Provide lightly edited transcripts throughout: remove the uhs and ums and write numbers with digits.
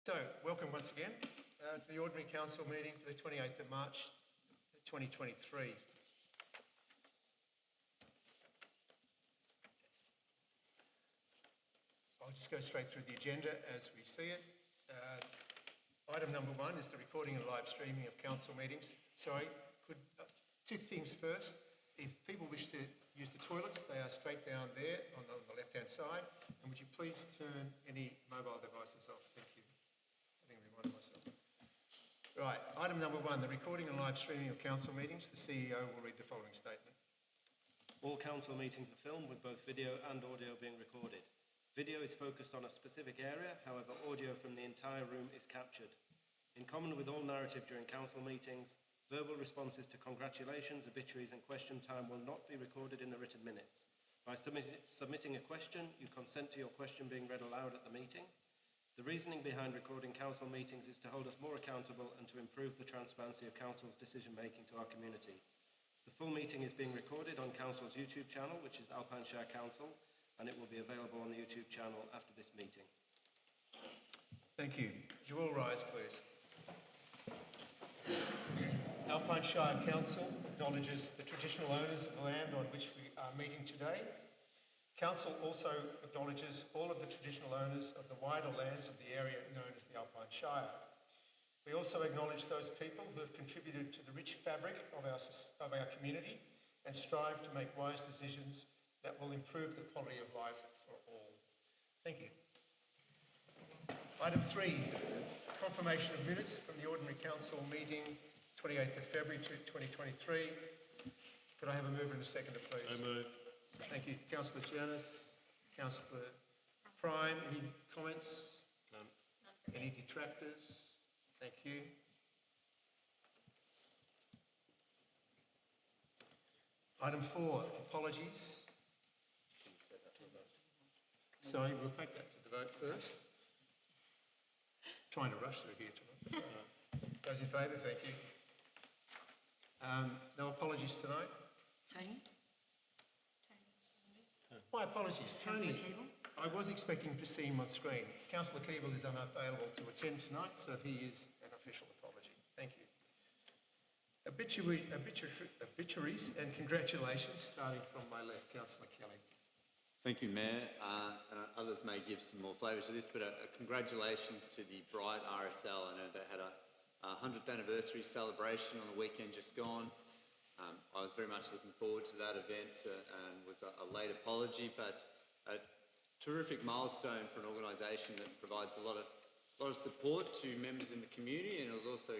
So, welcome once again to the Ordinary Council meeting for the 28th of March 2023. I'll just go straight through the agenda as we see it. Item number 1 is the recording and live streaming of council meetings. Sorry, two things first. If people wish to use the toilets, they are straight down there on the left-hand side. And would you please turn any mobile devices off? Thank you. I think I reminded myself. Right, item number 1, the recording and live streaming of council meetings. The CEO will read the following statement. All council meetings are filmed with both video and audio being recorded. Video is focused on a specific area, however audio from the entire room is captured. In common with all narrative during council meetings, verbal responses to congratulations, obituaries and question time will not be recorded in the written minutes. By submitting a question, you consent to your question being read aloud at the meeting. The reasoning behind recording council meetings is to hold us more accountable and to improve the transparency of council's decision making to our community. The full meeting is being recorded on council's YouTube channel, which is Alpine Shire Council, and it will be available on the YouTube channel after this meeting. Thank you. Would you all rise, please? Alpine Shire Council acknowledges the traditional owners of the land on which we are meeting today. Council also acknowledges all of the traditional owners of the wider lands of the area known as the Alpine Shire. We also acknowledge those people who have contributed to the rich fabric of our community and strive to make wise decisions that will improve the quality of life for all. Thank you. Item 3, confirmation of minutes from the Ordinary Council meeting 28th of February 2023. Could I have a mover and a seconder, please? I move. Thank you. Councillor Giannis, Councillor Prime, any comments? None. Any detractors? Thank you. Item 4, apologies. Sorry, we'll take that to the vote first. Trying to rush through here tonight. Those in favour, thank you. No apologies tonight. Tony? My apologies, Tony. Councillor Keeble? I was expecting to see him on screen. Councillor Keeble is unavailable to attend tonight, so he is an official apology. Thank you. Obituaries and congratulations, starting from my left, Councillor Kelly. Thank you, Mayor. And others may give some more flavour to this, but congratulations to the Bright RSL. I know they had a 100th anniversary celebration on the weekend just gone. I was very much looking forward to that event and was a late apology, but a terrific milestone for an organisation that provides a lot of support to members in the community, and it was also,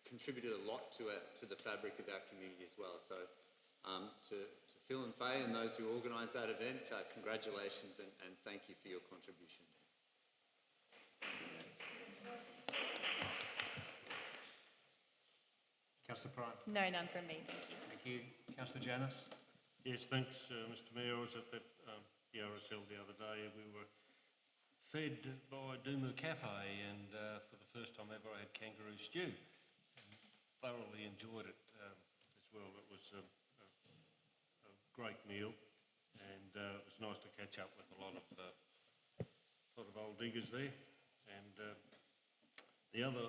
contributed a lot to the fabric of our community as well. So to Phil and Faye and those who organised that event, congratulations and thank you for your contribution. Councillor Prime. No, none from me, thank you. Thank you. Councillor Giannis. Yes, thanks, Mr Mayor. I was at the RSL the other day. We were fed by Doomu Cafe, and for the first time ever I had kangaroo stew. Thoroughly enjoyed it as well. It was a great meal, and it was nice to catch up with a lot of old diggers there. And the other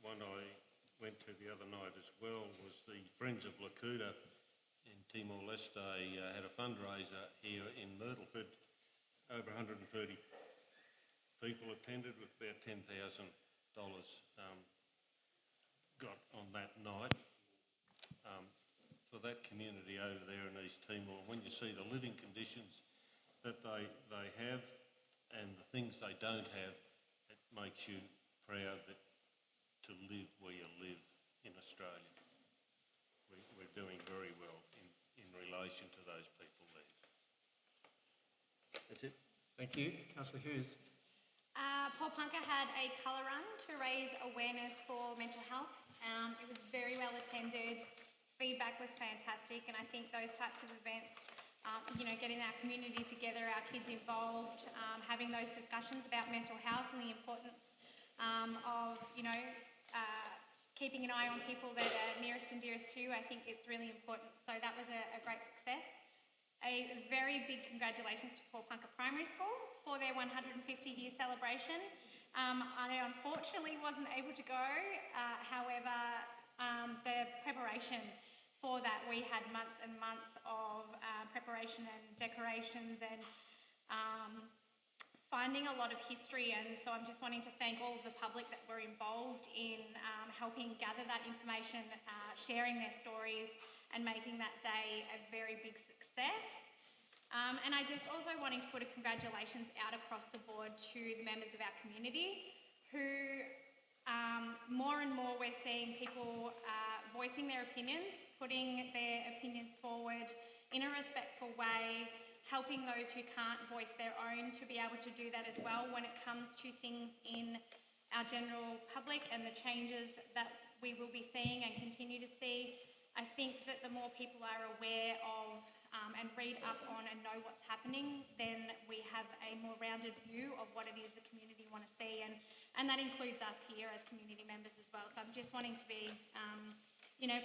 one I went to the other night as well was the Friends of Lakuta in Timor-Leste. Had a fundraiser here in Myrtleford. Over 130 people attended with about $10,000 got on that night for that community over there in East Timor. When you see the living conditions that they have and the things they don't have, it makes you proud to live where you live in Australia. We're doing very well in relation to those people there. That's it. Thank you. Councillor Hughes. Paul Punker had a colour run to raise awareness for mental health. It was very well attended. Feedback was fantastic, and I think those types of events, getting our community together, our kids involved, having those discussions about mental health and the importance of, keeping an eye on people that are nearest and dearest to, I think it's really important. So that was a great success. A very big congratulations to Paul Punker Primary School for their 150-year celebration. I unfortunately wasn't able to go. However, the preparation for that, we had months and months of preparation and decorations and finding a lot of history, and so I'm just wanting to thank all of the public that were involved in helping gather that information, sharing their stories and making that day a very big success. And I just also wanting to put a congratulations out across the board to the members of our community who more and more we're seeing people voicing their opinions, putting their opinions forward in a respectful way, helping those who can't voice their own to be able to do that as well when it comes to things in our general public and the changes that we will be seeing and continue to see. I think that the more people are aware of and read up on and know what's happening, then we have a more rounded view of what it is the community want to see, and that includes us here as community members as well. So I'm just wanting to be,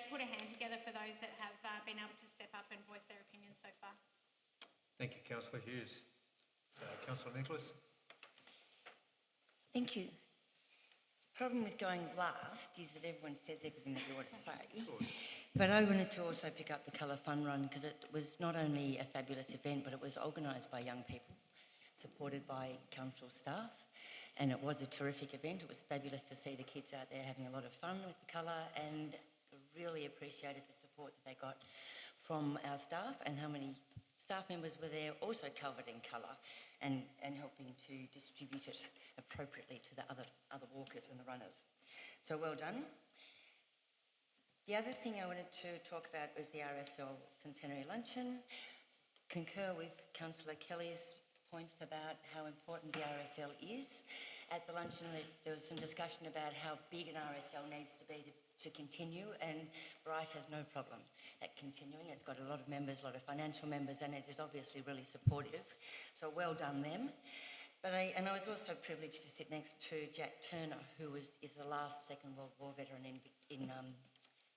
put a hand together for those that have been able to step up and voice their opinions so far. Thank you, Councillor Hughes. Councillor Nicholas. Thank you. Problem with going last is that everyone says everything that you want to say. Of course. But I wanted to also pick up the Colour Fun Run because it was not only a fabulous event, but it was organised by young people, supported by council staff, and it was a terrific event. It was fabulous to see the kids out there having a lot of fun with the colour, and really appreciated the support that they got from our staff and how many staff members were there also covered in colour and helping to distribute it appropriately to the other walkers and the runners. So well done. The other thing I wanted to talk about was the RSL Centenary Luncheon. Concur with Councillor Kelly's points about how important the RSL is. At the luncheon there was some discussion about how big an RSL needs to be to continue, and Bright has no problem at continuing. It's got a lot of members, a lot of financial members, and it is obviously really supportive. So well done them. But I was also privileged to sit next to Jack Turner, who is the last Second World War veteran in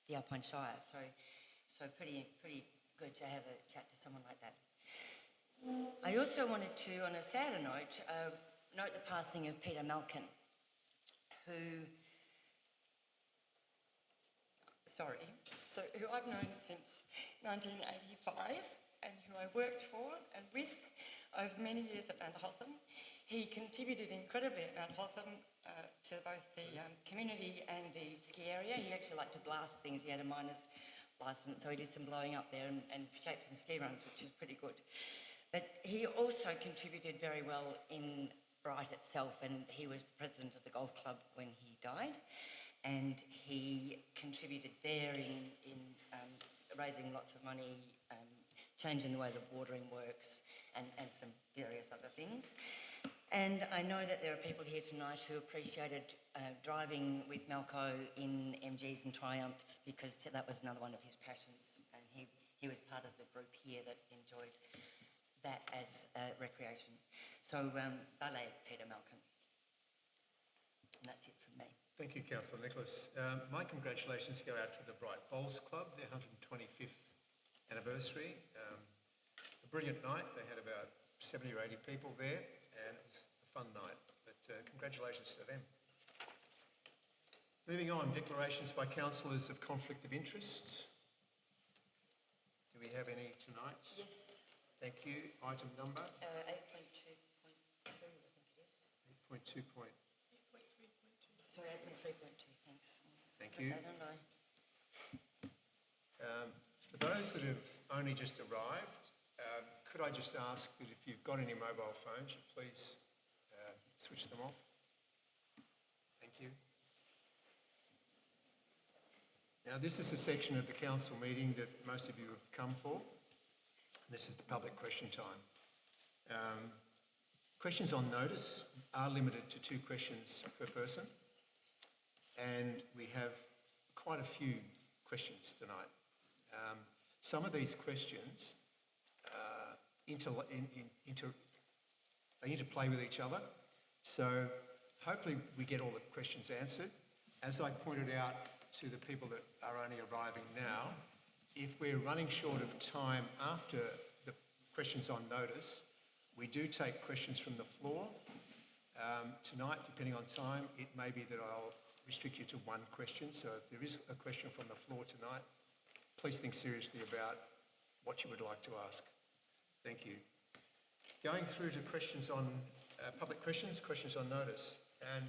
the Alpine Shire. So pretty good to have a chat to someone like that. I also wanted to, on a sadder note, note the passing of Peter Malkin, who I've known since 1985 and who I worked for and with over many years at Mount Hotham. He contributed incredibly at Mount Hotham to both the community and the ski area. He actually liked to blast things. He had a miner's licence, so he did some blowing up there and shaped some ski runs, which is pretty good. But he also contributed very well in Bright itself, and he was the president of the golf club when he died. And he contributed there in raising lots of money, changing the way the watering works, and some various other things. And I know that there are people here tonight who appreciated driving with Malco in MGs and Triumphs, because that was another one of his passions, and he was part of the group here that enjoyed that as recreation. So ballet, Peter Malcolm. And that's it from me. Thank you, Councillor Nicholas. My congratulations go out to the Bright Bowls Club, their 125th anniversary. A brilliant night. They had about 70 or 80 people there, and it was a fun night. But congratulations to them. Moving on, declarations by councillors of conflict of interest. Do we have any tonight? Yes. Thank you. Item number? 8.2.2, I think it is. 8.2. Sorry, 8.3.2, thanks. Thank you. Got that, don't I? For those that have only just arrived, could I just ask that if you've got any mobile phones, you please switch them off? Thank you. Now, this is a section of the council meeting that most of you have come for. This is the public question time. Questions on notice are limited to 2 questions per person, and we have quite a few questions tonight. Some of these questions they interplay with each other, so hopefully we get all the questions answered. As I pointed out to the people that are only arriving now, if we're running short of time after the questions on notice, we do take questions from the floor. Tonight, depending on time, it may be that I'll restrict you to one question. So if there is a question from the floor tonight, please think seriously about what you would like to ask. Thank you. Going through to questions on public questions on notice. And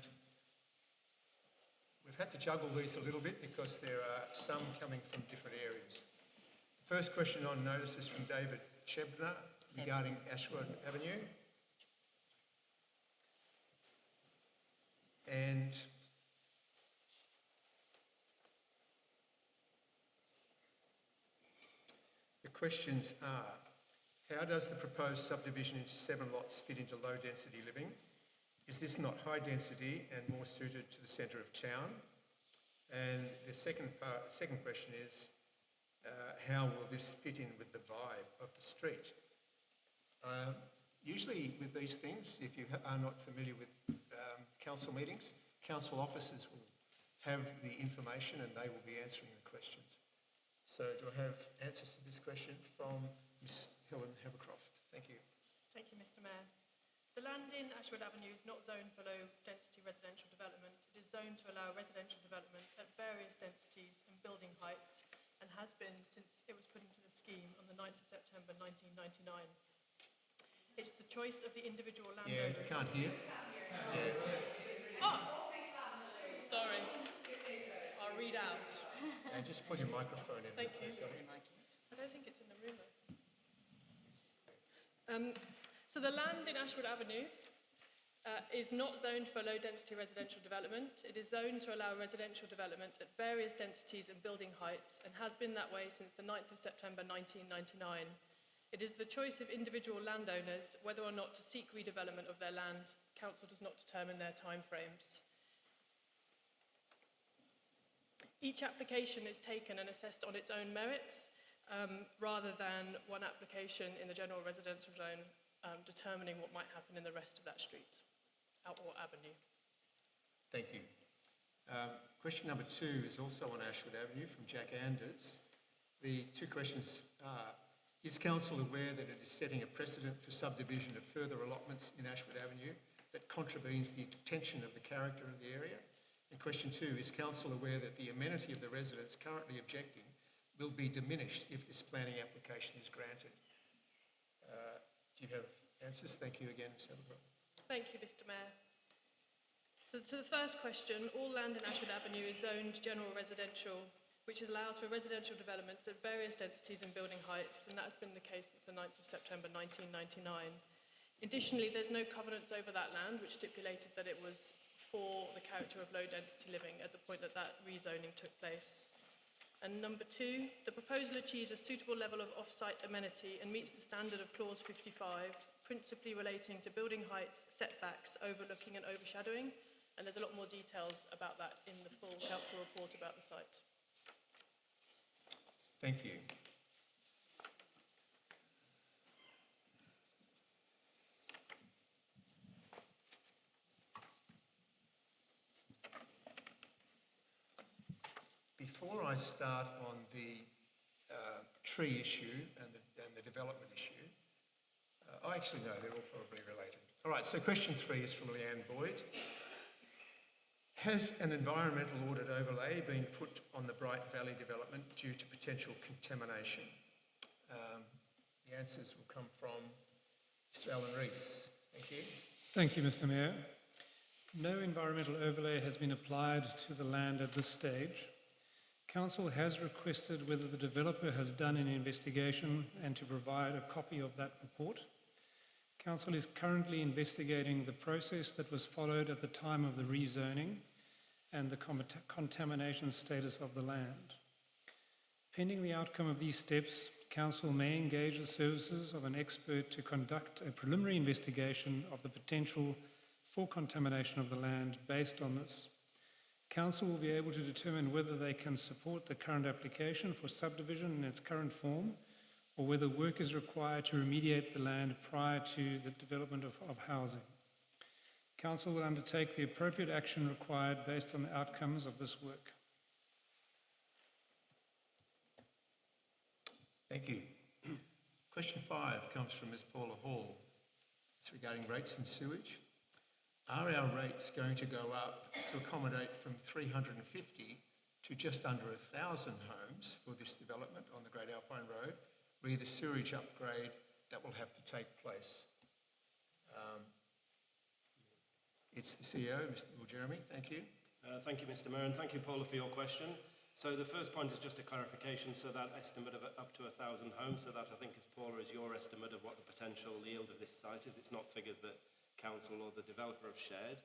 we've had to juggle these a little bit because there are some coming from different areas. The first question on notice is from David Chebner regarding Ashwood Avenue. And the questions are, how does the proposed subdivision into 7 lots fit into low density living? Is this not high density and more suited to the centre of town? And the second question is, how will this fit in with the vibe of the street? Usually with these things, if you are not familiar with council meetings, council officers will have the information and they will be answering the questions. So do I have answers to this question from Ms Helen Havercroft? Thank you. Thank you, Mr. Mayor. The land in Ashwood Avenue is not zoned for low density residential development. It is zoned to allow residential development at various densities and building heights, and has been since it was put into the scheme on the 9th of September 1999. It's the choice of the individual Yeah, landowner. you can't hear. Oh, sorry. I'll read out. And just put your microphone in. Thank you. please, Ellie. I don't think it's in the room though. So the land in Ashwood Avenue is not zoned for low density residential development. It is zoned to allow residential development at various densities and building heights, and has been that way since the 9th of September 1999. It is the choice of individual landowners whether or not to seek redevelopment of their land. Council does not determine their timeframes. Each application is taken and assessed on its own merits, rather than one application in the general residential zone determining what might happen in the rest of that street or avenue. Thank you. Question number 2 is also on Ashwood Avenue from Jack Anders. The 2 questions are, is council aware that it is setting a precedent for subdivision of further allotments in Ashwood Avenue that contravenes the intention of the character of the area? And question 2, is council aware that the amenity of the residents currently objecting will be diminished if this planning application is granted? Do you have answers? Thank you again, Ms Havercroft. Thank you, Mr. Mayor. So to the first question, all land in Ashwood Avenue is zoned general residential, which allows for residential developments at various densities and building heights, and that has been the case since the 9th of September 1999. Additionally, there's no covenants over that land, which stipulated that it was for the character of low density living at the point that that rezoning took place. And number 2, the proposal achieves a suitable level of off-site amenity and meets the standard of clause 55, principally relating to building heights, setbacks, overlooking and overshadowing, and there's a lot more details about that in the full council report about the site. Thank you. Before I start on the tree issue and the development issue, actually no, they're all probably related. All right, so question 3 is from Leanne Boyd. Has an environmental audit overlay been put on the Bright Valley development due to potential contamination? The answers will come from Mr Alan Rees. Thank you. Thank you, Mr. Mayor. No environmental overlay has been applied to the land at this stage. Council has requested whether the developer has done an investigation and to provide a copy of that report. Council is currently investigating the process that was followed at the time of the rezoning and the contamination status of the land. Pending the outcome of these steps, Council may engage the services of an expert to conduct a preliminary investigation of the potential for contamination of the land based on this. Council will be able to determine whether they can support the current application for subdivision in its current form, or whether work is required to remediate the land prior to the development of housing. Council will undertake the appropriate action required based on the outcomes of this work. Thank you. Question 5 comes from Ms Paula Hall. It's regarding rates and sewage. are our rates going to go up to accommodate from 350 to just under 1,000 homes for this development on the Great Alpine Road, re the sewerage upgrade that will have to take place? It's the CEO, Mr. Will Jeremy. Thank you. Thank you, Mr. Mayor, and thank you, Paula, for your question. So the first point is just a clarification. So that estimate of up to 1,000 homes, so that I think is, Paula, is your estimate of what the potential yield of this site is. It's not figures that council or the developer have shared.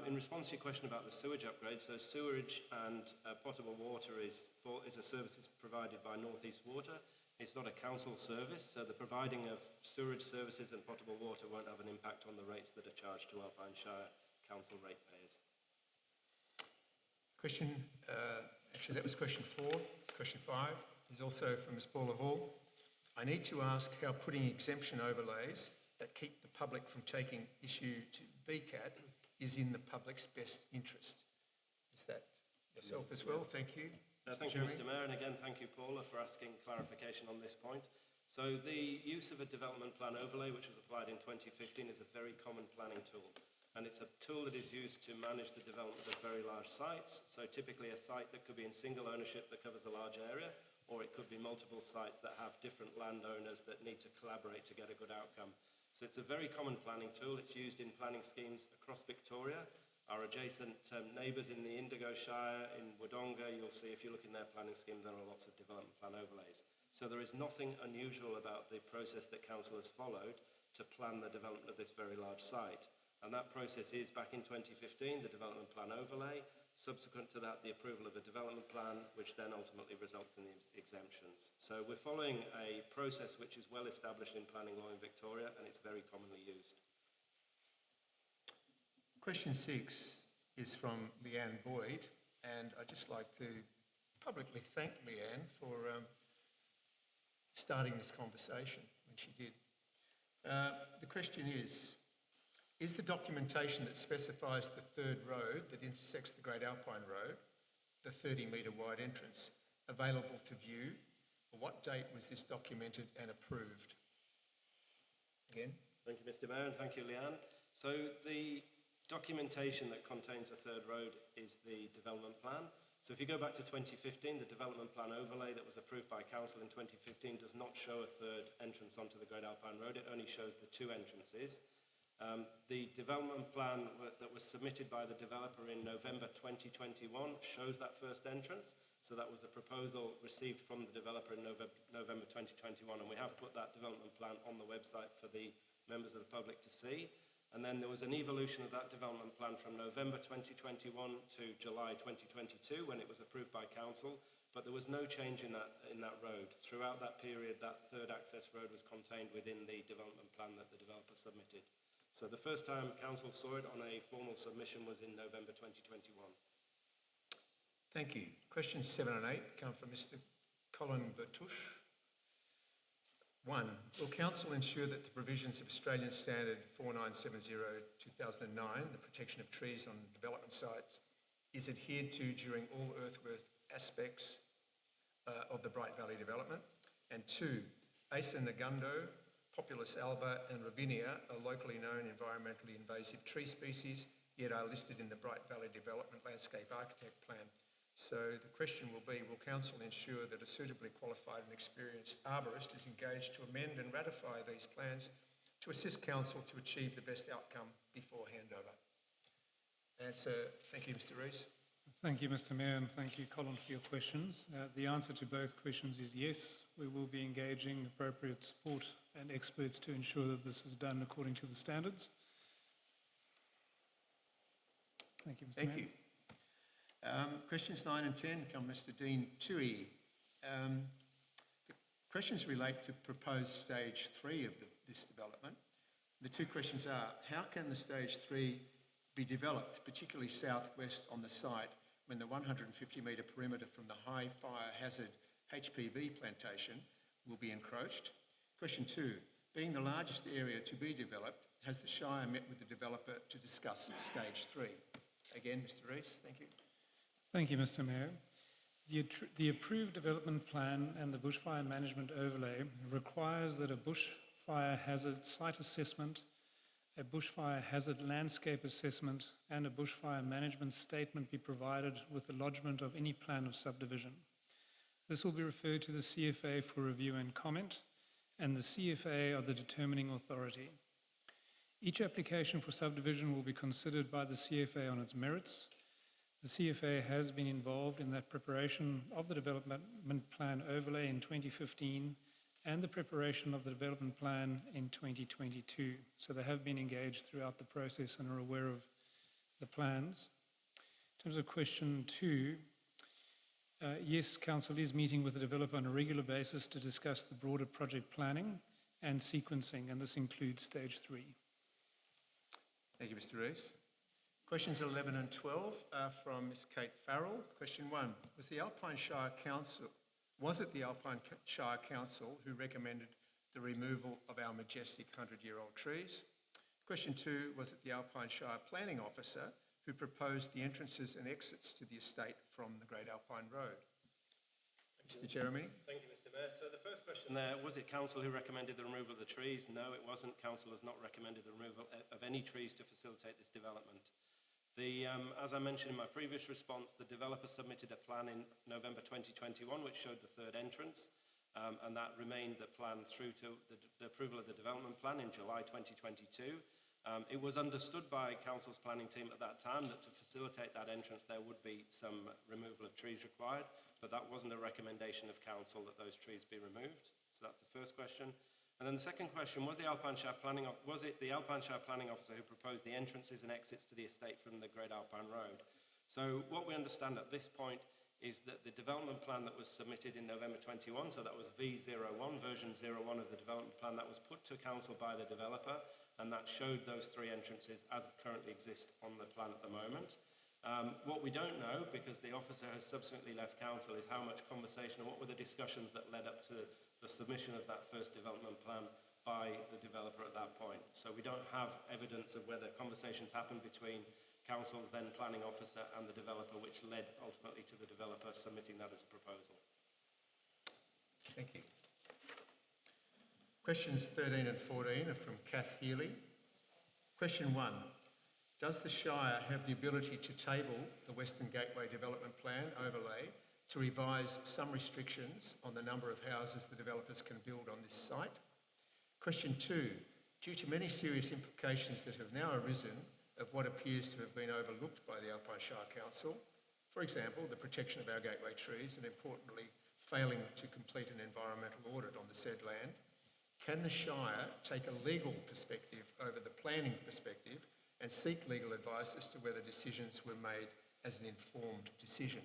In response to your question about the sewage upgrade, so sewerage and potable water is a service that's provided by North East Water. It's not a council service, so the providing of sewerage services and potable water won't have an impact on the rates that are charged to Alpine Shire council ratepayers. Question, actually that was question 4. Question 5 is also from Ms. Paula Hall. I need to ask how putting exemption overlays that keep the public from taking issue to VCAT is in the public's best interest. Is that yourself as well? Thank you. Thank you, Mr. Mayor, and again, thank you, Paula, for asking clarification on this point. So the use of a development plan overlay, which was applied in 2015, is a very common planning tool. And it's a tool that is used to manage the development of very large sites. So typically a site that could be in single ownership that covers a large area, or it could be multiple sites that have different landowners that need to collaborate to get a good outcome. So it's a very common planning tool. It's used in planning schemes across Victoria. Our adjacent neighbours in the Indigo Shire, in Wodonga, you'll see if you look in their planning scheme, there are lots of development plan overlays. So there is nothing unusual about the process that council has followed to plan the development of this very large site. And that process is, back in 2015, the development plan overlay. Subsequent to that, the approval of a development plan, which then ultimately results in the exemptions. So we're following a process which is well established in planning law in Victoria, and it's very commonly used. Question 6 is from Leanne Boyd, and I'd just like to publicly thank Leanne for starting this conversation when she did. The question is the documentation that specifies the third road that intersects the Great Alpine Road, the 30-metre wide entrance, available to view? Or what date was this documented and approved? Again. Thank you, Mr. Mayor, and thank you, Leanne. So the documentation that contains the third road is the development plan. So if you go back to 2015, the development plan overlay that was approved by council in 2015 does not show a third entrance onto the Great Alpine Road. It only shows the 2 entrances. The development plan that was submitted by the developer in November 2021 shows that first entrance. So that was the proposal received from the developer in November 2021, and we have put that development plan on the website for the members of the public to see. And then there was an evolution of that development plan from November 2021 to July 2022 when it was approved by council, but there was no change in that road. Throughout that period, that third access road was contained within the development plan that the developer submitted. So the first time council saw it on a formal submission was in November 2021. Thank you. Questions 7 and 8 come from Mr. Colin Bertush. 1. Will council ensure that the provisions of Australian Standard 4970/2009, the protection of trees on development sites, is adhered to during all earthwork aspects of the Bright Valley development? And 2. Acer negundo, Populus alba and Robinia are locally known environmentally invasive tree species, yet are listed in the Bright Valley Development Landscape Architect Plan. So the question will be, will council ensure that a suitably qualified and experienced arborist is engaged to amend and ratify these plans to assist council to achieve the best outcome before handover? Answer. Thank you, Mr. Rees. Thank you, Mr. Mayor, and thank you, Colin, for your questions. The answer to both questions is yes. We will be engaging appropriate support and experts to ensure that this is done according to the standards. Thank you, Mr. Mayor. Thank you. Questions 9 and 10 come Mr. Dean Toohey. The questions relate to proposed stage 3 of this development. The 2 questions are, how can the stage 3 be developed, particularly southwest on the site, when the 150-metre perimeter from the high fire hazard HPV plantation will be encroached? Question 2, being the largest area to be developed, has the Shire met with the developer to discuss stage 3? Again, Mr. Rees, thank you. Thank you, Mr. Mayor. The approved development plan and the bushfire management overlay requires that a bushfire hazard site assessment, a bushfire hazard landscape assessment and a bushfire management statement be provided with the lodgement of any plan of subdivision. This will be referred to the CFA for review and comment, and the CFA are the determining authority. Each application for subdivision will be considered by the CFA on its merits. The CFA has been involved in that preparation of the development plan overlay in 2015 and the preparation of the development plan in 2022. So they have been engaged throughout the process and are aware of the plans. In terms of question 2, yes, Council is meeting with the developer on a regular basis to discuss the broader project planning and sequencing, and this includes stage 3. Thank you, Mr. Rees. Questions 11 and 12 are from Ms. Kate Farrell. Question 1, was it the Alpine Shire Council who recommended the removal of our majestic 100-year-old trees? Question 2, was it the Alpine Shire Planning Officer who proposed the entrances and exits to the estate from the Great Alpine Road? Mr. Jeremy? Thank you, Mr. Mayor. So the first question there, was it council who recommended the removal of the trees? No, it wasn't. Council has not recommended the removal of any trees to facilitate this development. As I mentioned in my previous response, the developer submitted a plan in November 2021 which showed the third entrance, and that remained the plan through to the approval of the development plan in July 2022. It was understood by Council's planning team at that time that to facilitate that entrance there would be some removal of trees required, but that wasn't a recommendation of Council that those trees be removed. So that's the first question. And then the second question, was it the Alpine Shire Planning Officer who proposed the entrances and exits to the estate from the Great Alpine Road? So what we understand at this point is that the development plan that was submitted in November 21, so that was V01, version 01 of the development plan, that was put to Council by the developer, and that showed those three entrances as currently exist on the plan at the moment. What we don't know, because the officer has subsequently left Council, is how much conversation and what were the discussions that led up to the submission of that first development plan by the developer at that point. So we don't have evidence of whether conversations happened between Council's then planning officer and the developer, which led ultimately to the developer submitting that as a proposal. Thank you. Questions 13 and 14 are from Kath Healy. Question 1, does the Shire have the ability to table the Western Gateway Development Plan overlay to revise some restrictions on the number of houses the developers can build on this site? Question 2, due to many serious implications that have now arisen of what appears to have been overlooked by the Alpine Shire Council, for example, the protection of our gateway trees and importantly, failing to complete an environmental audit on the said land, can the Shire take a legal perspective over the planning perspective and seek legal advice as to whether decisions were made as an informed decision?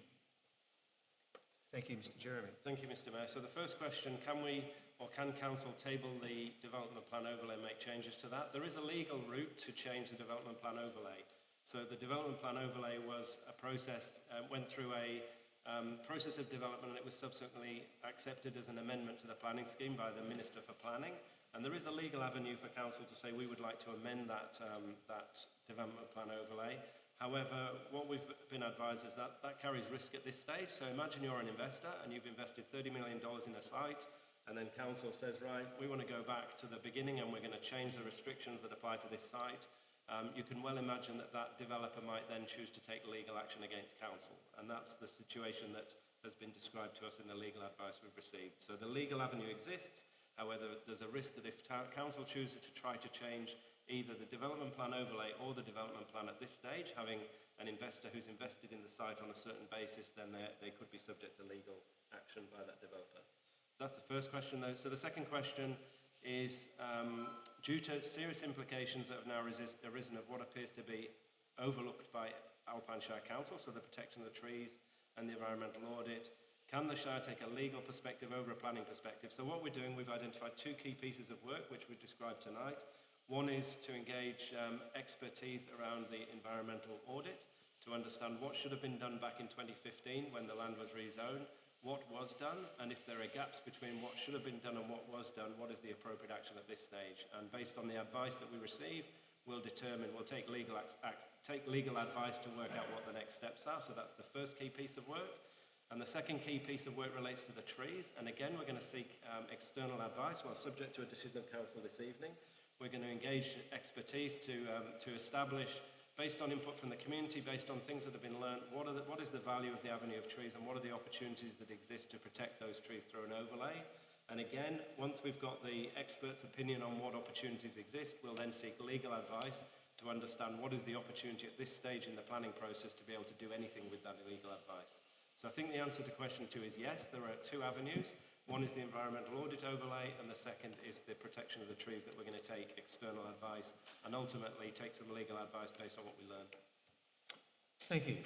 Thank you, Mr. Jeremy. Thank you, Mr. Mayor. So the first question, can Council table the development plan overlay and make changes to that? There is a legal route to change the development plan overlay. So the development plan overlay was a process, went through a process of development, and it was subsequently accepted as an amendment to the planning scheme by the Minister for Planning. And there is a legal avenue for Council to say we would like to amend that development plan overlay. However, what we've been advised is that that carries risk at this stage. So imagine you're an investor and you've invested $30 million in a site, and then Council says, right, we want to go back to the beginning and we're going to change the restrictions that apply to this site. You can well imagine that that developer might then choose to take legal action against Council. And that's the situation that has been described to us in the legal advice we've received. So the legal avenue exists. However, there's a risk that if Council chooses to try to change either the development plan overlay or the development plan at this stage, having an investor who's invested in the site on a certain basis, then they could be subject to legal action by that developer. That's the first question, though. So the second question is, due to serious implications that have now arisen of what appears to be overlooked by Alpine Shire Council, so the protection of the trees and the environmental audit, can the Shire take a legal perspective over a planning perspective? So what we're doing, we've identified two key pieces of work which we've described tonight. One is to engage expertise around the environmental audit to understand what should have been done back in 2015 when the land was rezoned, what was done, and if there are gaps between what should have been done and what was done, what is the appropriate action at this stage? And based on the advice that we receive, we'll take legal advice to work out what the next steps are. So that's the first key piece of work. And the second key piece of work relates to the trees. And again, we're going to seek external advice, well, subject to a decision of Council this evening. We're going to engage expertise to establish, based on input from the community, based on things that have been learned, what is the value of the avenue of trees and what are the opportunities that exist to protect those trees through an overlay. And again, once we've got the expert's opinion on what opportunities exist, we'll then seek legal advice to understand what is the opportunity at this stage in the planning process to be able to do anything with that legal advice. So I think the answer to question 2 is yes, there are 2 avenues. One is the environmental audit overlay, and the second is the protection of the trees that we're going to take external advice and ultimately take some legal advice based on what we learn. Thank you.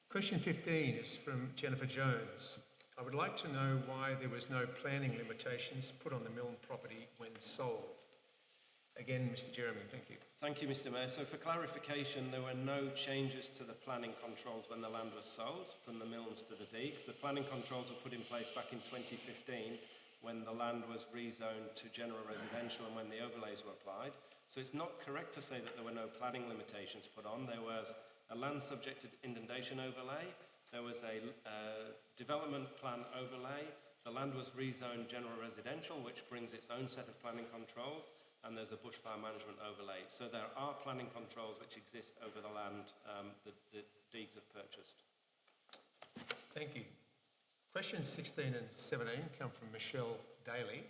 Question 15 is from Jennifer Jones. I would like to know why there was no planning limitations put on the Milne property when sold. Again, Mr. Jeremy, thank you. Thank you, Mr. Mayor. So for clarification, there were no changes to the planning controls when the land was sold, from the Milnes to the Deeks. The planning controls were put in place back in 2015 when the land was rezoned to general residential and when the overlays were applied. So it's not correct to say that there were no planning limitations put on. There was a land subject to inundation overlay. There was a development plan overlay. The land was rezoned general residential, which brings its own set of planning controls. And there's a bushfire management overlay. So there are planning controls which exist over the land that the Deeks have purchased. Thank you. Questions 16 and 17 come from Michelle Daly.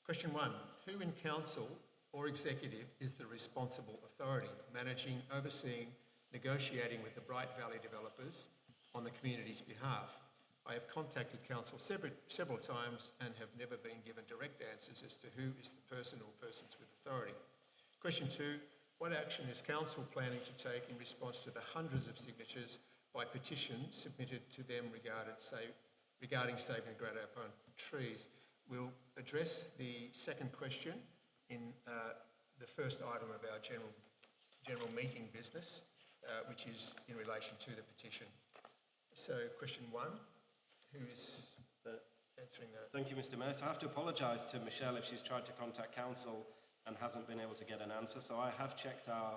Question 1. Who in council or executive is the responsible authority managing, overseeing, negotiating with the Bright Valley developers on the community's behalf? I have contacted council several times and have never been given direct answers as to who is the person or persons with authority. Question 2, what action is council planning to take in response to the hundreds of signatures by petition submitted to them regarding saving Great Appone trees? We'll address the second question in the first item of our general meeting business, which is in relation to the petition. So question 1. Who is answering that? Thank you, Mr. Mayor. So I have to apologise to Michelle if she's tried to contact council and hasn't been able to get an answer. So I have checked our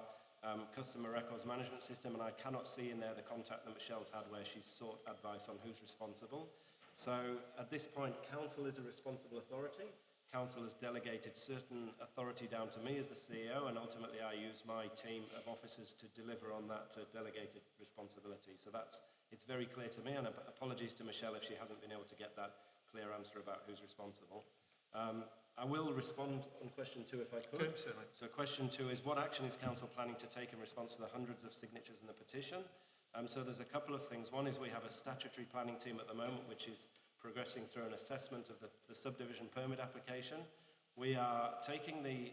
customer records management system and I cannot see in there the contact that Michelle's had where she's sought advice on who's responsible. So at this point, council is a responsible authority. Council has delegated certain authority down to me as the CEO, and ultimately I use my team of officers to deliver on that delegated responsibility. So it's very clear to me, and apologies to Michelle if she hasn't been able to get that clear answer about who's responsible. I will respond on question 2 if I could. Okay, certainly. So question 2 is, what action is council planning to take in response to the hundreds of signatures in the petition? So there's a couple of things. One is we have a statutory planning team at the moment which is progressing through an assessment of the subdivision permit application. We are taking the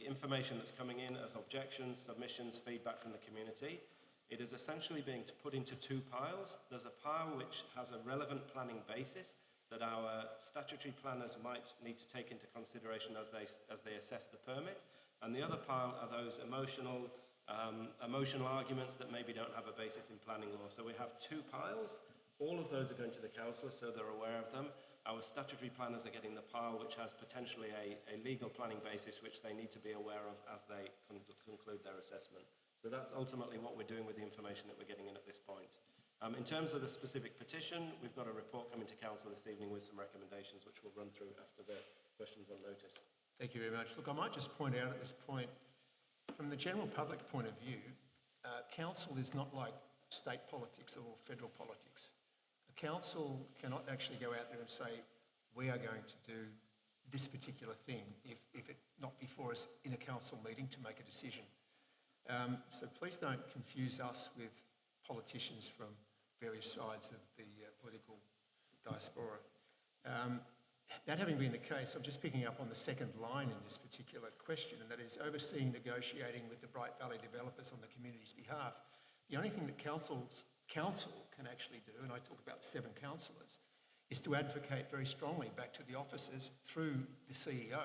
information that's coming in as objections, submissions, feedback from the community. It is essentially being put into 2 piles. There's a pile which has a relevant planning basis that our statutory planners might need to take into consideration as they assess the permit. And the other pile are those emotional arguments that maybe don't have a basis in planning law. So we have 2 piles. All of those are going to the councillors, so they're aware of them. Our statutory planners are getting the pile which has potentially a legal planning basis which they need to be aware of as they conclude their assessment. So that's ultimately what we're doing with the information that we're getting in at this point. In terms of the specific petition, we've got a report coming to council this evening with some recommendations which we'll run through after the questions on notice. Thank you very much. Look, I might just point out at this point, from the general public point of view, council is not like state politics or federal politics. A council cannot actually go out there and say, we are going to do this particular thing if it not before us in a council meeting to make a decision. So please don't confuse us with politicians from various sides of the political diaspora. That having been the case, I'm just picking up on the second line in this particular question, and that is overseeing negotiating with the Bright Valley developers on the community's behalf. The only thing that council can actually do, and I talk about 7 councillors, is to advocate very strongly back to the officers through the CEO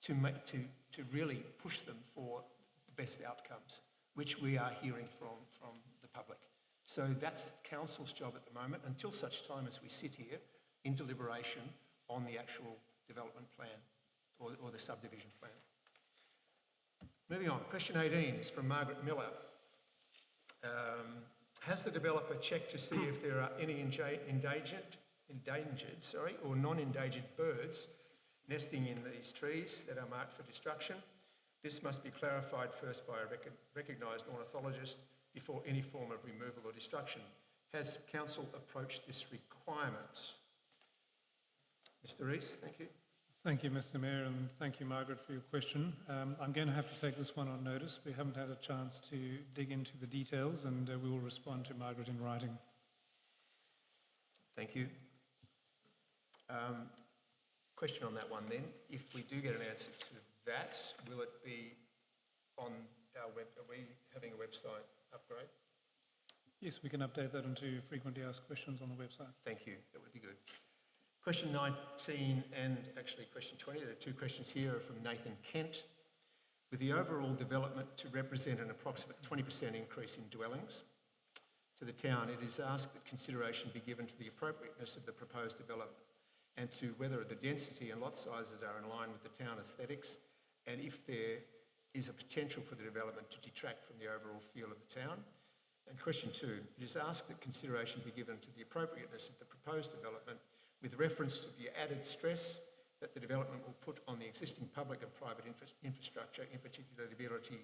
to really push them for the best outcomes, which we are hearing from the public. So that's council's job at the moment until such time as we sit here in deliberation on the actual development plan or the subdivision plan. Moving on, question 18 is from Margaret Miller. Has the developer checked to see if there are any endangered or non-endangered birds nesting in these trees that are marked for destruction. This must be clarified first by a recognised ornithologist before any form of removal or destruction. Has council approached this requirement? Mr. Rees, thank you. Thank you, Mr. Mayor, and thank you, Margaret, for your question. I'm going to have to take this one on notice. We haven't had a chance to dig into the details, and we will respond to Margaret in writing. Thank you. Question on that one then. If we do get an answer to that, will it be on our web? Are we having a website upgrade? Yes, we can update that into frequently asked questions on the website. Thank you. That would be good. Question 19 and actually question 20, there are two questions here are from Nathan Kent. With the overall development to represent an approximate 20% increase in dwellings to the town, it is asked that consideration be given to the appropriateness of the proposed development and to whether the density and lot sizes are in line with the town aesthetics and if there is a potential for the development to detract from the overall feel of the town. And question 2, it is asked that consideration be given to the appropriateness of the proposed development with reference to the added stress that the development will put on the existing public and private infrastructure, in particular the ability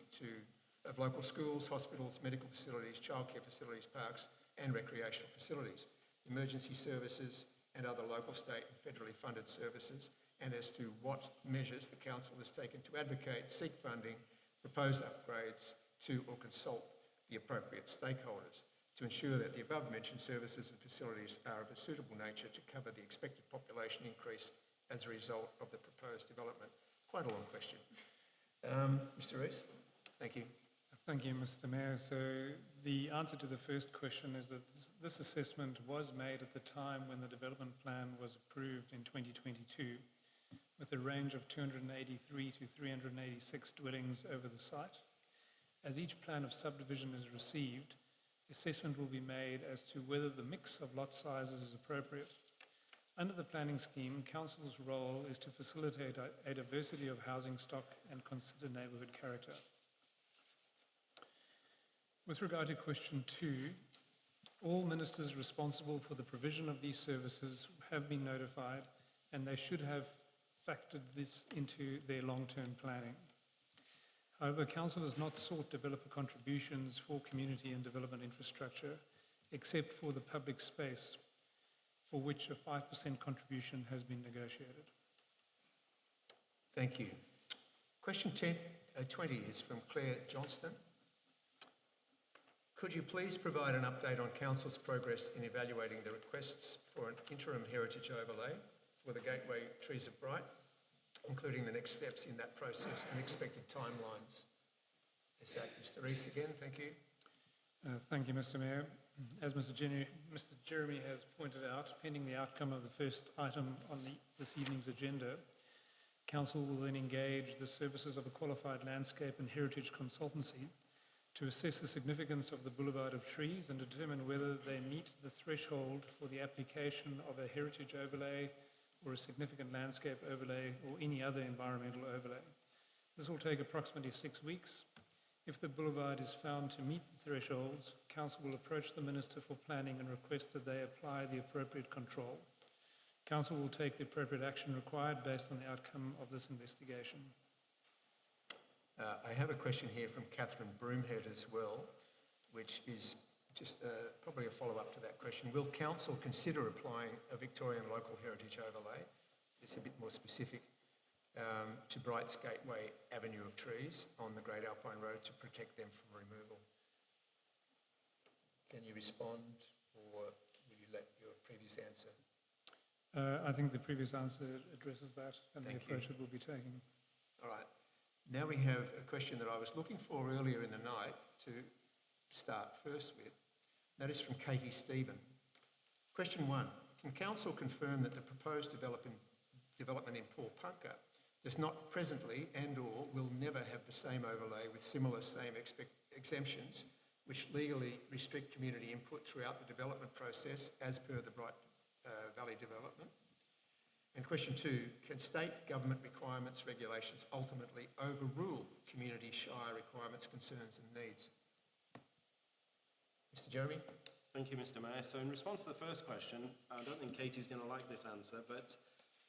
of local schools, hospitals, medical facilities, childcare facilities, parks and recreational facilities, emergency services and other local, state and federally funded services, and as to what measures the council has taken to advocate, seek funding, propose upgrades to or consult the appropriate stakeholders to ensure that the above-mentioned services and facilities are of a suitable nature to cover the expected population increase as a result of the proposed development. Quite a long question. Mr. Rees, thank you. Thank you, Mr. Mayor. So the answer to the first question is that this assessment was made at the time when the development plan was approved in 2022 with a range of 283 to 386 dwellings over the site. As each plan of subdivision is received, assessment will be made as to whether the mix of lot sizes is appropriate. Under the planning scheme, council's role is to facilitate a diversity of housing stock and consider neighbourhood character. With regard to question 2, all ministers responsible for the provision of these services have been notified and they should have factored this into their long-term planning. However, council has not sought developer contributions for community and development infrastructure, except for the public space, for which a 5% contribution has been negotiated. Thank you. Question 20 is from Claire Johnston. Could you please provide an update on council's progress in evaluating the requests for an interim heritage overlay for the Gateway Trees of Bright, including the next steps in that process and expected timelines? Is that Mr. Rees again? Thank you. Thank you, Mr. Mayor. As Mr. Jeremy has pointed out, pending the outcome of the first item on this evening's agenda, council will then engage the services of a qualified landscape and heritage consultancy to assess the significance of the Boulevard of Trees and determine whether they meet the threshold for the application of a heritage overlay or a significant landscape overlay or any other environmental overlay. This will take approximately 6 weeks. If the boulevard is found to meet the thresholds, council will approach the Minister for Planning and request that they apply the appropriate control. Council will take the appropriate action required based on the outcome of this investigation. I have a question here from Catherine Broomhead as well, which is just probably a follow-up to that question. Will council consider applying a Victorian local heritage overlay? It's a bit more specific to Bright's Gateway Avenue of trees on the Great Alpine Road to protect them from removal. Can you respond, or will you let your previous answer? I think the previous answer addresses that and the approach it will be taking. All right. Now we have a question that I was looking for earlier in the night to start first with. That is from Katie Stephen. Question 1. Can council confirm that the proposed development in Paul Punker does not presently and or will never have the same overlay with similar same exemptions which legally restrict community input throughout the development process as per the Bright Valley development? And question 2, can state government requirements, regulations ultimately overrule community shire requirements, concerns and needs? Mr. Jeremy? Thank you, Mr. Mayor. So in response to the first question, I don't think Katie's going to like this answer, but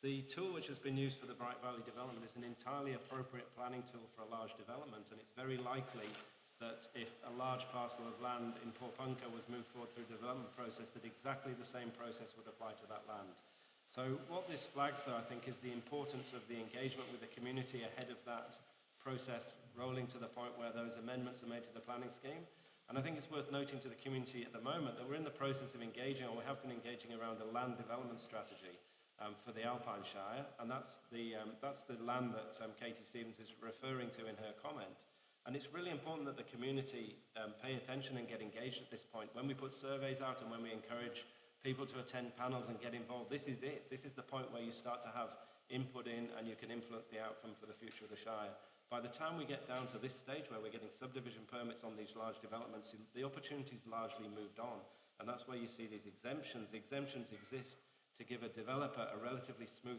The tool which has been used for the Bright Valley development is an entirely appropriate planning tool for a large development, and it's very likely that if a large parcel of land in Porepunkah was moved forward through the development process, that exactly the same process would apply to that land. So what this flags, though, I think, is the importance of the engagement with the community ahead of that process rolling to the point where those amendments are made to the planning scheme. And I think it's worth noting to the community at the moment that we're in the process of engaging, or we have been engaging around a land development strategy for the Alpine Shire, and that's the land that Katie Stevens is referring to in her comment. And it's really important that the community pay attention and get engaged at this point. When we put surveys out and when we encourage people to attend panels and get involved, this is it. This is the point where you start to have input in and you can influence the outcome for the future of the Shire. By the time we get down to this stage where we're getting subdivision permits on these large developments, the opportunity's largely moved on. And that's where you see these exemptions. The exemptions exist to give a developer a relatively smooth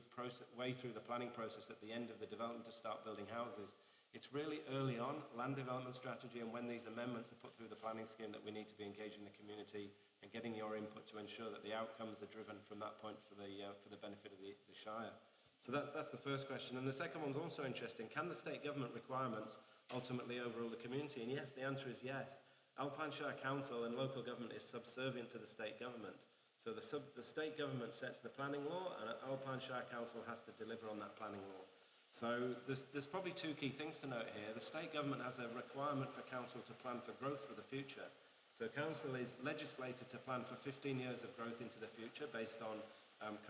way through the planning process at the end of the development to start building houses. It's really early on, land development strategy, and when these amendments are put through the planning scheme, that we need to be engaging the community and getting your input to ensure that the outcomes are driven from that point for the benefit of the Shire. So that's the first question. And the second one's also interesting. Can the state government requirements ultimately overrule the community? And yes, the answer is yes. Alpine Shire Council and local government is subservient to the state government. So the state government sets the planning law, and Alpine Shire Council has to deliver on that planning law. So there's probably two key things to note here. The state government has a requirement for council to plan for growth for the future. So council is legislated to plan for 15 years of growth into the future based on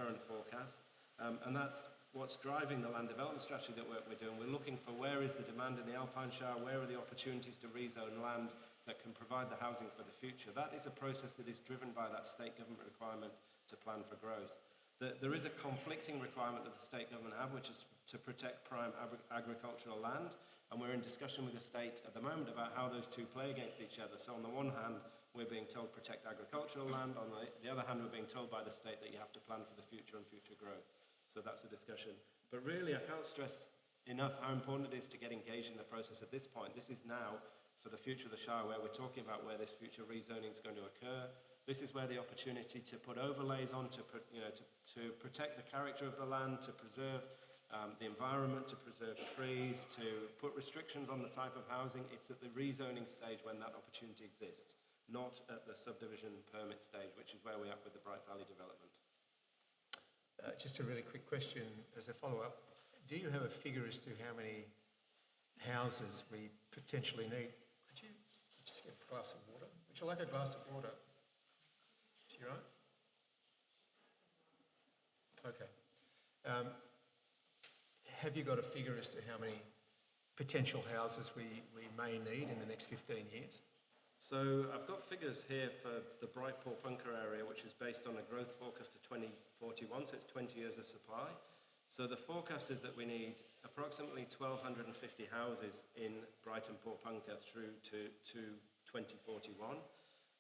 current forecast. And that's what's driving the land development strategy that we're doing. We're looking for where is the demand in the Alpine Shire, where are the opportunities to rezone land that can provide the housing for the future. That is a process that is driven by that state government requirement to plan for growth. There is a conflicting requirement that the state government have, which is to protect prime agricultural land, and we're in discussion with the state at the moment about how those two play against each other. So on the one hand, we're being told protect agricultural land, on the other hand, we're being told by the state that you have to plan for the future and future growth. So that's a discussion. But really, I can't stress enough how important it is to get engaged in the process at this point. This is now for the future of the Shire, where we're talking about where this future rezoning is going to occur. This is where the opportunity to put overlays on, to protect the character of the land, to preserve the environment, to preserve trees, to put restrictions on the type of housing. It's at the rezoning stage when that opportunity exists, not at the subdivision permit stage, which is where we're at with the Bright Valley development. Just a really quick question as a follow-up. Do you have a figure as to how many houses we potentially need? Could you just get a glass of water? Would you like a glass of water? Is you right? Okay. Have you got a figure as to how many potential houses we may need in the next 15 years? So I've got figures here for the Bright Porepunkah area, which is based on a growth forecast to 2041, so it's 20 years of supply. So the forecast is that we need approximately 1,250 houses in Bright and Porepunkah through to 2041.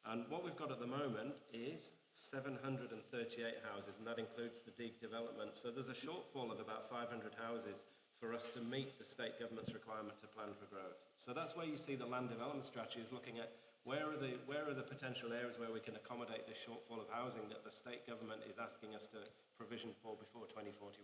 And what we've got at the moment is 738 houses, and that includes the Deeg development. So there's a shortfall of about 500 houses for us to meet the state government's requirement to plan for growth. So that's where you see the land development strategy is looking at where are the potential areas where we can accommodate this shortfall of housing that the state government is asking us to provision for before 2041.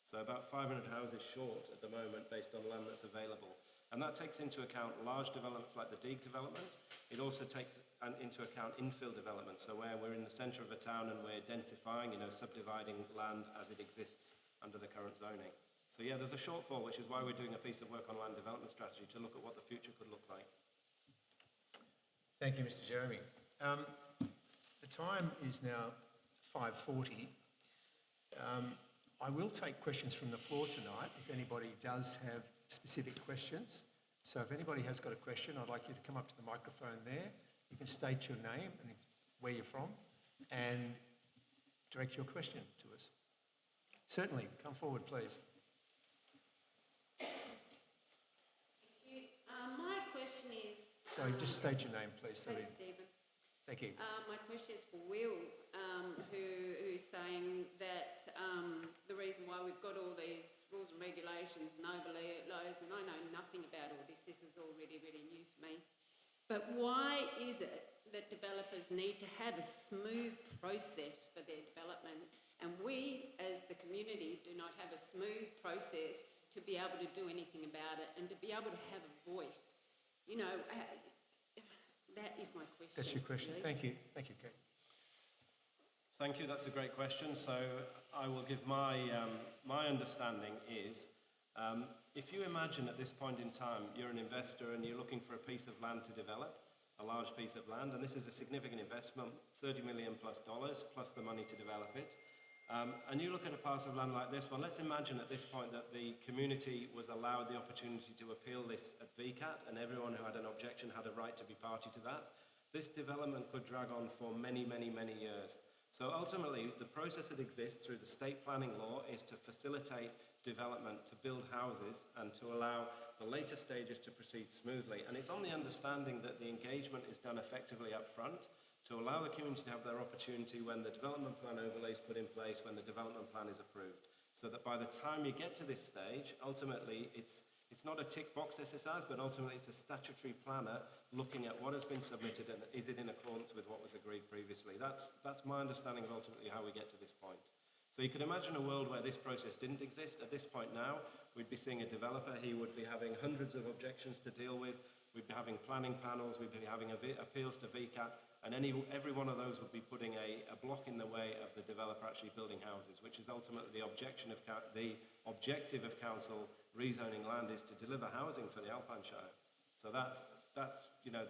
So about 500 houses short at the moment based on land that's available. And that takes into account large developments like the Deeg development. It also takes into account infill development, so where we're in the centre of a town and we're densifying, subdividing land as it exists under the current zoning. So yeah, there's a shortfall, which is why we're doing a piece of work on land development strategy to look at what the future could look like. Thank you, Mr. Jeremy. The time is now 5:40. I will take questions from the floor tonight if anybody does have specific questions. So if anybody has got a question, I'd like you to come up to the microphone there. You can state your name and where you're from and direct your question to us. Certainly, come forward, please. Thank you. My question is... Sorry, just state your name, please. Sorry. Thanks, Stephen. Thank you. My question is for Will, who's saying that the reason why we've got all these rules and regulations and overlays, and I know nothing about all this, this is all really, really new for me, but why is it that developers need to have a smooth process for their development And we, as the community, do not have a smooth process to be able to do anything about it and to be able to have a voice. You know, that is my question. That's your question. really. Thank you. Thank you, Kate. Thank you, that's a great question. So I will give my understanding is, if you imagine at this point in time, you're an investor and you're looking for a piece of land to develop, a large piece of land, and this is a significant investment, $30 million plus the money to develop it. And you look at a parcel of land like this one, let's imagine at this point that the community was allowed the opportunity to appeal this at VCAT, and everyone who had an objection had a right to be party to that. This development could drag on for many, many, many years. So ultimately, the process that exists through the state planning law is to facilitate development, to build houses, and to allow the later stages to proceed smoothly. And it's on the understanding that the engagement is done effectively up front to allow the community to have their opportunity when the development plan overlay is put in place, when the development plan is approved. So that by the time you get to this stage, ultimately it's not a tick box exercise, but ultimately it's a statutory planner looking at what has been submitted and is it in accordance with what was agreed previously. That's my understanding of ultimately how we get to this point. So you could imagine a world where this process didn't exist. At this point now, we'd be seeing a developer, he would be having hundreds of objections to deal with, we'd be having planning panels, we'd be having appeals to VCAT, and every one of those would be putting a block in the way of the developer actually building houses, which is ultimately the objective of council rezoning land is to deliver housing for the Alpine Shire. So that's you know,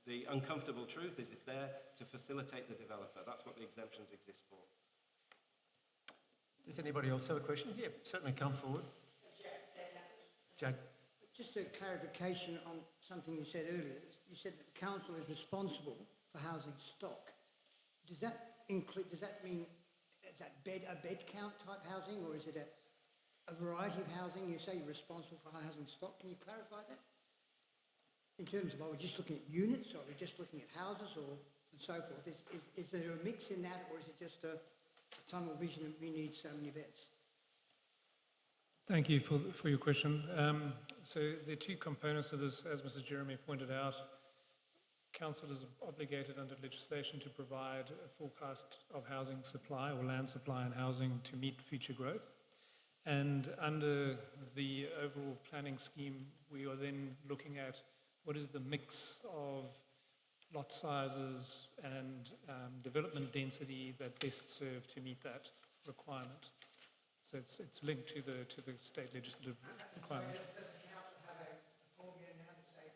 the uncomfortable truth is it's there to facilitate the developer. That's what the exemptions exist for. Does anybody else have a question? Yeah, certainly come forward. Jad. Just a clarification on something you said earlier. You said that the council is responsible for housing stock. Does that mean, is that a bed count type housing, or is it a variety of housing? You say you're responsible for housing stock. Can you clarify that? In terms of, are we just looking at units, or are we just looking at houses, and so forth? Is there a mix in that, or is it just a tunnel vision that we need so many beds? Thank you for your question. So there are two components to this. As Mr. Jeremy pointed out, council is obligated under legislation to provide a forecast of housing supply or land supply and housing to meet future growth. And under the overall planning scheme, we are then looking at what is the mix of lot sizes and development density that best serve to meet that requirement. So it's linked to the state legislative requirement. Does the council have a formula now to say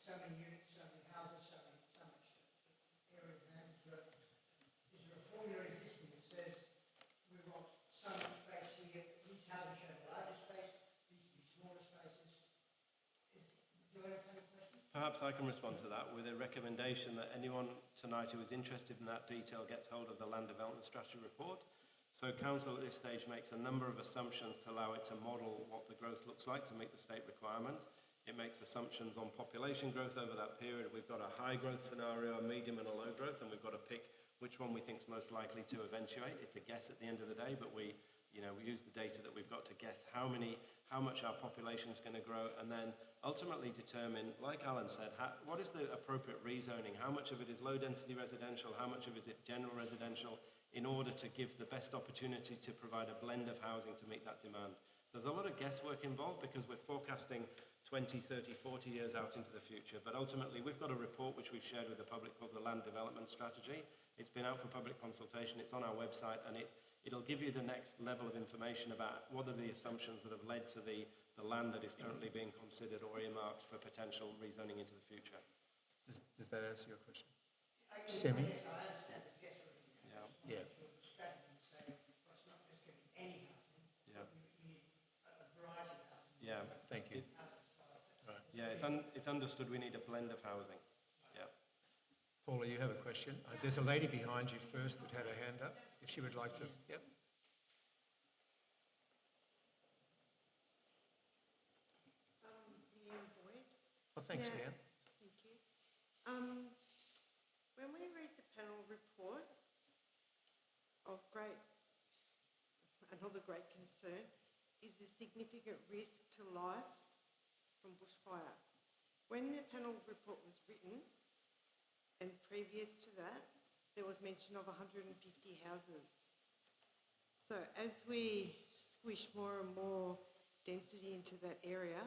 so many units, so many houses, so much area of land? Is there a formula existing that says we want so much space here, these houses should have larger space, these should be smaller spaces? Do you understand the question? Perhaps I can respond to that with a recommendation that anyone tonight who is interested in that detail gets hold of the Land Development Strategy Report. So council at this stage makes a number of assumptions to allow it to model what the growth looks like to meet the state requirement. It makes assumptions on population growth over that period. We've got a high growth scenario, a medium and a low growth, and we've got to pick which one we think is most likely to eventuate. It's a guess at the end of the day, but we use the data that we've got to guess how much our population is going to grow, and then ultimately determine, like Alan said, what is the appropriate rezoning? How much of it is low density residential? How much of it is general residential? In order to give the best opportunity to provide a blend of housing to meet that demand. There's a lot of guesswork involved because we're forecasting 20, 30, 40 years out into the future, but ultimately we've got a report which we've shared with the public called the Land Development Strategy. It's been out for public consultation, it's on our website, and it'll give you the next level of information about what are the assumptions that have led to the land that is currently being considered or earmarked for potential rezoning into the future. Does that answer your question? Semi? Yes, I understand this guesswork. Yeah. Strategy to say, well, it's not just getting any housing, Yeah. we need a variety of housing. Yeah. Thank you. Housing styles. Right. Yeah, it's understood we need a blend of housing. Yeah. Paula, you have a question? There's a lady behind you first that had her hand up, if she would like to. Yep. Leanne Boyd. Well, thanks, Yeah. Leanne. Thank you. When we read the panel report of another great concern is the significant risk to life from bushfire. When the panel report was written, and previous to that, there was mention of 150 houses. So as we squish more and more density into that area,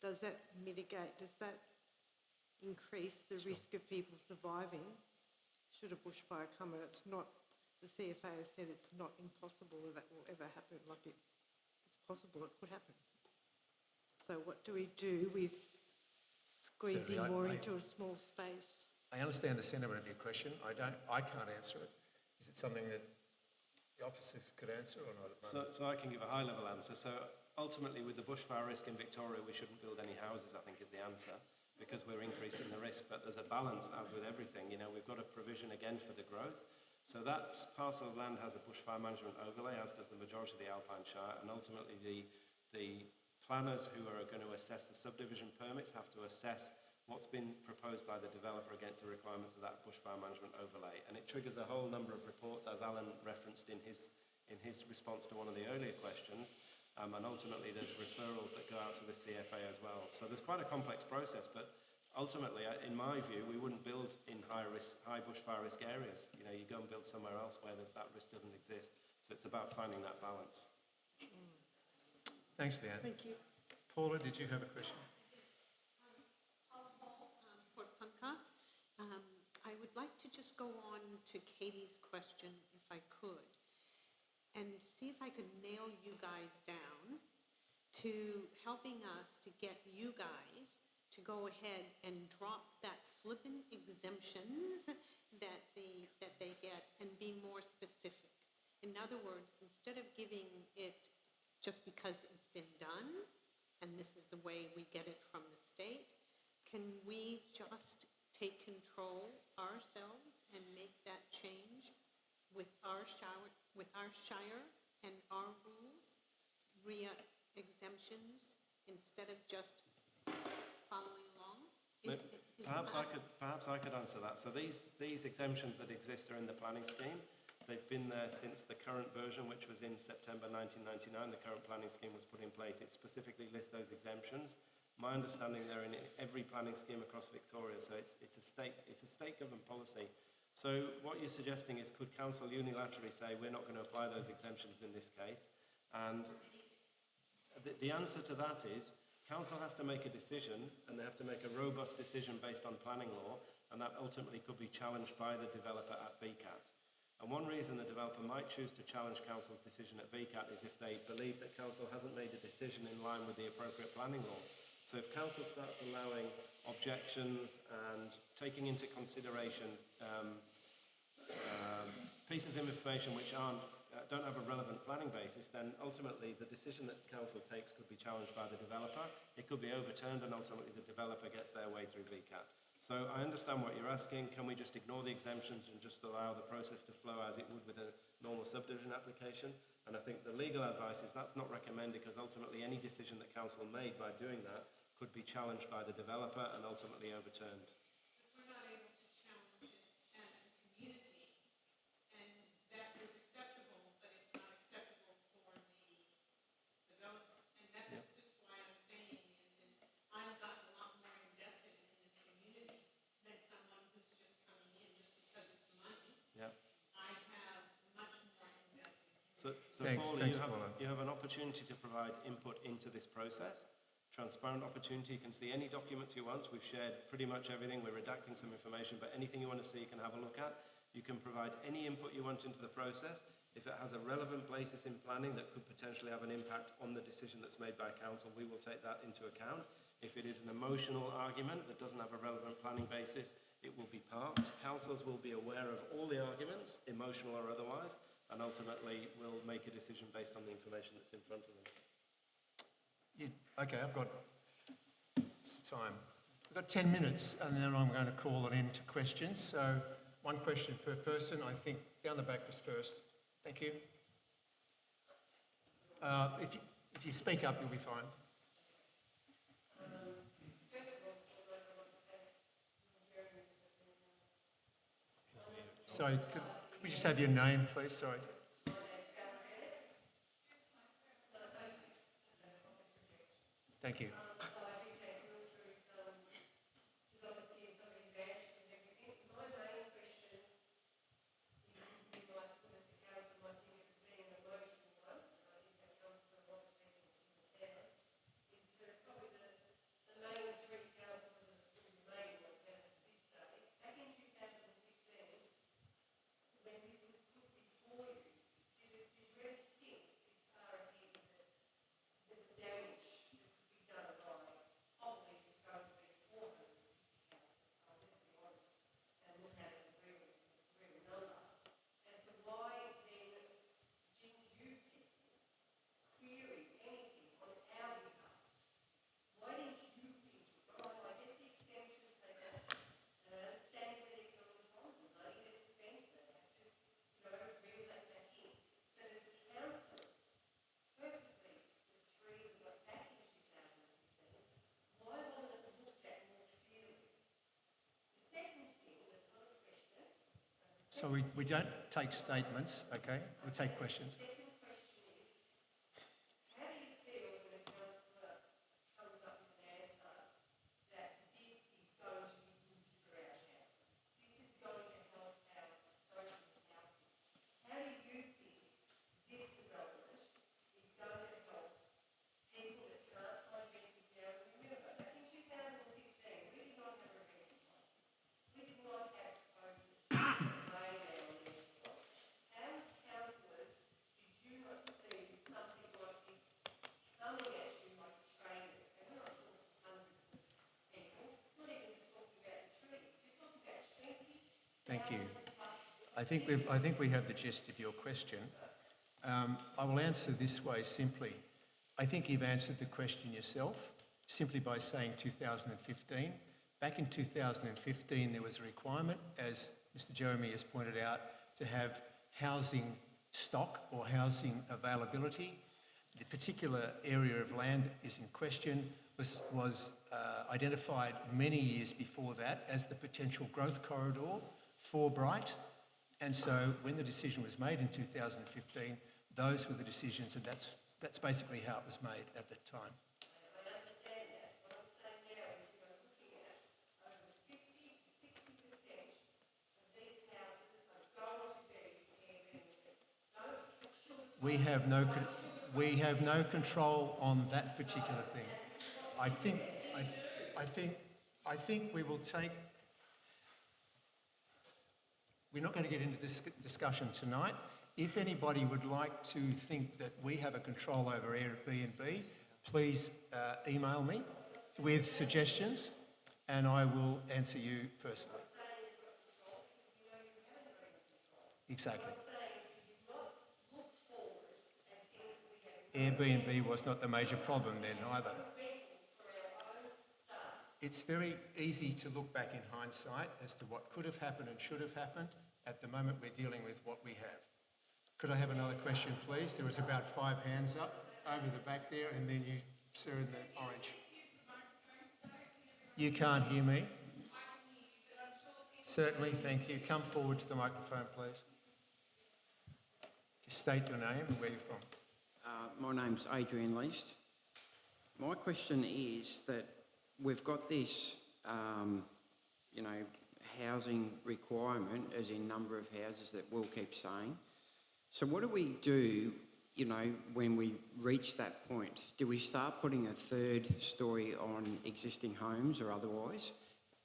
does that increase the risk of people surviving should a bushfire come? And it's not, the CFA has said it's not impossible that will ever happen. Like it's possible, it could happen. So what do we do with squeezing Certainly, more into a small space? I understand the sentiment of your question. I can't answer it. Is it something that the officers could answer or not at the moment? So I can give a high-level answer. So ultimately, with the bushfire risk in Victoria, we shouldn't build any houses, I think is the answer, because we're increasing the risk. But there's a balance, as with everything. You know, we've got a provision again for the growth. So that parcel of land has a bushfire management overlay, as does the majority of the Alpine Shire, and ultimately the planners who are going to assess the subdivision permits have to assess what's been proposed by the developer against the requirements of that bushfire management overlay. And it triggers a whole number of reports, as Alan referenced in his response to one of the earlier questions, and ultimately there's referrals that go out to the CFA as well. So there's quite a complex process, but ultimately, in my view, we wouldn't build in high bushfire risk areas. You know, you go and build somewhere else where that risk doesn't exist. So it's about finding that balance. Thanks, Leanne. Thank you. Paula, did you have a question? Port Punka. I would like to just go on to Katie's question, if I could, and see if I could nail you guys down to helping us to get you guys to go ahead and drop that flippant exemptions that they get and be more specific. In other words, instead of giving it just because it's been done, and this is the way we get it from the state, can we just take control ourselves and make that change with our shire and our rules, exemptions, instead of just following along? Perhaps I could answer that. So these exemptions that exist are in the planning scheme. They've been there since the current version, which was in September 1999. The current planning scheme was put in place. It specifically lists those exemptions. My understanding, they're in every planning scheme across Victoria. So it's a state government policy. So what you're suggesting is, could council unilaterally say we're not going to apply those exemptions in this case? And the answer to that is, council has to make a decision, and they have to make a robust decision based on planning law, and that ultimately could be challenged by the developer at VCAT. And one reason the developer might choose to challenge council's decision at VCAT is if they believe that council hasn't made a decision in line with the appropriate planning law. So if council starts allowing objections and taking into consideration pieces of information which don't have a relevant planning basis, then ultimately the decision that council takes could be challenged by the developer. It could be overturned, and ultimately the developer gets their way through VCAT. So I understand what you're asking. Can we just ignore the exemptions and just allow the process to flow as it would with a normal subdivision application? And I think the legal advice is that's not recommended, because ultimately any decision that council made by doing that could be challenged by the developer and ultimately overturned. We're not able to challenge it as a community, and that is acceptable, but it's not acceptable for the developer. And that's just why I'm saying is I've gotten a lot more invested in this community than someone who's just coming in just because it's money. Yeah. I have much more invested in So Thanks, Paul, Paula. you have an opportunity to provide input into this process. Transparent opportunity. You can see any documents you want. We've shared pretty much everything. We're redacting some information, but anything you want to see, you can have a look at. You can provide any input you want into the process. If it has a relevant basis in planning that could potentially have an impact on the decision that's made by council, we will take that into account. If it is an emotional argument that doesn't have a relevant planning basis, it will be parked. Councils will be aware of all the arguments, emotional or otherwise, and ultimately will make a decision based on the information that's in front of them. Okay, I've got some time. We've got 10 minutes, and then I'm going to call it into questions. So one question per person. I think down the back was first. Thank you. If you speak up, you'll be fine. Sorry, could we just have your name, please? Sorry. Thank you. Emotional So we don't take statements, okay? We take questions. Thank you. I think we have the gist of your question. I will answer this way simply. I think you've answered the question yourself simply by saying 2015. Back in 2015, there was a requirement, as Mr. Jeremy has pointed out, to have housing stock or housing availability. The particular area of land that is in question was identified many years before that as the potential growth corridor for Bright. And so when the decision was made in 2015, those were the decisions, and that's basically how it was made at the time. We have no control on that particular thing. I think we will take. We're not going to get into this discussion tonight. If anybody would like to think that we have a control over Airbnb, please email me with suggestions, and I will answer you personally. Exactly. Airbnb was not the major problem then either. It's very easy to look back in hindsight as to what could have happened and should have happened. At the moment, we're dealing with what we have. Could I have another question, please? There was about 5 hands up over the back there, and then you, sir, in the orange. You can't hear me? Certainly, thank you. Come forward to the microphone, please. Just state your name and where you're from. My name's Adrian Least. My question is that we've got this, housing requirement, as in number of houses that we'll keep saying. So what do we do, when we reach that point? Do we start putting a third story on existing homes or otherwise,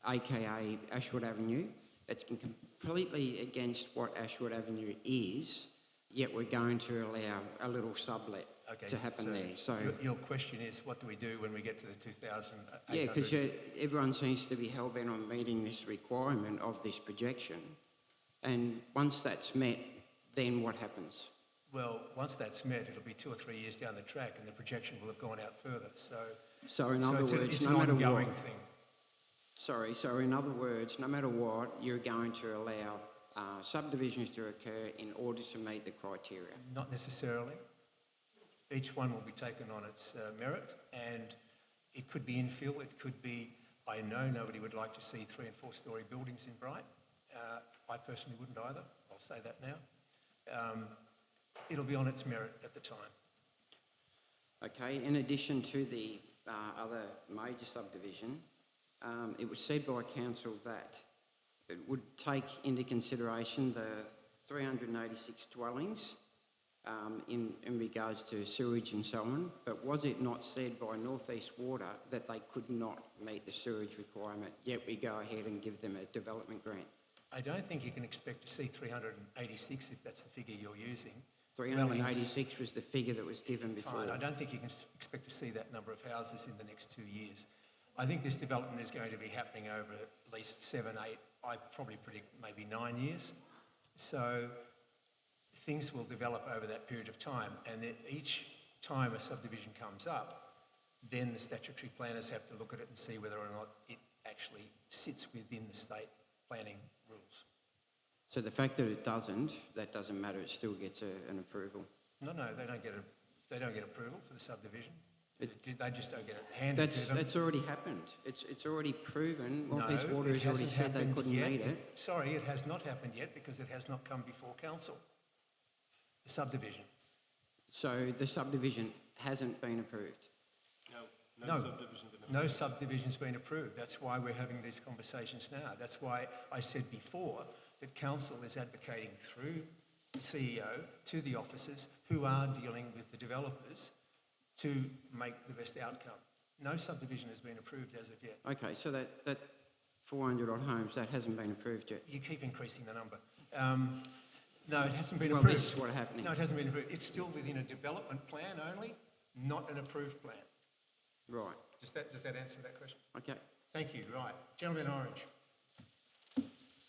aka Ashwood Avenue? It's completely against what Ashwood Avenue is, yet we're going to allow a little sublet to happen there. So your question is, what do we do when we get to the 2,800? Yeah, because everyone seems to be hell-bent on meeting this requirement of this projection. And once that's met, then what happens? Well, once that's met, it'll be 2 or 3 years down the track, and the projection will have gone out further. So in other words, it's no an matter ongoing what, thing. Sorry, so in other words, no matter what, you're going to allow subdivisions to occur in order to meet the criteria? Not necessarily. Each one will be taken on its merit, and it could be infill, it could be, I know nobody would like to see 3- and 4-storey buildings in Bright. I personally wouldn't either, I'll say that now. It'll be on its merit at the time. Okay, in addition to the other major subdivision, it was said by council that it would take into consideration the 386 dwellings in regards to sewage and so on, but was it not said by North East Water that they could not meet the sewage requirement, yet we go ahead and give them a development grant? I don't think you can expect to see 386 if that's the figure you're using. 386 was the figure that was given before. Fine, I don't think you can expect to see that number of houses in the next 2 years. I think this development is going to be happening over at least 7, 8, I probably predict maybe 9 years. So things will develop over that period of time, and then each time a subdivision comes up, then the statutory planners have to look at it and see whether or not it actually sits within the state planning rules. So the fact that it doesn't, that doesn't matter, it still gets an approval? No, they don't get approval for the subdivision. They just don't get it handed to them. That's already happened. It's already proven. Northeast No, Water it has already hasn't said they happened couldn't yet. meet it. Sorry, it has not happened yet because it has not come before council. The subdivision. So the subdivision hasn't been approved. No subdivision. No subdivision's been approved. That's why we're having these conversations now. That's why I said before that council is advocating through the CEO to the officers who are dealing with the developers to make the best outcome. No subdivision has been approved as of yet. Okay, so that 400 odd homes, that hasn't been approved yet. You keep increasing the number. No, it hasn't been Well, approved. this is what's happening. No, it hasn't been approved. It's still within a development plan only, not an approved plan. Right, Does that answer that question? okay. Thank you. Right. Gentleman in orange.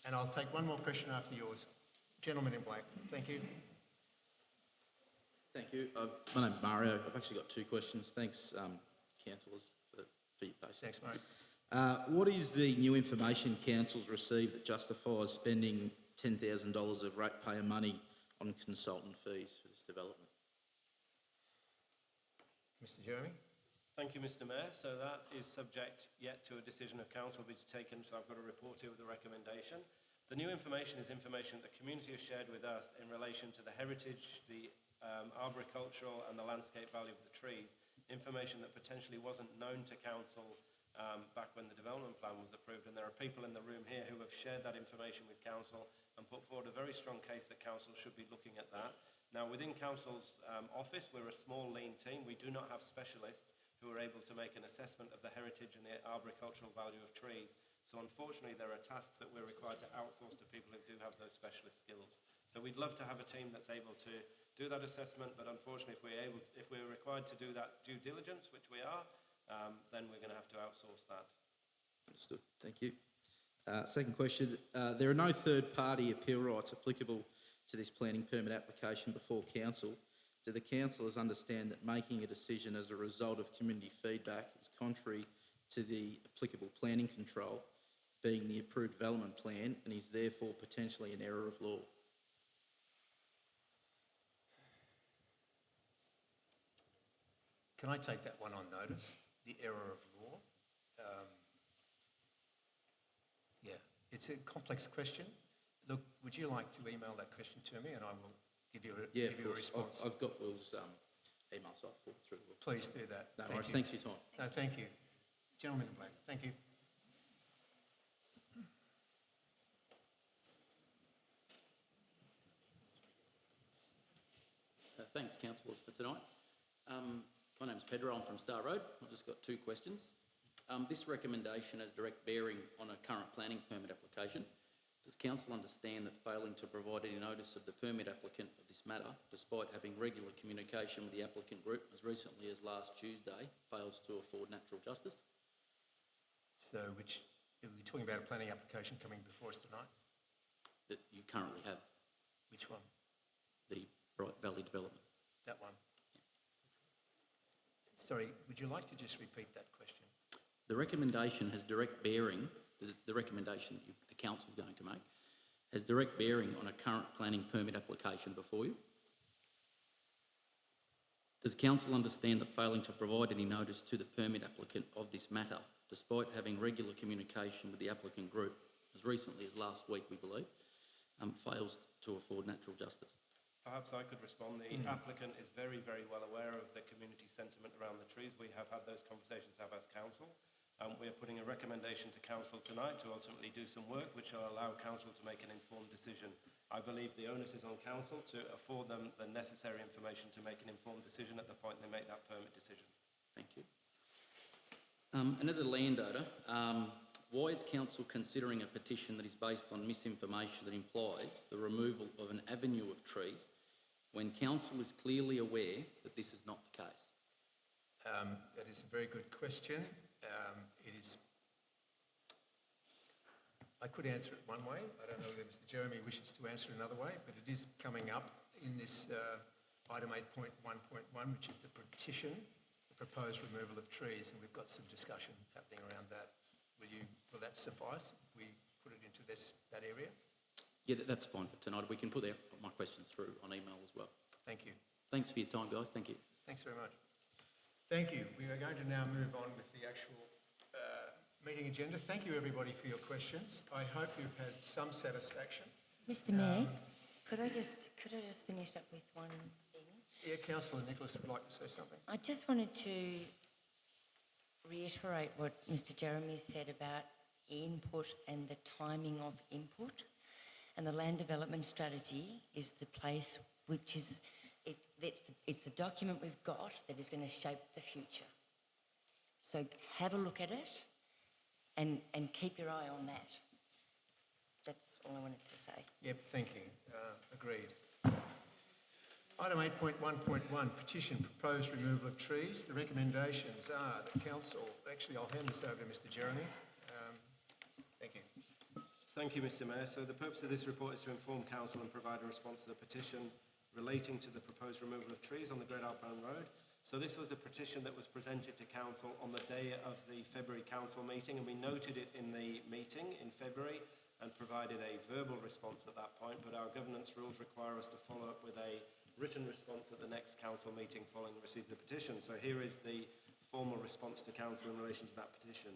And I'll take one more question after yours. Gentleman in black. Thank you. Thank you. My name's Mario. I've actually got two questions. Thanks, councillors, for your patience. Thanks, mate. What is the new information council's received that justifies spending $10,000 of ratepayer money on consultant fees for this development? Mr. Jeremy? Thank you, Mr Mayor. So that is subject yet to a decision of council which is taken, so I've got a report here with a recommendation. The new information is information that the community has shared with us in relation to the heritage, the arboricultural and the landscape value of the trees, information that potentially wasn't known to council back when the development plan was approved, and there are people in the room here who have shared that information with council and put forward a very strong case that council should be looking at that. Now, within council's office, we're a small, lean team. We do not have specialists who are able to make an assessment of the heritage and the arboricultural value of trees. So unfortunately, there are tasks that we're required to outsource to people who do have those specialist skills. So we'd love to have a team that's able to do that assessment, but unfortunately, if we're required to do that due diligence, which we are, then we're going to have to outsource that. Understood. Thank you. Second question. There are no third-party appeal rights applicable to this planning permit application before council. Do the councillors understand that making a decision as a result of community feedback is contrary to the applicable planning control, being the approved development plan, and is therefore potentially an error of law? Can I take that one on notice? The error of law? Yeah, it's a complex question. Look, would you like to email that question to me and I will give you a response? I've got Will's email, so I'll forward through. Please do that. No Thank worries. you. Thanks for your time. No, thank you. Gentleman in black, thank you. Thanks, councillors, for tonight. My name's Pedro, I'm from Star Road. I've just got two questions. This recommendation has direct bearing on a current planning permit application. Does council understand that failing to provide any notice of the permit applicant of this matter, despite having regular communication with the applicant group as recently as last Tuesday, fails to afford natural justice? So are we talking about a planning application coming before us tonight? That you currently have? Which one? The Bright Valley development. That one. Sorry, would you like to just repeat that question? The recommendation has direct bearing, the recommendation the council is going to make, has direct bearing on a current planning permit application before you. Does council understand that failing to provide any notice to the permit applicant of this matter, despite having regular communication with the applicant group, as recently as last week we believe, fails to afford natural justice? Perhaps I could respond. The applicant is very, very well aware of the community sentiment around the trees. We have had those conversations as council. We are putting a recommendation to council tonight to ultimately do some work which will allow council to make an informed decision. I believe the onus is on council to afford them the necessary information to make an informed decision at the point they make that permit decision. Thank you. And as a landowner, why is council considering a petition that is based on misinformation that implies the removal of an avenue of trees when council is clearly aware that this is not the case? That is a very good question. It is. I could answer it one way. I don't know whether Mr. Jeremy wishes to answer it another way, but it is coming up in this item 8.1.1, which is the petition, the proposed removal of trees, and we've got some discussion happening around that. Will that suffice? We put it into that area? Yeah, that's fine for tonight. We can put my questions through on email as well. Thank you. Thanks for your time, guys. Thank you. Thanks very much. Thank you. We are going to now move on with the actual meeting agenda. Thank you, everybody, for your questions. I hope you've had some satisfaction. Mr. Mayor, could I just finish up with one thing? Yeah, Councillor Nicholas would like to say something. I just wanted to reiterate what Mr. Jeremy said about input and the timing of input. And the land development strategy is the place which is, it's the document we've got that is going to shape the future. So have a look at it and keep your eye on that. That's all I wanted to say. Yep, thank you. Agreed. Item 8.1.1, petition proposed removal of trees. The recommendations are that council, actually I'll hand this over to Mr. Jeremy. Thank you. Thank you, Mr. Mayor. So the purpose of this report is to inform council and provide a response to the petition relating to the proposed removal of trees on the Great Alpine Road. So this was a petition that was presented to council on the day of the February council meeting, and we noted it in the meeting in February and provided a verbal response at that point, but our governance rules require us to follow up with a written response at the next council meeting following the receipt of the petition. So here is the formal response to council in relation to that petition.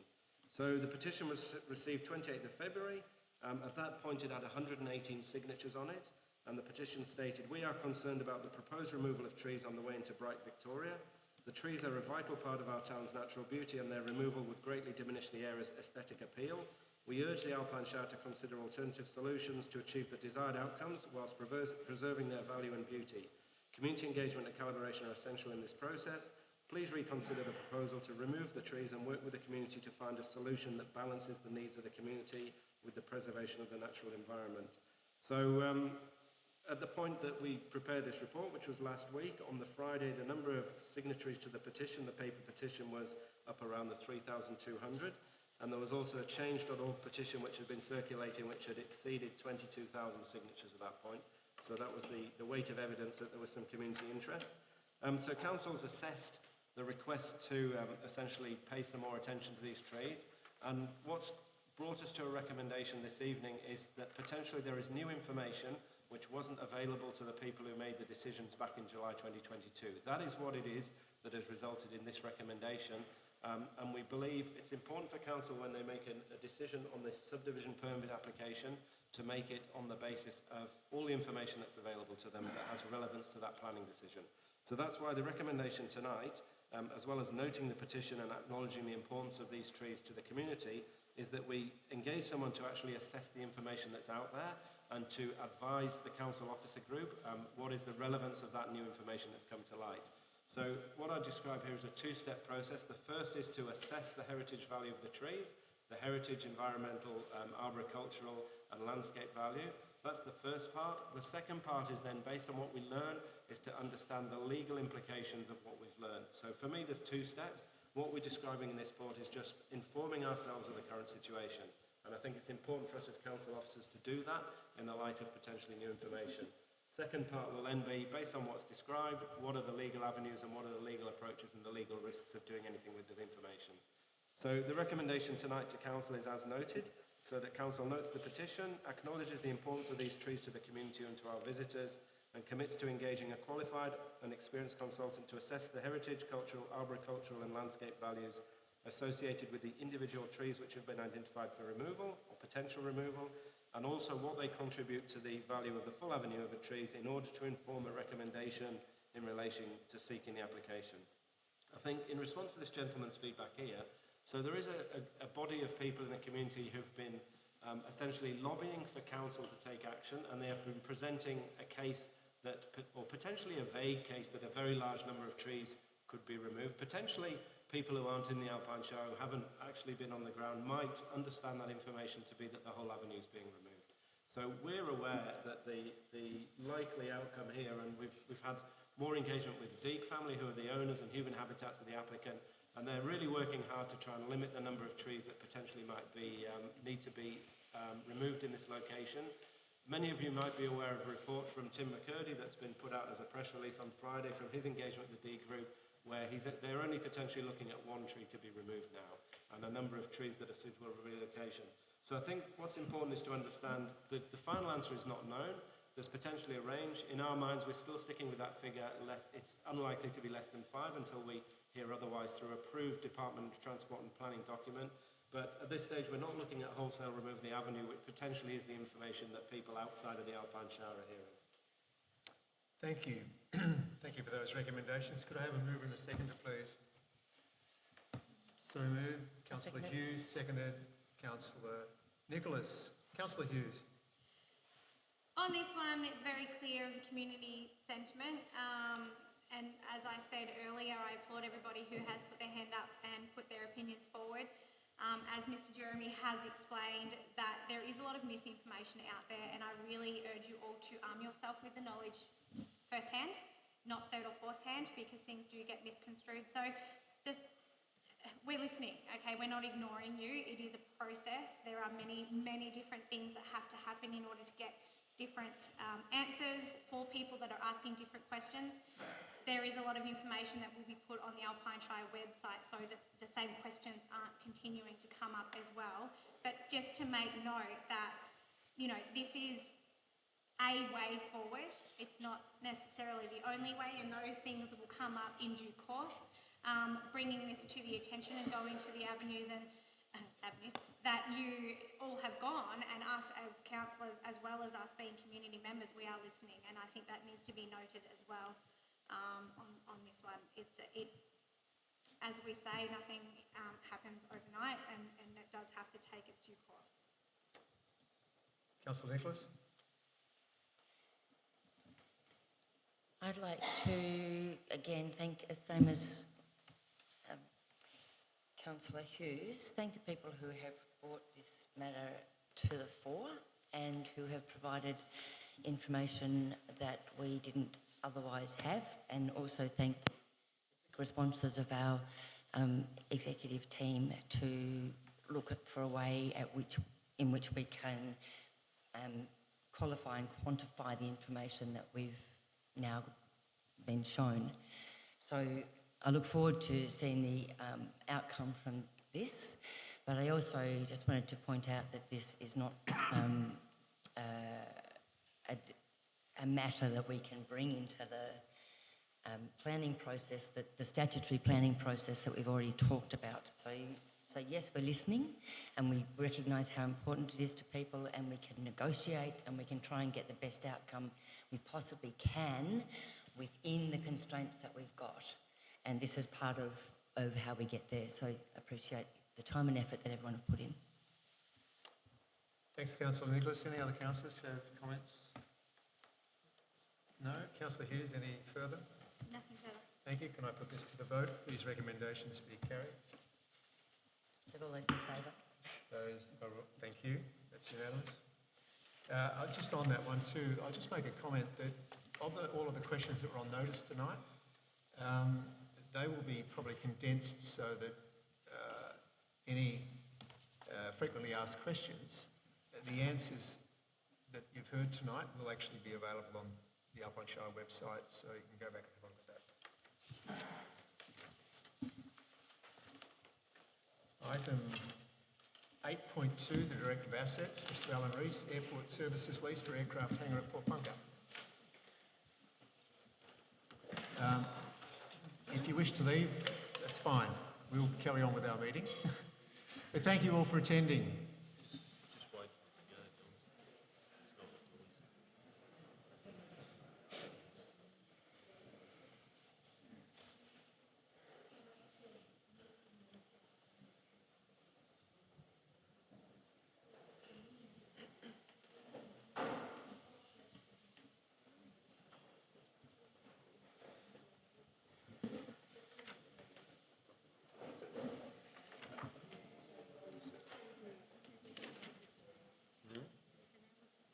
So the petition was received 28th of February. At that point it had 118 signatures on it, and the petition stated, "We are concerned about the proposed removal of trees on the way into Bright Victoria. The trees are a vital part of our town's natural beauty, and their removal would greatly diminish the area's aesthetic appeal. We urge the Alpine Shire to consider alternative solutions to achieve the desired outcomes whilst preserving their value and beauty. Community engagement and collaboration are essential in this process. Please reconsider the proposal to remove the trees and work with the community to find a solution that balances the needs of the community with the preservation of the natural environment." So at the point that we prepared this report, which was last week, on the Friday, the number of signatories to the petition, the paper petition, was up around the 3,200. And there was also a change.org petition which had been circulating, which had exceeded 22,000 signatures at that point. So that was the weight of evidence that there was some community interest. So council's assessed the request to essentially pay some more attention to these trees. And what's brought us to a recommendation this evening is that potentially there is new information which wasn't available to the people who made the decisions back in July 2022. That is what it is that has resulted in this recommendation. And we believe it's important for council when they make a decision on this subdivision permit application to make it on the basis of all the information that's available to them that has relevance to that planning decision. So that's why the recommendation tonight, as well as noting the petition and acknowledging the importance of these trees to the community, is that we engage someone to actually assess the information that's out there and to advise the council officer group what is the relevance of that new information that's come to light. So what I describe here is a two-step process. The first is to assess the heritage value of the trees, the heritage, environmental, arboricultural and landscape value. That's the first part. The second part is then, based on what we learn, is to understand the legal implications of what we've learned. So for me, there's two steps. What we're describing in this report is just informing ourselves of the current situation. And I think it's important for us as council officers to do that in the light of potentially new information. Second part will then be, based on what's described, what are the legal avenues and what are the legal approaches and the legal risks of doing anything with the information. So the recommendation tonight to council is as noted, so that council notes the petition, acknowledges the importance of these trees to the community and to our visitors, and commits to engaging a qualified and experienced consultant to assess the heritage, cultural, arboricultural and landscape values associated with the individual trees which have been identified for removal or potential removal, and also what they contribute to the value of the full avenue of the trees in order to inform a recommendation in relation to seeking the application. I think in response to this gentleman's feedback here, so there is a body of people in the community who've been essentially lobbying for council to take action, and they have been presenting a case that, or potentially a vague case, that a very large number of trees could be removed. Potentially people who aren't in the Alpine Shire, who haven't actually been on the ground, might understand that information to be that the whole avenue is being removed. So we're aware that the likely outcome here, and we've had more engagement with the Deek family, who are the owners, and Human Habitats are the applicant, and they're really working hard to try and limit the number of trees that potentially might be need to be removed in this location. Many of you might be aware of a report from Tim McCurdy that's been put out as a press release on Friday from his engagement with the Deek group, where they're only potentially looking at one tree to be removed now, and a number of trees that are suitable for relocation. So I think what's important is to understand that the final answer is not known, There's potentially a range. In our minds, we're still sticking with that figure. It's unlikely to be less than 5 until we hear otherwise through approved Department of Transport and Planning document. But at this stage, we're not looking at wholesale remove the avenue, which potentially is the information that people outside of the Alpine Shower are hearing. Thank you. Thank you for those recommendations. Could I have a mover and a seconder, please? So moved. Councillor Hughes, seconded. Councillor Nicholas. Councillor Hughes. On this one, it's very clear of the community sentiment. And as I said earlier, I applaud everybody who has put their hand up and put their opinions forward. As Mr. Jeremy has explained, that there is a lot of misinformation out there, and I really urge you all to arm yourself with the knowledge firsthand, not third or fourth hand, because things do get misconstrued. So we're listening, okay? We're not ignoring you. It is a process. There are many, many different things that have to happen in order to get different answers for people that are asking different questions. There is a lot of information that will be put on the Alpine Shire website so that the same questions aren't continuing to come up as well. But just to make note that, you know, this is a way forward. It's not necessarily the only way, and those things will come up in due course. Bringing this to the attention and going to the avenues that you all have gone, and us as councillors, as well as us being community members, we are listening, and I think that needs to be noted as well. On this one, as we say, nothing happens overnight, and it does have to take its due course. Councillor Nicholas. I'd like to, again, same as Councillor Hughes, thank the people who have brought this matter to the fore and who have provided information that we didn't otherwise have, and also thank the responses of our executive team to look for a way in which we can qualify and quantify the information that we've now been shown. So I look forward to seeing the outcome from this, but I also just wanted to point out that this is not a matter that we can bring into the planning process, the statutory planning process that we've already talked about. So yes, we're listening, and we recognise how important it is to people, and we can negotiate, and we can try and get the best outcome we possibly can within the constraints that we've got. And this is part of how we get there. So I appreciate the time and effort that everyone have put in. Thanks, Councillor Nicholas. Any other councillors who have comments? No? Councillor Hughes, any further? Nothing further. Thank you. Can I put this to the vote? These recommendations be carried. All those in favour? Thank you. That's unanimous. Just on that one too, I'll just make a comment that of all of the questions that were on notice tonight, they will be probably condensed so that any frequently asked questions, the answers that you've heard tonight will actually be available on the Alpine Shire website, so you can go back and have a look at that. Item 8.2, the Director of Assets, Mr Alan Rees, Airport Services Lease for Aircraft Hangar at Port Punker. If you wish to leave, that's fine. We'll carry on with our meeting. But thank you all for attending.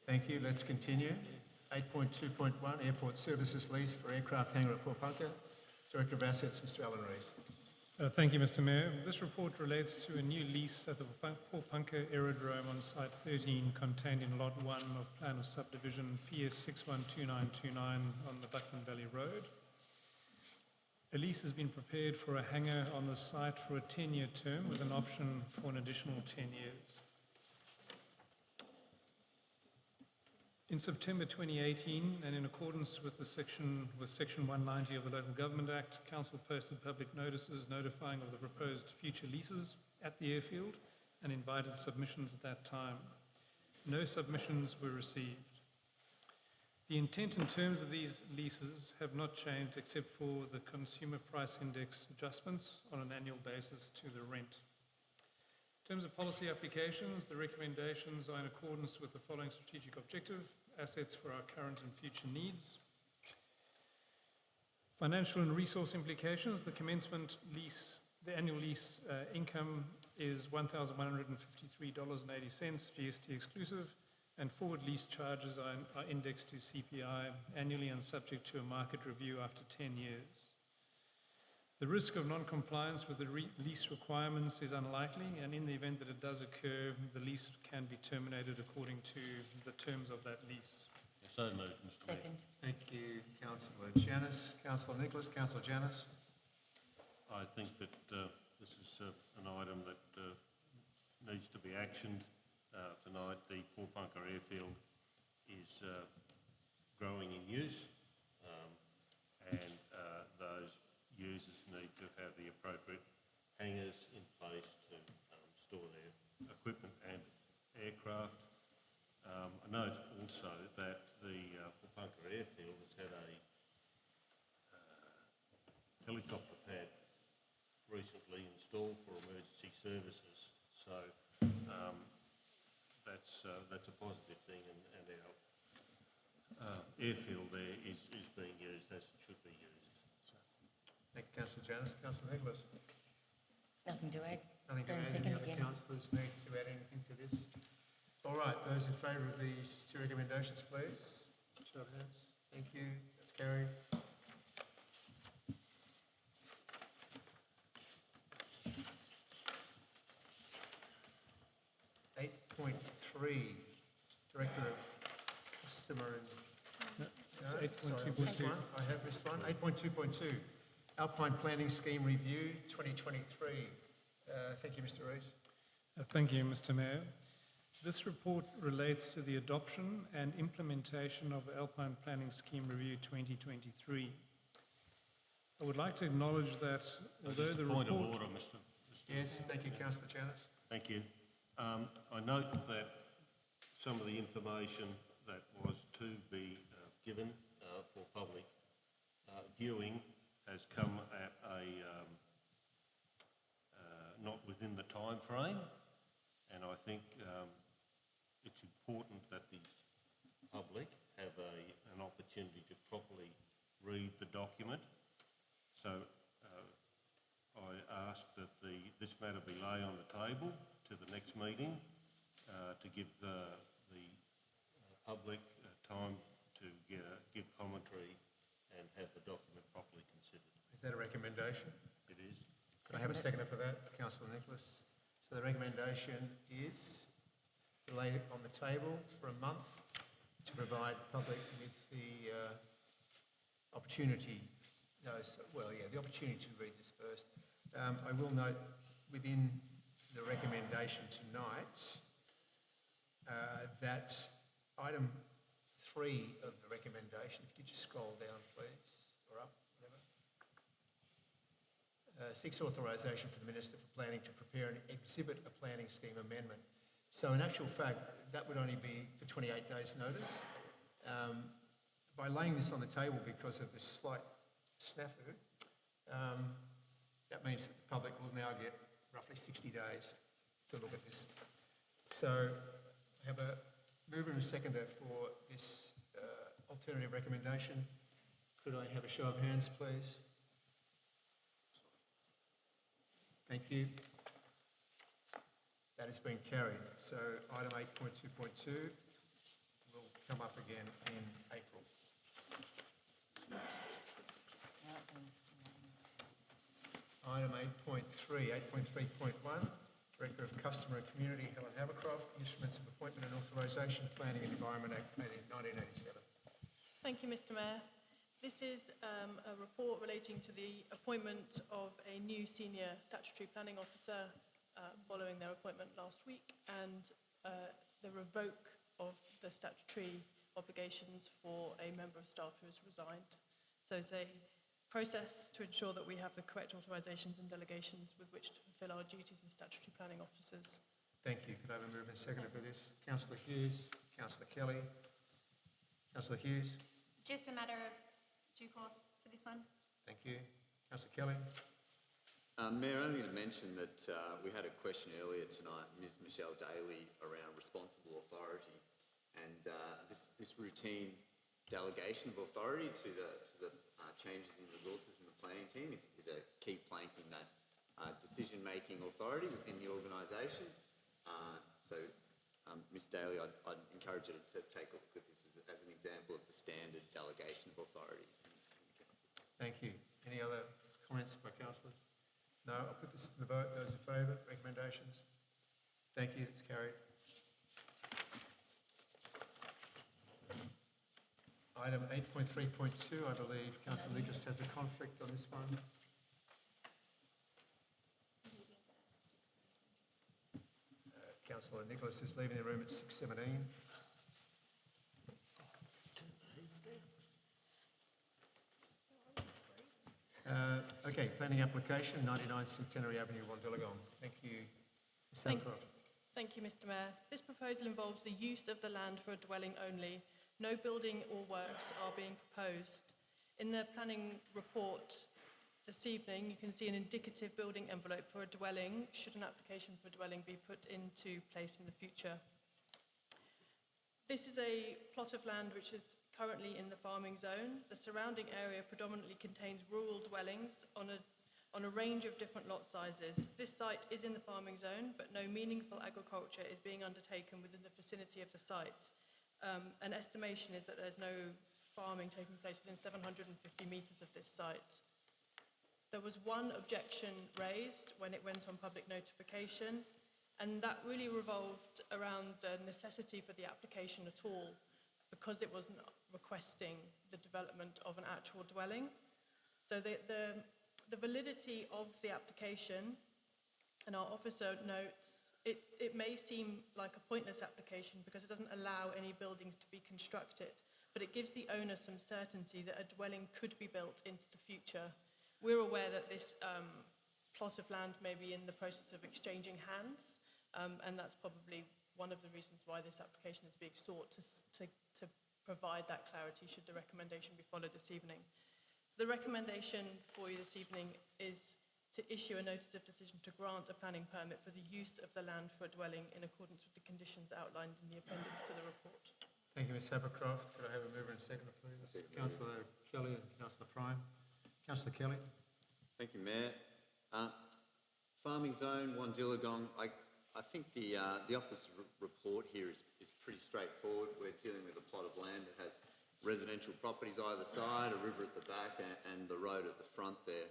Thank you. Let's continue. 8.2.1, Airport Services Lease for Aircraft Hangar at Port Punker. Director of Assets, Mr Alan Rees. Thank you, Mr Mayor. This report relates to a new lease at the Port Punker Aerodrome on Site 13, contained in Lot 1 of Plan of Subdivision PS 612929 on the Buckland Valley Road. A lease has been prepared for a hangar on the site for a 10-year term with an option for an additional 10 years. In September 2018, and in accordance with Section 190 of the Local Government Act, Council posted public notices notifying of the proposed future leases at the airfield and invited submissions at that time. No submissions were received. The intent and terms of these leases have not changed except for the Consumer Price Index adjustments on an annual basis to the rent. In terms of policy applications, the recommendations are in accordance with the following strategic objective: assets for our current and future needs. Financial and resource implications: the commencement lease, the annual lease income is $1,153.80 GST exclusive, and forward lease charges are indexed to CPI annually and subject to a market review after 10 years. The risk of non-compliance with the lease requirements is unlikely, and in the event that it does occur, the lease can be terminated according to the terms of that lease. So moved, Mr Mayor. Second. Thank you, Councillor Janis. Councillor Nicholas. Councillor Janis. I think that this is an item that needs to be actioned tonight. The Porepunkah Airfield is growing in use, and those users need to have the appropriate hangars in place to store their equipment and aircraft. I note also that the Porepunkah Airfield has had a helicopter pad recently installed for emergency services, so that's a positive thing, and our airfield there is being used as it should be used. So. Thank you, Councillor Janis. Councillor Nicholas. Nothing to add. Nothing to It's add. going Any second other again. councillors need to add anything to this? All right, those in favour of these two recommendations, please. Show of hands. Thank you. That's carried. Director of Customer and... No, sorry, I've missed 8.2.2. one. I have missed one. 8.2.2, Alpine Planning Scheme Review 2023. Thank you, Mr Rees. Thank you, Mr Mayor. This report relates to the adoption and implementation of the Alpine Planning Scheme Review 2023. I would like to acknowledge that although Just a the point report... of order, Mr. Yes, thank you, Councillor Janis. Thank you. I note that some of the information that was to be given for public viewing has come at a not within the time frame, and I think it's important that the public have an opportunity to properly read the document. So I ask that this matter be laid on the table to the next meeting to give the public time to give commentary and have the document properly considered. Is that a recommendation? It is. Can I have a seconder for that, Councillor Nicholas? So the recommendation is to lay it on the table for a month to provide public with the opportunity, the opportunity to read this first. I will note within the recommendation tonight that item 3 of the recommendation, if you could just scroll down please, or up, whatever. Seeks authorisation for the Minister for Planning to prepare and exhibit a planning scheme amendment. So in actual fact, that would only be for 28 days' notice. By laying this on the table because of this slight snafu, that means that the public will now get roughly 60 days to look at this. So I have a mover and a seconder for this alternative recommendation. Could I have a show of hands, please? Thank you. That has been carried. So item 8.2.2 will come up again in April. Item 8.3, 8.3.1, Director of Customer and Community, Helen Havercroft, Instruments of Appointment and Authorisation, Planning and Environment Act 1987. Thank you, Mr Mayor. This is a report relating to the appointment of a new senior statutory planning officer following their appointment last week, and the revoke of the statutory obligations for a member of staff who has resigned. So it's a process to ensure that we have the correct authorisations and delegations with which to fulfil our duties as statutory planning officers. Thank you. Could I have a mover and seconder for this? Councillor Hughes, Councillor Kelly. Councillor Hughes, Just a matter of due course for this one. thank you. Councillor Kelly. Mayor, only to mention that we had a question earlier tonight, Ms Michelle Daly, around responsible authority, and this routine delegation of authority to the changes in resources in the planning team is a key plank in that decision-making authority within the organisation. So, Ms Daly, I'd encourage you to take a look at this as an example of the standard delegation of authority in the council. Thank you. Any other comments by councillors? No, I'll put this to the vote. Those in favour, recommendations? Thank you, it's carried. Item 8.3.2, I believe Councillor Nicholas has a conflict on this one. Councillor Nicholas is leaving the room at 6:17. Okay, planning application, 99 Centenary Avenue, Wandillagong. Thank you. Ms. Hapcroft. Thank you, Mr Mayor. This proposal involves the use of the land for a dwelling only. No building or works are being proposed. In the planning report this evening, you can see an indicative building envelope for a dwelling, should an application for a dwelling be put into place in the future. This is a plot of land which is currently in the farming zone. The surrounding area predominantly contains rural dwellings on a range of different lot sizes. This site is in the farming zone, but no meaningful agriculture is being undertaken within the vicinity of the site. An estimation is that there's no farming taking place within 750 metres of this site. There was one objection raised when it went on public notification, and that really revolved around the necessity for the application at all, because it wasn't requesting the development of an actual dwelling. So the validity of the application, and our officer notes, it may seem like a pointless application because it doesn't allow any buildings to be constructed, but it gives the owner some certainty that a dwelling could be built into the future. We're aware that this plot of land may be in the process of exchanging hands, and that's probably one of the reasons why this application is being sought, to provide that clarity should the recommendation be followed this evening. So the recommendation for you this evening is to issue a notice of decision to grant a planning permit for the use of the land for a dwelling in accordance with the conditions outlined in the appendix to the report. Thank you, Ms. Hapcroft. Could I have a mover and seconder, please? Councillor Kelly and Councillor Prime. Councillor Kelly. Thank you, Mayor. Farming zone, Wandillagong, I think the office report here is pretty straightforward. We're dealing with a plot of land that has residential properties either side, a river at the back and the road at the front there.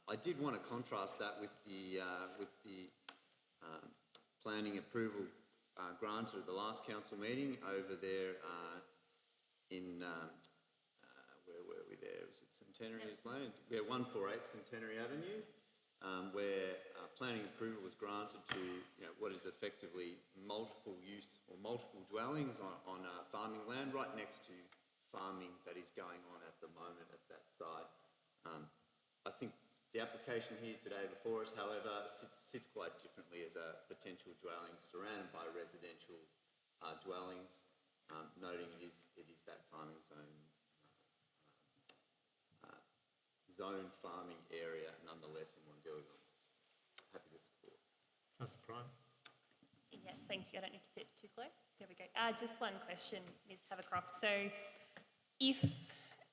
I did want to contrast that with the planning approval granted at the last council meeting over there in, where were we there? Was it Centenary's Lane? Yeah, 148 Centenary Avenue, where planning approval was granted to what is effectively multiple use or multiple dwellings on farming land right next to farming that is going on at the moment at that site. I think the application here today before us, however, sits quite differently as a potential dwelling surrounded by residential dwellings, noting it is that farming zone farming area nonetheless in Wandillagong. Happy to support. Councillor Prime. Yes, thank you. I don't need to sit too close. There we go. Just one question, Ms. Havercroft. So if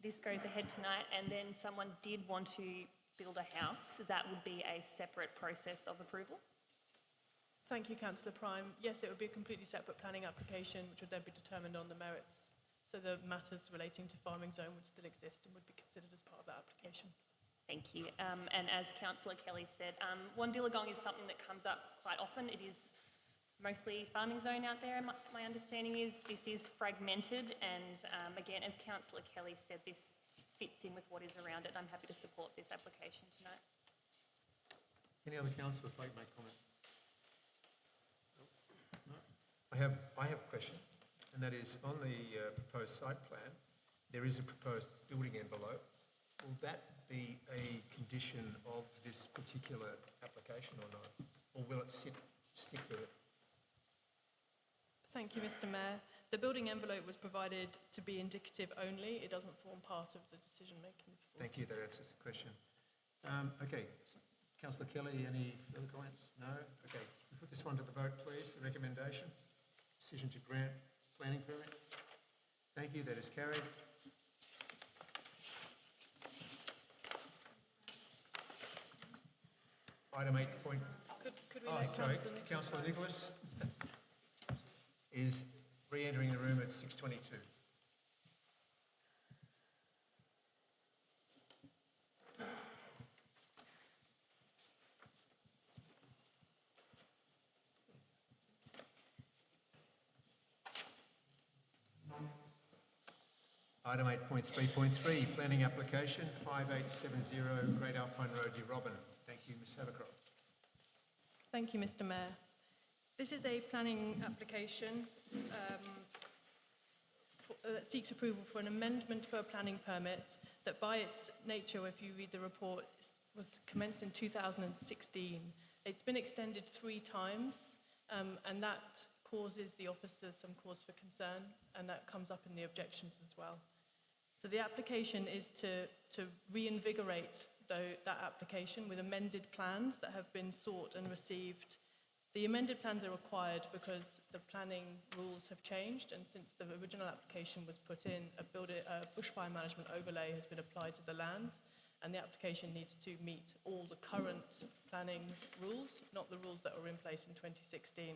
this goes ahead tonight and then someone did want to build a house, that would be a separate process of approval? Thank you, Councillor Prime. Yes, it would be a completely separate planning application, which would then be determined on the merits. So the matters relating to farming zone would still exist and would be considered as part of that application. Thank you. And as Councillor Kelly said, Wandillagong is something that comes up quite often. It is mostly farming zone out there. My understanding is this is fragmented, and again, as Councillor Kelly said, this fits in with what is around it. I'm happy to support this application tonight. Any other councillors like to make comment? No? I have a question, and and that is on the proposed site plan, there is a proposed building envelope. Will that be a condition of this particular application or not? Or will it stick with it? Thank you, Mr Mayor. The building envelope was provided to be indicative only. It doesn't form part of the decision-making. Thank you, that answers the question. Okay, Councillor Kelly, any further comments? No? Okay, we put this one to the vote, please, the recommendation. Decision to grant planning permit. Thank you, that is carried. Item 8 point... Could we Oh, let sorry, Councillor Nicholas Councillor Nicholas is re-entering the room at 6:22. Item 8.3.3, planning application 5870 Great Alpine Road, Robin. Thank you, Ms Havercroft. Thank you, Mr Mayor. This is a planning application that seeks approval for an amendment for a planning permit that by its nature, if you read the report, was commenced in 2016. It's been extended 3 times and that causes the officers some cause for concern, and that comes up in the objections as well. So the application is to reinvigorate that application with amended plans that have been sought and received. The amended plans are required because the planning rules have changed, and since the original application was put in, a bushfire management overlay has been applied to the land, and the application needs to meet all the current planning rules, not the rules that were in place in 2016.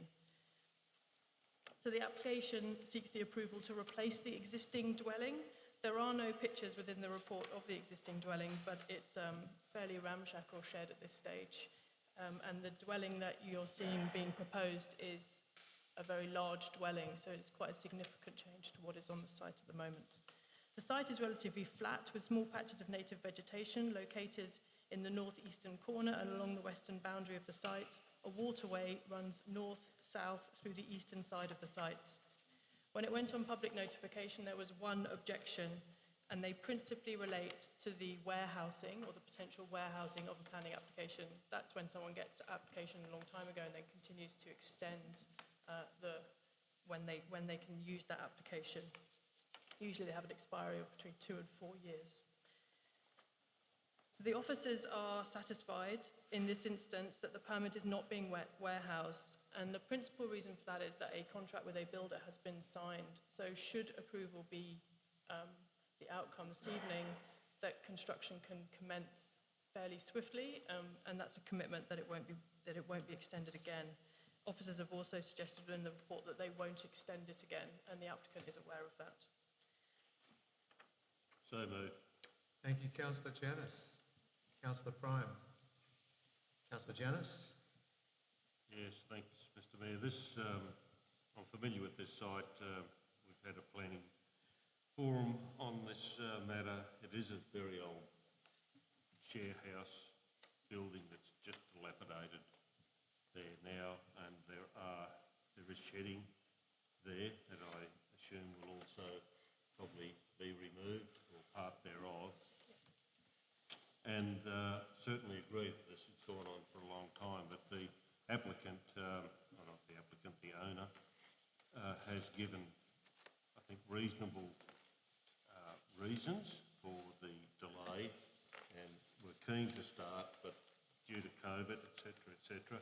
So the application seeks the approval to replace the existing dwelling. There are no pictures within the report of the existing dwelling, but it's fairly ramshackle shed at this stage. And the dwelling that you're seeing being proposed is a very large dwelling, so it's quite a significant change to what is on the site at the moment. The site is relatively flat with small patches of native vegetation located in the northeastern corner and along the western boundary of the site. A waterway runs north-south through the eastern side of the site. When it went on public notification, there was one objection, and they principally relate to the warehousing or the potential warehousing of a planning application. That's when someone gets an application a long time ago and then continues to extend when they can use that application. Usually they have an expiry of between 2 and 4 years. So the officers are satisfied in this instance that the permit is not being warehoused, and the principal reason for that is that a contract with a builder has been signed. So should approval be the outcome this evening, that construction can commence fairly swiftly, and that's a commitment that it won't be extended again. Officers have also suggested in the report that they won't extend it again, and the applicant is aware of that. So moved. Thank you, Councillor Janus. Councillor Prime. Councillor Janus. Yes, thanks, Mr Mayor. I'm familiar with this site. We've had a planning forum on this matter. It is a very old share house building that's just dilapidated there now, and there is shedding there that I assume will also probably be removed or part thereof. And certainly agree that this has gone on for a long time, but the applicant, or not the applicant, the owner, has given, I think, reasonable reasons for the delay, and we're keen to start, but due to COVID, etc.,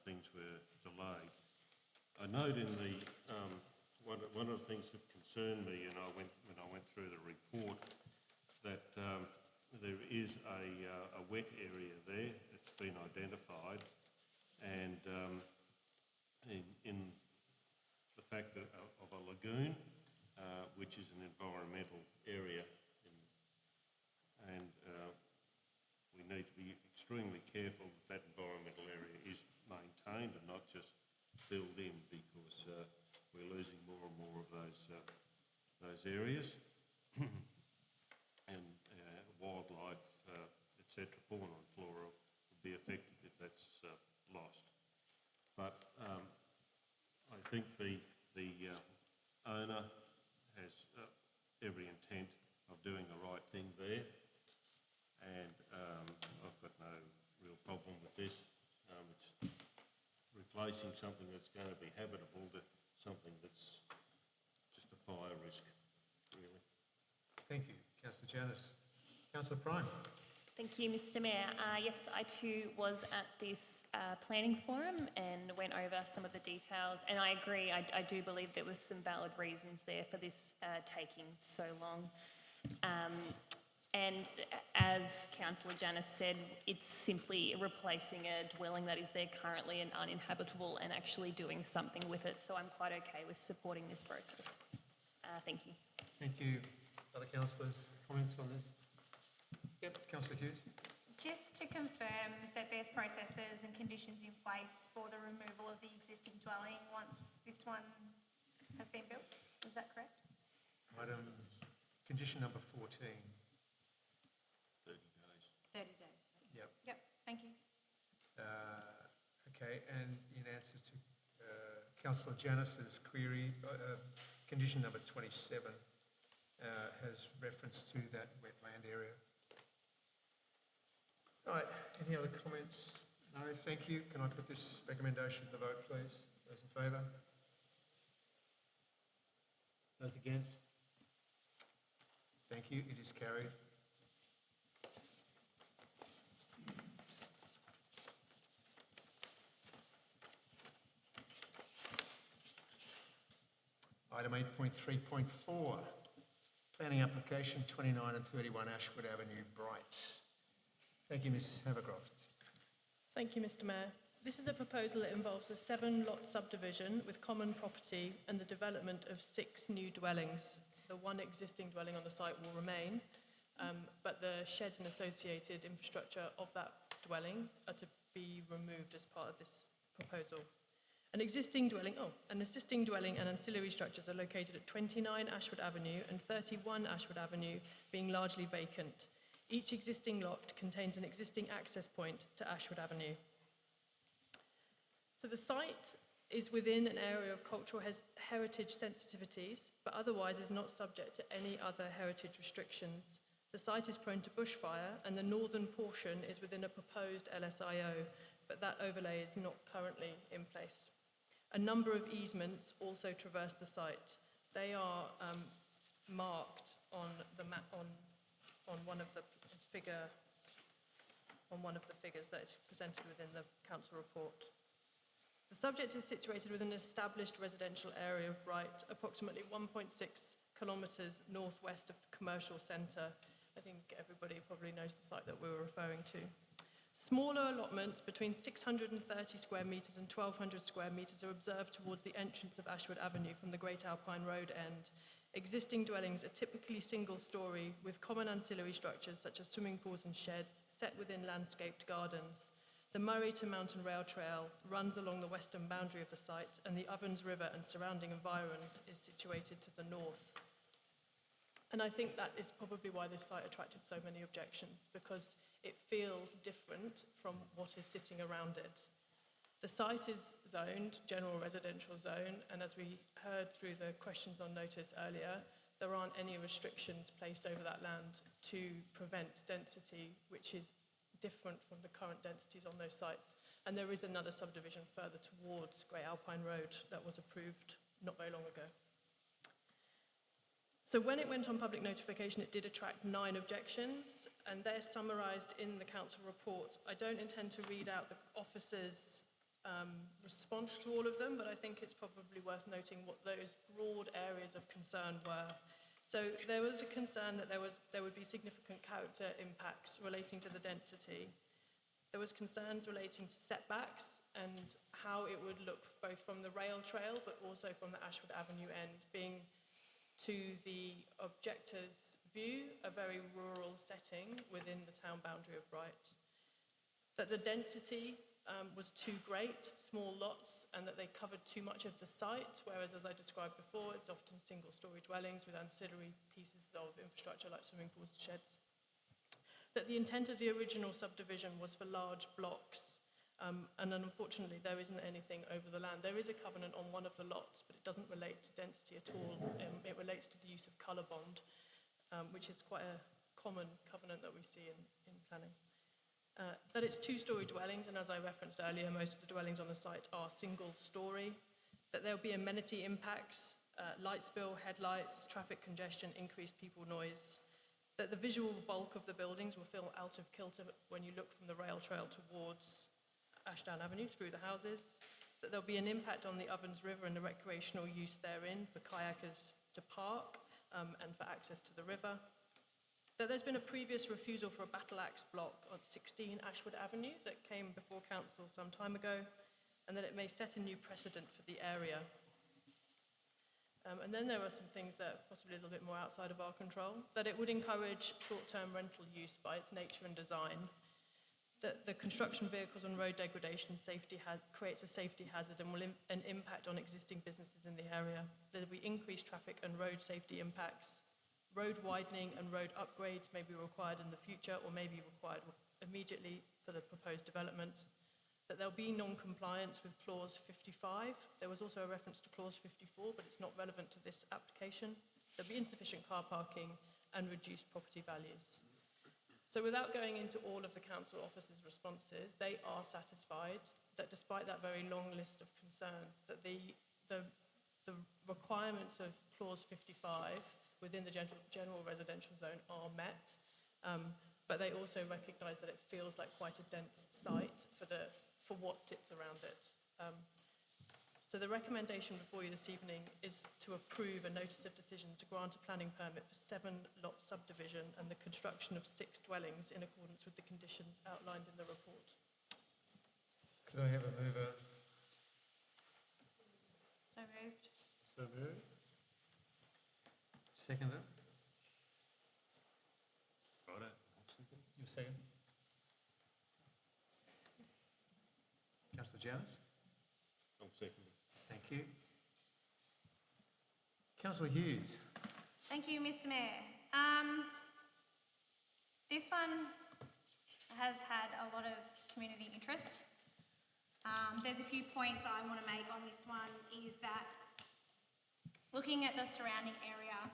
things were delayed. I note in the one of the things that concerned me, and when I went through the report, that there is a wet area there. It's been identified, and in the fact that of a lagoon, which is an environmental area, and we need to be extremely careful that that environmental area is maintained and not just filled in, because we're losing more and more of those areas, and wildlife, etc., fauna and flora will be affected if that's lost. But I think the every intent of doing the right thing there. And I've got no real problem with this. It's replacing something that's going to be habitable to something that's just a fire risk, really. Thank you, Councillor Janus. Councillor Prime. Thank you, Mr Mayor. Yes, I too was at this planning forum and went over some of the details, and I agree, I do believe there was some valid reasons there for this taking so long. And as Councillor Janus said, it's simply replacing a dwelling that is there currently and uninhabitable and actually doing something with it, so I'm quite okay with supporting this process. Thank you. Thank you. Other councillors, comments on this? Yep, Councillor Hughes. Just to confirm that there's processes and conditions in place for the removal of the existing dwelling once this one has been built, is that correct? Condition number 14. 30 days. 30 days. Yep. Yep, thank you. Okay, and in answer to Councillor Janus's query, condition number 27 has reference to that wetland area. Right, any other comments? No, thank you. Can I put this recommendation to the vote, please? Those in favour? Those against? Thank you, it is carried. Item 8.3.4, planning application 29 and 31 Ashwood Avenue, Bright. Thank you, Ms Havercroft. Thank you, Mr Mayor. This is a proposal that involves a 7-lot subdivision with common property and the development of 6 new dwellings. The one existing dwelling on the site will remain, but the sheds and associated infrastructure of that dwelling are to be removed as part of this proposal. An existing dwelling and ancillary structures are located at 29 Ashwood Avenue and 31 Ashwood Avenue, being largely vacant. Each existing lot contains an existing access point to Ashwood Avenue. So the site is within an area of cultural heritage sensitivities, but otherwise is not subject to any other heritage restrictions. The site is prone to bushfire, and the northern portion is within a proposed LSIO, but that overlay is not currently in place. A number of easements also traverse the site. They are marked on the map on one of the figures that is presented within the council report. The subject is situated within an established residential area of Bright, approximately 1.6 kilometres northwest of the commercial centre. I think everybody probably knows the site that we were referring to. Smaller allotments between 630 square metres and 1,200 square metres are observed towards the entrance of Ashwood Avenue from the Great Alpine Road end. Existing dwellings are typically single-storey with common ancillary structures such as swimming pools and sheds set within landscaped gardens. The Murray to Mountain Rail Trail runs along the western boundary of the site, and the Ovens River and surrounding environs is situated to the north. And I think that is probably why this site attracted so many objections, because it feels different from what is sitting around it. The site is zoned, general residential zone, and as we heard through the questions on notice earlier, there aren't any restrictions placed over that land to prevent density, which is different from the current densities on those sites. And there is another subdivision further towards Great Alpine Road that was approved not very long ago. So when it went on public notification, it did attract 9 objections, and they're summarised in the council report. I don't intend to read out the officer's response to all of them, but I think it's probably worth noting what those broad areas of concern were. So there was a concern that there would be significant character impacts relating to the density. There was concerns relating to setbacks and how it would look both from the rail trail but also from the Ashwood Avenue end, being to the objector's view a very rural setting within the town boundary of Bright. That the density was too great, small lots, and that they covered too much of the site, whereas, as I described before, it's often single-storey dwellings with ancillary pieces of infrastructure like swimming pools and sheds. That the intent of the original subdivision was for large blocks, And then unfortunately, there isn't anything over the land. There is a covenant on one of the lots, but it doesn't relate to density at all. It relates to the use of colour bond, which is quite a common covenant that we see in planning. That it's two-storey dwellings, and as I referenced earlier, most of the dwellings on the site are single-storey. That there'll be amenity impacts, light spill, headlights, traffic congestion, increased people noise. That the visual bulk of the buildings will feel out of kilter when you look from the rail trail towards Ashdown Avenue through the houses. That there'll be an impact on the Ovens River and the recreational use therein for kayakers to park and for access to the river. That there's been a previous refusal for a battle axe block on 16 Ashwood Avenue that came before council some time ago, and that it may set a new precedent for the area. And then there are some things that are possibly a little bit more outside of our control. That it would encourage short-term rental use by its nature and design. That the construction vehicles and road degradation creates a safety hazard and will an impact on existing businesses in the area. There will be increased traffic and road safety impacts. Road widening and road upgrades may be required in the future or may be required immediately for the proposed development. That there'll be non-compliance with clause 55. There was also a reference to clause 54, but it's not relevant to this application. There'll be insufficient car parking and reduced property values. So without going into all of the council officers' responses, they are satisfied that despite that very long list of concerns, that the requirements of clause 55 within the general residential zone are met, but they also recognise that it feels like quite a dense site for what sits around it. So the recommendation before you this evening is to approve a notice of decision to grant a planning permit for 7-lot subdivision and the construction of 6 dwellings in accordance with the conditions outlined in the report. Could I have a mover? So moved. So moved. Seconder? Righto. You second? Councillor Janus? I'll second it. Thank you. Councillor Hughes? Thank you, Mr. Mayor. This one has had a lot of community interest. There's a few points I want to make on this one is that looking at the surrounding area,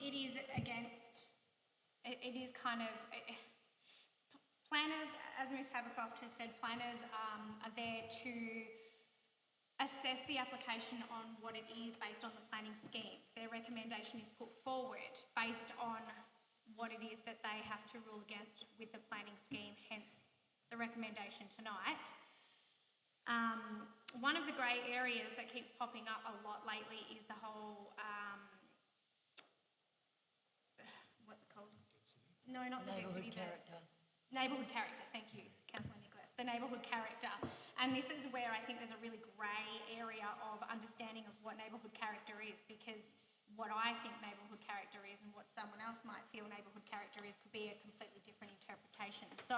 it is kind of, planners, as Ms Havercroft has said, planners are there to assess the application on what it is based on the planning scheme. Their recommendation is put forward based on what it is that they have to rule against with the planning scheme, hence the recommendation tonight. One of the grey areas that keeps popping up a lot lately is the whole, what's it called? No, not the density. Neighbourhood character, thank you, Councillor Nicholas. The neighbourhood character. And this is where I think there's a really grey area of understanding of what neighbourhood character is, because what I think neighbourhood character is and what someone else might feel neighbourhood character is could be a completely different interpretation. So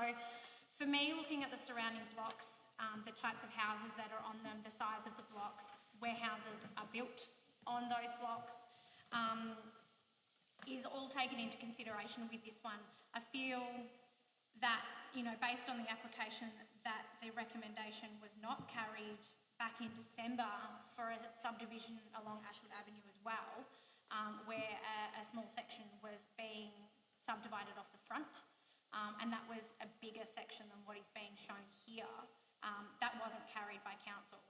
for me, looking at the surrounding blocks, the types of houses that are on them, the size of the blocks, where houses are built on those blocks, is all taken into consideration with this one. I feel that, you know, based on the application, that the recommendation was not carried back in December for a subdivision along Ashwood Avenue as well, where a small section was being subdivided off the front, and that was a bigger section than what is being shown here. That wasn't carried by council.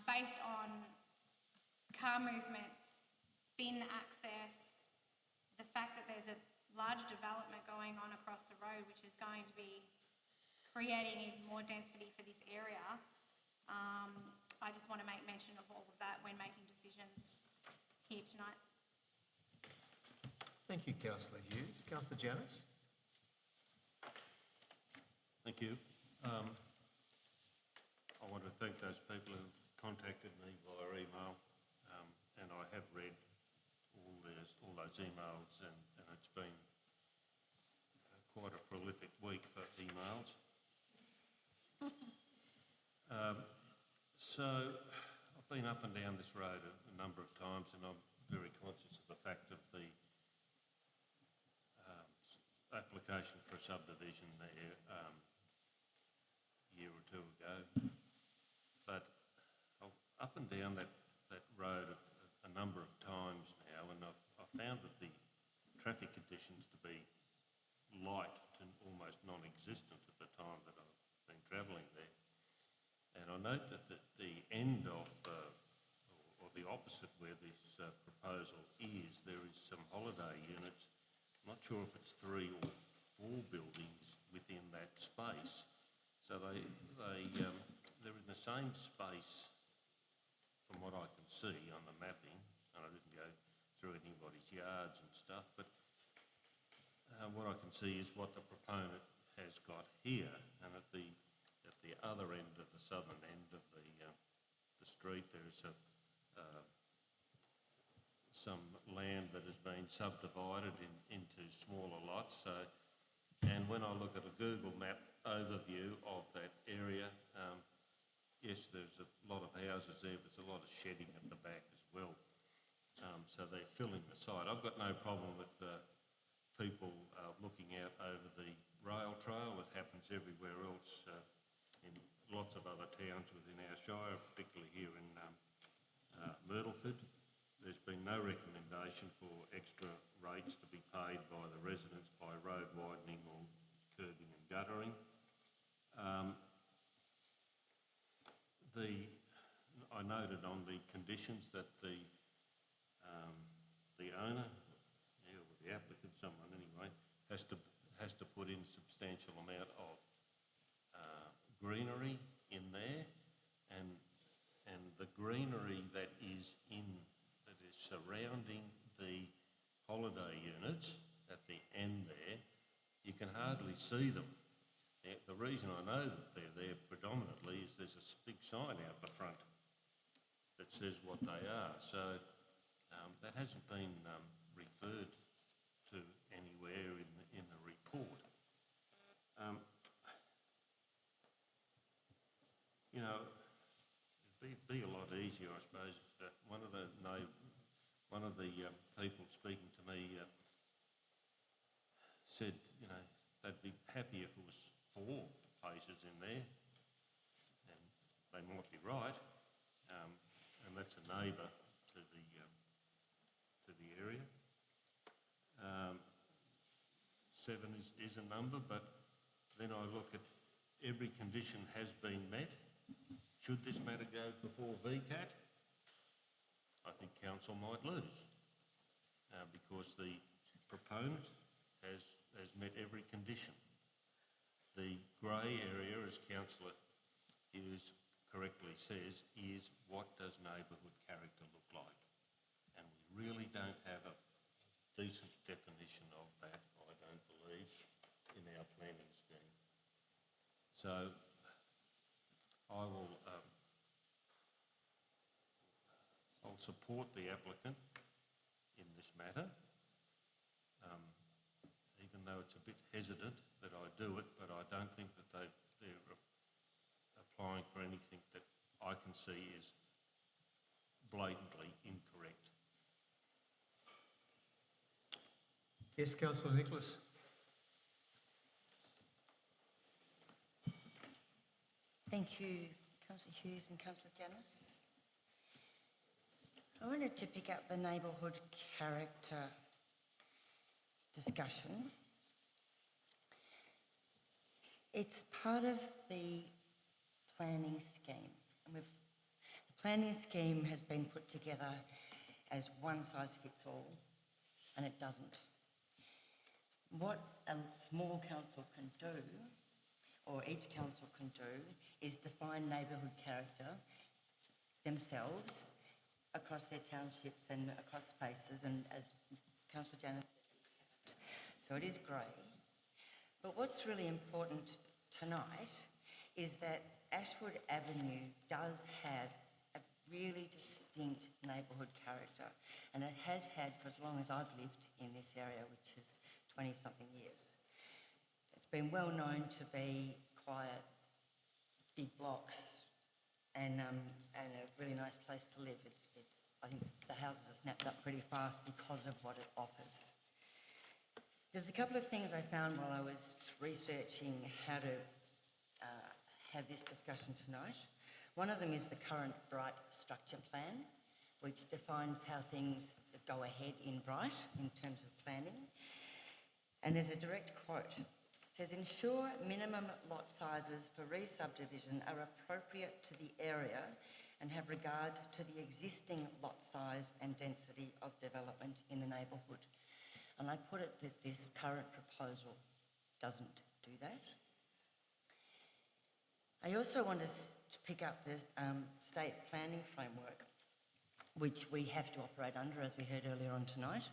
Based on car movements, bin access, the fact that there's a large development going on across the road which is going to be creating even more density for this area, I just want to make mention of all of that when making decisions here tonight. Thank you, Councillor Hughes. Councillor Janus? Thank you. I want to thank those people who've contacted me via email, and I have read all those emails, and it's been quite a prolific week for emails. So I've been up and down this road a number of times, and I'm very conscious of the fact of the application for a subdivision there year or two ago. But up and down that road a number of times now, and I've found that the traffic conditions to be light to almost non-existent at the time that I've been travelling there. And I note that the end of, or the opposite where this proposal is, there is some holiday units. I'm not sure if it's 3 or 4 buildings within that space. So they're in the same space from what I can see on the mapping, and I didn't go through anybody's yards and stuff, but what I can see is what the proponent has got here, and at the other end of the southern end of the street, there's some land that has been subdivided into smaller lots. So, and when I look at a Google map overview of that area, yes, there's a lot of houses there, but there's a lot of shedding at the back as well. So they're filling the site. I've got no problem with people looking out over the rail trail. It happens everywhere else in lots of other towns within our shire, particularly here in Myrtleford. There's been no recommendation for extra rates to be paid by the residents by road widening or curbing and guttering. I noted on the conditions that the owner, or the applicant, someone anyway, has to put in a substantial amount of greenery in there, and the greenery that is surrounding the holiday units at the end there, you can hardly see them. The reason I know that they're there predominantly is there's a big sign out the front that says what they are. So that hasn't been referred to anywhere in the report. You know, it'd be a lot easier, I suppose, if one of the people speaking to me said, you know, they'd be happy if it was 4 places in there, and they might be right, and that's a neighbour to the area. 7 is a number, but then I look at every condition has been met. Should this matter go before VCAT? I think council might lose because the proponent has met every condition. The grey area, as Councillor Hughes correctly says, is what does neighbourhood character look like? And we really don't have a decent definition of that, I don't believe, in our planning scheme. So I will I'll support the applicant in this matter, even though it's a bit hesitant that I do it, but I don't think that they're applying for anything that I can see is blatantly incorrect. Yes, Councillor Nicholas. Thank you, Councillor Hughes and Councillor Dennis. I wanted to pick up the neighbourhood character discussion. It's part of the planning scheme. And the planning scheme has been put together as one size fits all, and it doesn't. What a small council can do, or each council can do, is define neighbourhood character themselves across their townships and across spaces, and as Councillor Janus said, so it is grey. But what's really important tonight is that Ashwood Avenue does have a really distinct neighbourhood character, and it has had for as long as I've lived in this area, which is 20-something years. It's been well known to be quiet, big blocks, and a really nice place to live. I think the houses are snapped up pretty fast because of what it offers. There's a couple of things I found while I was researching have this discussion tonight. One of them is the current Bright structure plan, which defines how things go ahead in Bright in terms of planning. And there's a direct quote. It says, ensure minimum lot sizes for re-subdivision are appropriate to the area and have regard to the existing lot size and density of development in the neighbourhood. And I put it that this current proposal doesn't do that. I also want to pick up the state planning framework, which we have to operate under, as we heard earlier on tonight.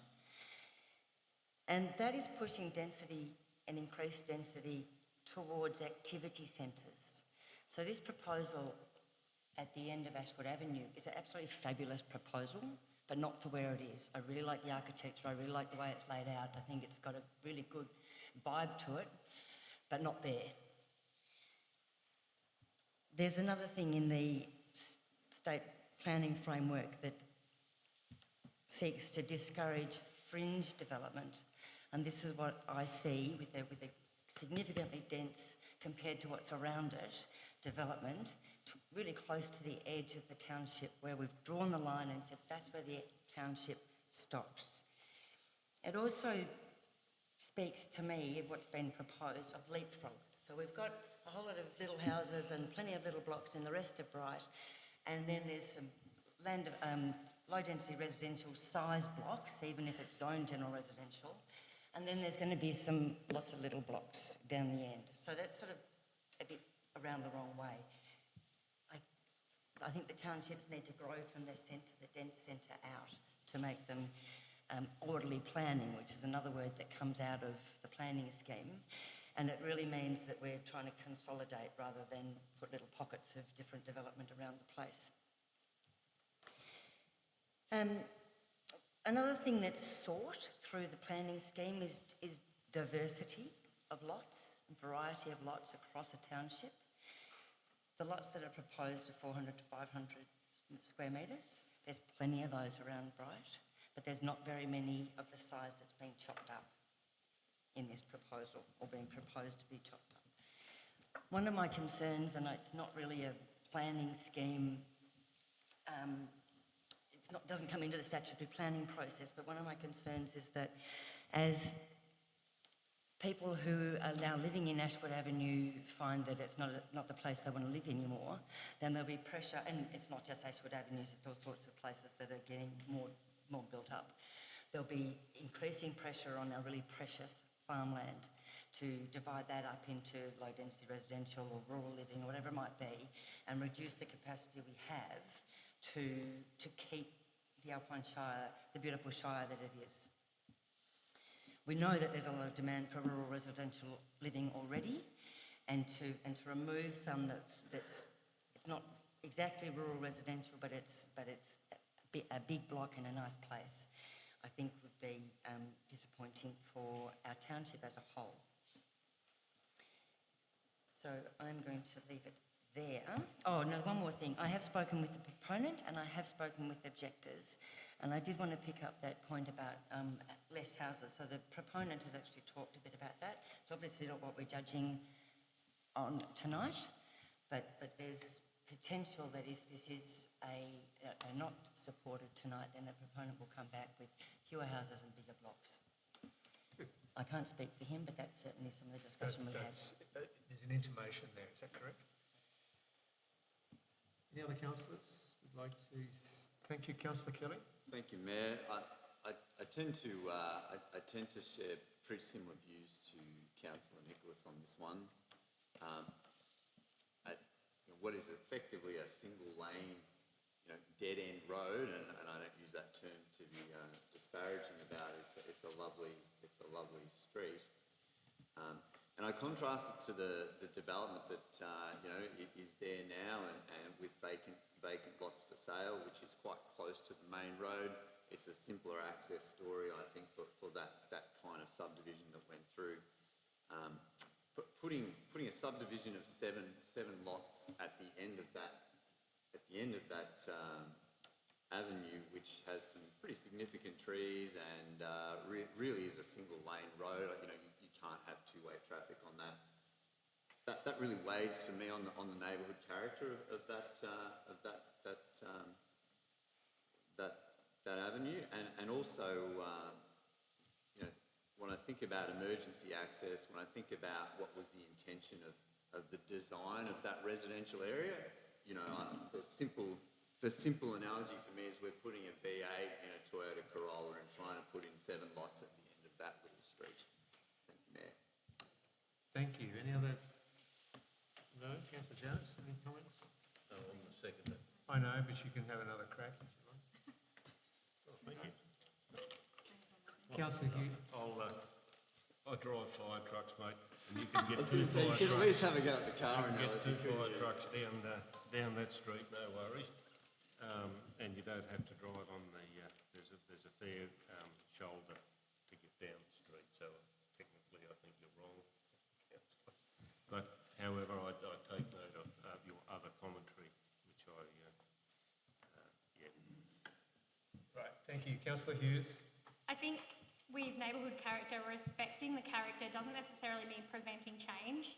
And that is pushing density and increased density towards activity centres. So this proposal at the end of Ashwood Avenue is an absolutely fabulous proposal, but not for where it is. I really like the architecture, I really like the way it's laid out. I think it's got a really good vibe to it, but not there. There's another thing in the state planning framework that seeks to discourage fringe development, and this is what I see with a significantly dense, compared to what's around it, development, really close to the edge of the township, where we've drawn the line and said that's where the township stops. It also speaks to me of what's been proposed of leapfrog. So we've got a whole lot of little houses and plenty of little blocks in the rest of Bright, and then there's some land of low-density residential size blocks, even if it's zoned general residential, and then there's going to be lots of little blocks down the end. So that's sort of a bit around the wrong way. I think the townships need to grow from the centre, the dense centre, out to make them orderly planning, which is another word that comes out of the planning scheme. And it really means that we're trying to consolidate rather than put little pockets of different development around the place. Another thing that's sought through the planning scheme is diversity of lots, variety of lots across a township. The lots that are proposed are 400 to 500 square metres. There's plenty of those around Bright, but there's not very many of the size that's being chopped up in this proposal, or being proposed to be chopped up. One of my concerns, and it's not really a planning scheme, doesn't come into the statutory planning process, but one of my concerns is that as people who are now living in Ashwood Avenue find that it's not the place they want to live anymore, then there'll be pressure, and it's not just Ashwood Avenues, it's all sorts of places that are getting more built up. There'll be increasing pressure on our really precious farmland to divide that up into low-density residential or rural living or whatever it might be, and reduce the capacity we have to keep the Alpine Shire, the beautiful Shire that it is. We know that there's a lot of demand for rural residential living already, and to remove some that's it's not exactly rural residential, but it's a big block in a nice place, I think would be disappointing for our township as a whole. So I'm going to leave it there. Oh, no, one more thing. I have spoken with the proponent and I have spoken with objectors, and I did want to pick up that point about less houses. So the proponent has actually talked a bit about that. It's obviously not what we're judging on tonight, but there's potential that if this is a not supported tonight, then the proponent will come back with fewer houses and bigger blocks. I can't speak for him, but that's certainly some of the discussion we had. There's an intimation there, is that correct? Any other councillors would like to? Thank you, Councillor Kelly. Thank you, Mayor. I tend to share pretty similar views to Councillor Nicholas on this one. What is effectively a single lane, dead-end road, and I don't use that term to be disparaging about it. It's a lovely street, and I contrast it to the development that is there now, and with vacant lots for sale, which is quite close to the main road. It's a simpler access story, I think, for that kind of subdivision that went through. But putting a subdivision of seven lots at the end of that avenue, which has some pretty significant trees and really is a single lane road. You can't have two-way traffic on that. that really weighs for me on the neighbourhood character of that avenue, and also you know, when I think about emergency access, when I think about what was the intention of the design of that residential area, you know, the simple analogy for me is we're putting a V8 in a Toyota Corolla and trying to put in 7 lots at the end of that little street. Thank you, Mayor. Thank you. Any other? No? Councillor Jones, any comments? No, I'm the seconder. I know, but you can have another crack if you want. Well, thank you. Councillor Hugh. I drive fire trucks, mate, and you can get I was two going to say, fire you can at trucks. least have a go at the car You can get analogy, two couldn't fire you? trucks down that street, no worries. And you don't have to drive on the, there's a fair shoulder to get down the street, so technically I think you're wrong, councillor. But however, I take note of your other commentary, which yeah. Right, thank you. Councillor Hughes. I think with neighbourhood character, respecting the character doesn't necessarily mean preventing change,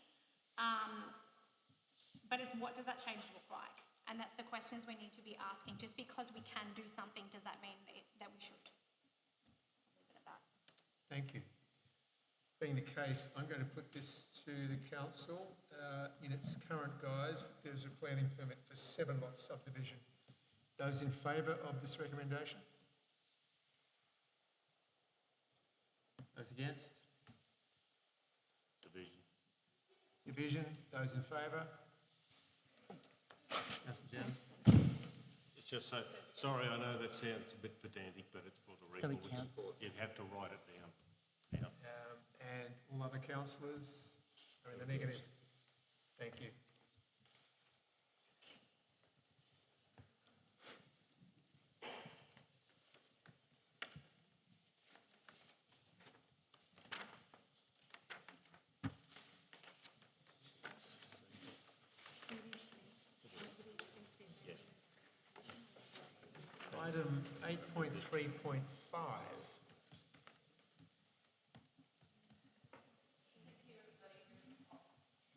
but it's what does that change look like? And that's the questions we need to be asking. Just because we can do something, does that mean that we should? I'll leave it at that. Thank you. Being the case, I'm going to put this to the council. In its current guise, there's a planning permit for 7-lot subdivision. Those in favour of this recommendation? Those against? Division. Division. Those in favour? Councillor Jones. It's just so, sorry, I know that sounds a bit pedantic, but it's for the So we record. count. You'd have to write it down. And all other councillors are in the negative. Thank you. Item 8.3.5.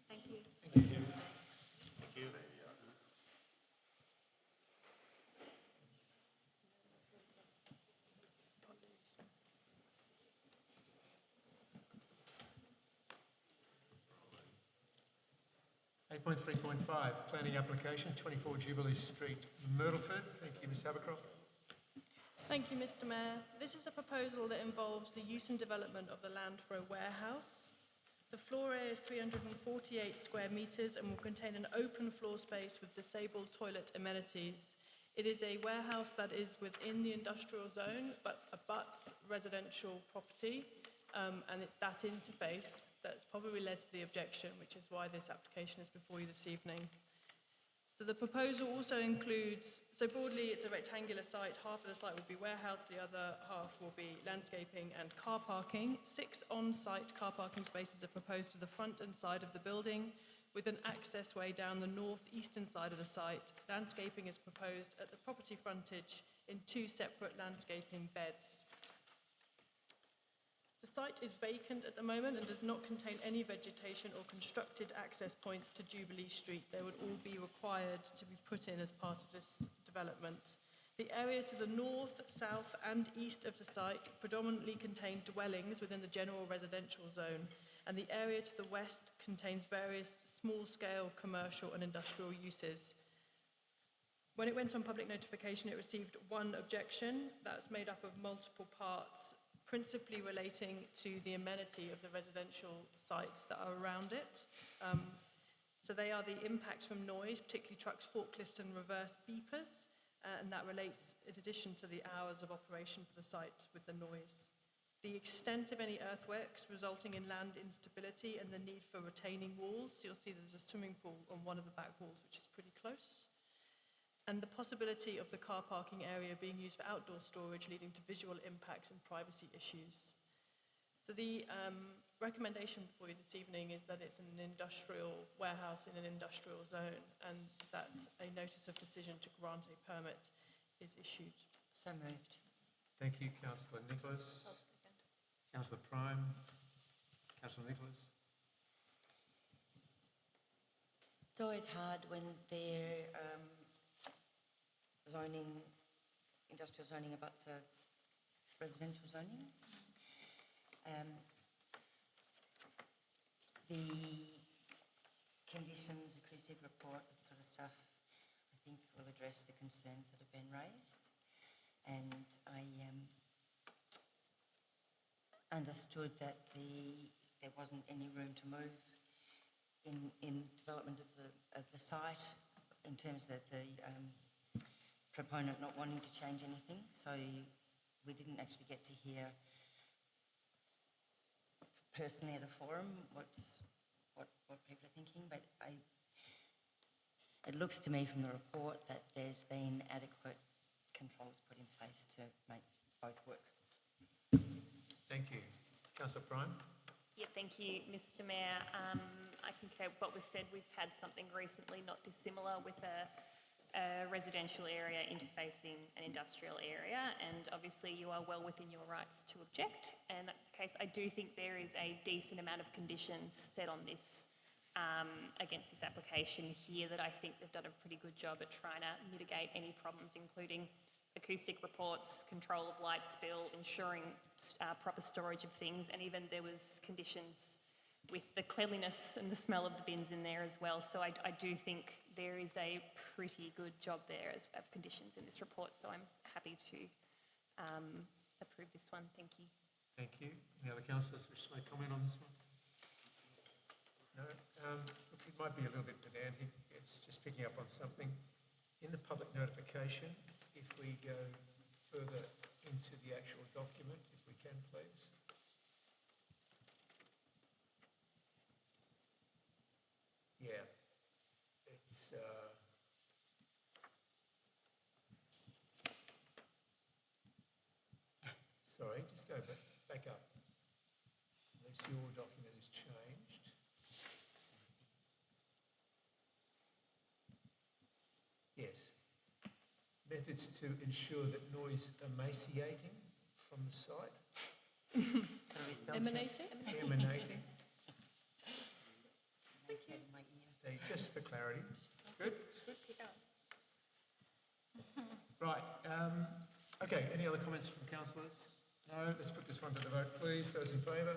Thank you. Thank you. Thank you. 8.3.5, planning application, 24 Jubilee Street, Myrtleford. Thank you, Ms Habercroft. Thank you, Mr Mayor. This is a proposal that involves the use and development of the land for a warehouse. The floor area is 348 square metres and will contain an open floor space with disabled toilet amenities. It is a warehouse that is within the industrial zone but abuts residential property, and it's that interface that's probably led to the objection, which is why this application is before you this evening. So the proposal also includes, so broadly it's a rectangular site, half of the site will be warehouse, the other half will be landscaping and car parking. 6 on-site car parking spaces are proposed to the front and side of the building, with an access way down the north-eastern side of the site. Landscaping is proposed at the property frontage in 2 separate landscaping beds. The site is vacant at the moment and does not contain any vegetation or constructed access points to Jubilee Street. They would all be required to be put in as part of this development. The area to the north, south and east of the site predominantly contain dwellings within the general residential zone, and the area to the west contains various small-scale commercial and industrial uses. When it went on public notification, it received 1 objection. That's made up of multiple parts, principally relating to the amenity of the residential sites that are around it. So they are the impacts from noise, particularly trucks, forklifts and reverse beepers, and that relates in addition to the hours of operation for the site with the noise. The extent of any earthworks resulting in land instability and the need for retaining walls. You'll see there's a swimming pool on one of the back walls, which is pretty close. And the possibility of the car parking area being used for outdoor storage, leading to visual impacts and privacy issues. So the recommendation before you this evening is that it's an industrial warehouse in an industrial zone, and that a notice of decision to grant a permit is issued. So moved. Thank you, Councillor Nicholas. Councillor Prime. Councillor Nicholas. It's always hard when they're zoning, industrial zoning abuts a residential zoning. The conditions, acoustic report, that sort of stuff, I think will address the concerns that have been raised. And I understood that there wasn't any room to move in development of the site in terms of the proponent not wanting to change anything. So we didn't actually get to hear personally at a forum what people are thinking, but it looks to me from the report that there's been adequate controls put in place to make both work. Thank you. Councillor Prime? Yeah, thank you, Mr Mayor. I concur with what was said. We've had something recently not dissimilar with a residential area interfacing an industrial area, and obviously you are well within your rights to object, and that's the case. I do think there is a decent amount of conditions set on this against this application here that I think they've done a pretty good job at trying to mitigate any problems, including acoustic reports, control of light spill, ensuring proper storage of things, and even there was conditions with the cleanliness and the smell of the bins in there as well. So I do think there is a pretty good job there of conditions in this report, so I'm happy to approve this one. Thank you. Thank you. Any other councillors wish to make comment on this one? No? Look, it might be a little bit pedantic. It's just picking up on something. In the public notification, if we go further into the actual document, if we can, please. Yeah, it's sorry, just go back up. Unless your document has changed. Yes. Methods to ensure that noise emaciating from the site. Emanating? Emanating. Thank you. Just for clarity. Good? Good pick up. Right. Okay, any other comments from councillors? No? Let's put this one to the vote, please. Those in favour?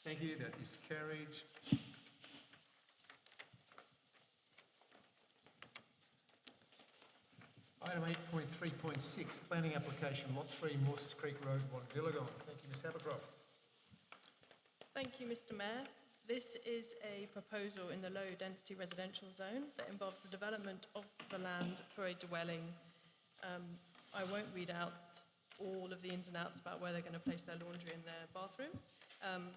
Thank you. That is carried. Item 8.3.6, planning application, Lot 3, Morses Creek Road, Wandilligong. Thank you, Ms Habercroft. Thank you, Mr Mayor. This is a proposal in the low density residential zone that involves the development of the land for a dwelling. I won't read out all of the ins and outs about where they're going to place their laundry and their bathroom,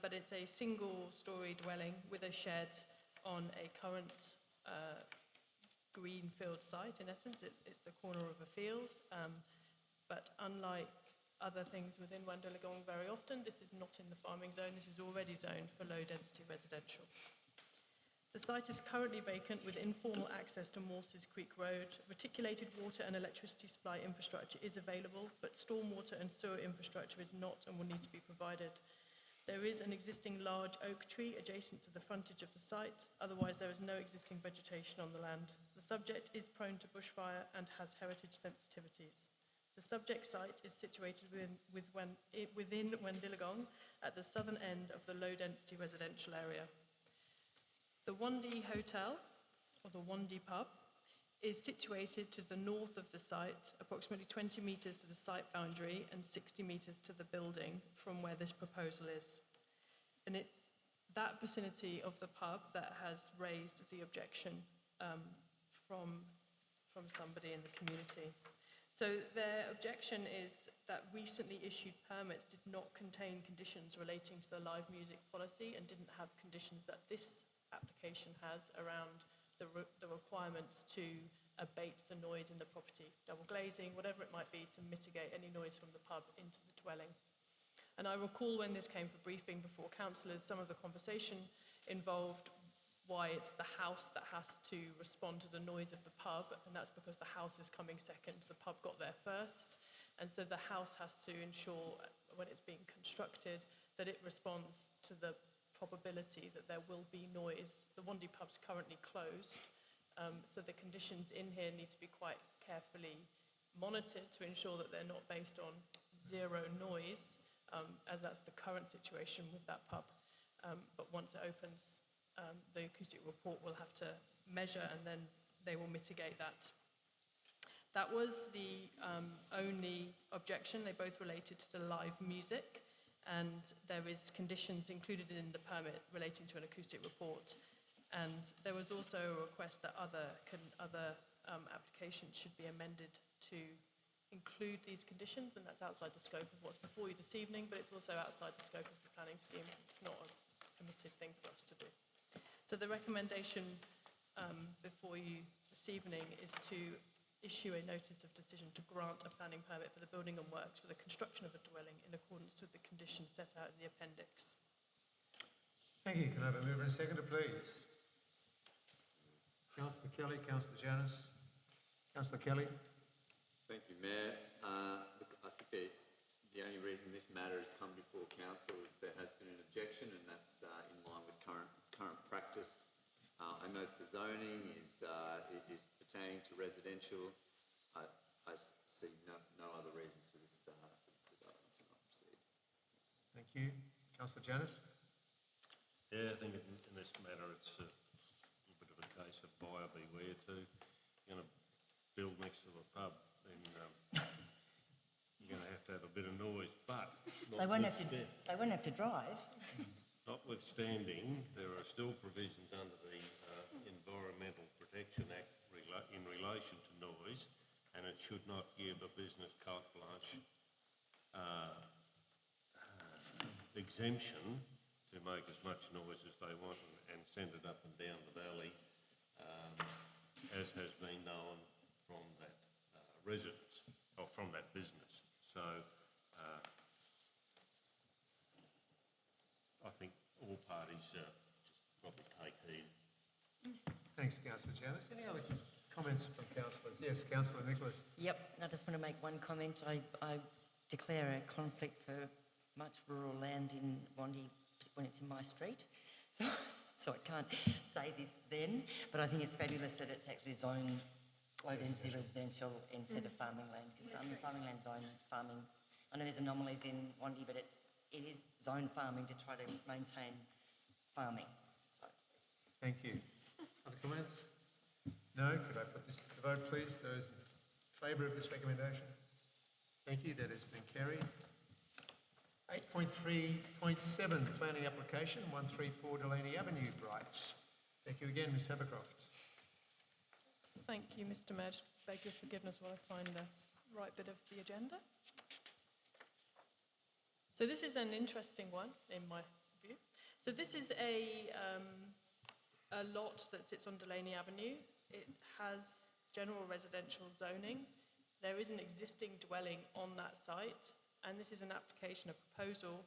but it's a single-storey dwelling with a shed on a current greenfield site. In essence, it's the corner of a field, but unlike other things within Wandilligong very often, this is not in the farming zone. This is already zoned for low-density residential. The site is currently vacant with informal access to Morses Creek Road. Reticulated water and electricity supply infrastructure is available, but stormwater and sewer infrastructure is not and will need to be provided. There is an existing large oak tree adjacent to the frontage of the site. Otherwise, there is no existing vegetation on the land. The subject is prone to bushfire and has heritage sensitivities. The subject site is situated within Wandilligong at the southern end of the low-density residential area. The Wandee Hotel, or the Wandee Pub, is situated to the north of the site, approximately 20 metres to the site boundary and 60 metres to the building from where this proposal is. And it's that vicinity of the pub that has raised the objection from somebody in the community. So their objection is that recently issued permits did not contain conditions relating to the live music policy and didn't have conditions that this application has around the requirements to abate the noise in the property, double glazing, whatever it might be, to mitigate any noise from the pub into the dwelling. And I recall when this came for briefing before councillors, some of the conversation involved why it's the house that has to respond to the noise of the pub, and that's because the house is coming second, the pub got there first, and so the house has to ensure when it's being constructed that it responds to the probability that there will be noise. The Wandy pub's currently closed, so the conditions in here need to be quite carefully monitored to ensure that they're not based on zero noise, as that's the current situation with that pub. But once it opens, the acoustic report will have to measure, and then they will mitigate that. That was the only objection. They both related to the live music, and there is conditions included in the permit relating to an acoustic report. And there was also a request that other applications should be amended to include these conditions, and that's outside the scope of what's before you this evening, but it's also outside the scope of the planning scheme. It's not a permitted thing for us to do. So the recommendation before you this evening is to issue a notice of decision to grant a planning permit for the building and works for the construction of a dwelling in accordance with the conditions set out in the appendix. Thank you. Can I have a mover and a seconder, please? Councillor Kelly, Councillor Janus. Councillor Kelly. Thank you, Mayor. Look, I think the only reason this matter has come before council is there has been an objection, and that's in line with current practice. I note the zoning is pertaining to residential. I see no other reasons for this development to not proceed. Thank you. Councillor Janus. Yeah, I think in this matter it's a little bit of a case of buyer beware too. You're going to build next to a pub, then you're going to have a bit of noise, but They won't have to drive. notwithstanding, there are still provisions under the Environmental Protection Act in relation to noise, and it should not give a business carte blanche exemption to make as much noise as they want and send it up and down the valley, as has been known from that residence or from that business. So I think all parties just probably take heed. Thanks, Councillor Janus. Any other comments from councillors? Yes, Councillor Nicholas. Yep, I just want to make one comment. I declare a conflict for much rural land in Wandy when it's in my street, so I can't say this then, but I think it's fabulous that it's actually zoned low-density residential instead of farming land, because farming land's zoned farming. I know there's anomalies in Wandy, but it is zoned farming to try to maintain farming. So. Thank you. Other comments? No? Could I put this to the vote, please? Those in favour of this recommendation? Thank you. That has been carried. 8.3.7, planning application, 134 Delaney Avenue, Bright. Thank you again, Ms Havercroft. Thank you, Mr. Mayor. Just beg your forgiveness while I find the right bit of the agenda. So this is an interesting one, in my view. So this is a lot that sits on Delaney Avenue. It has general residential zoning. There is an existing dwelling on that site, and this is an application, a proposal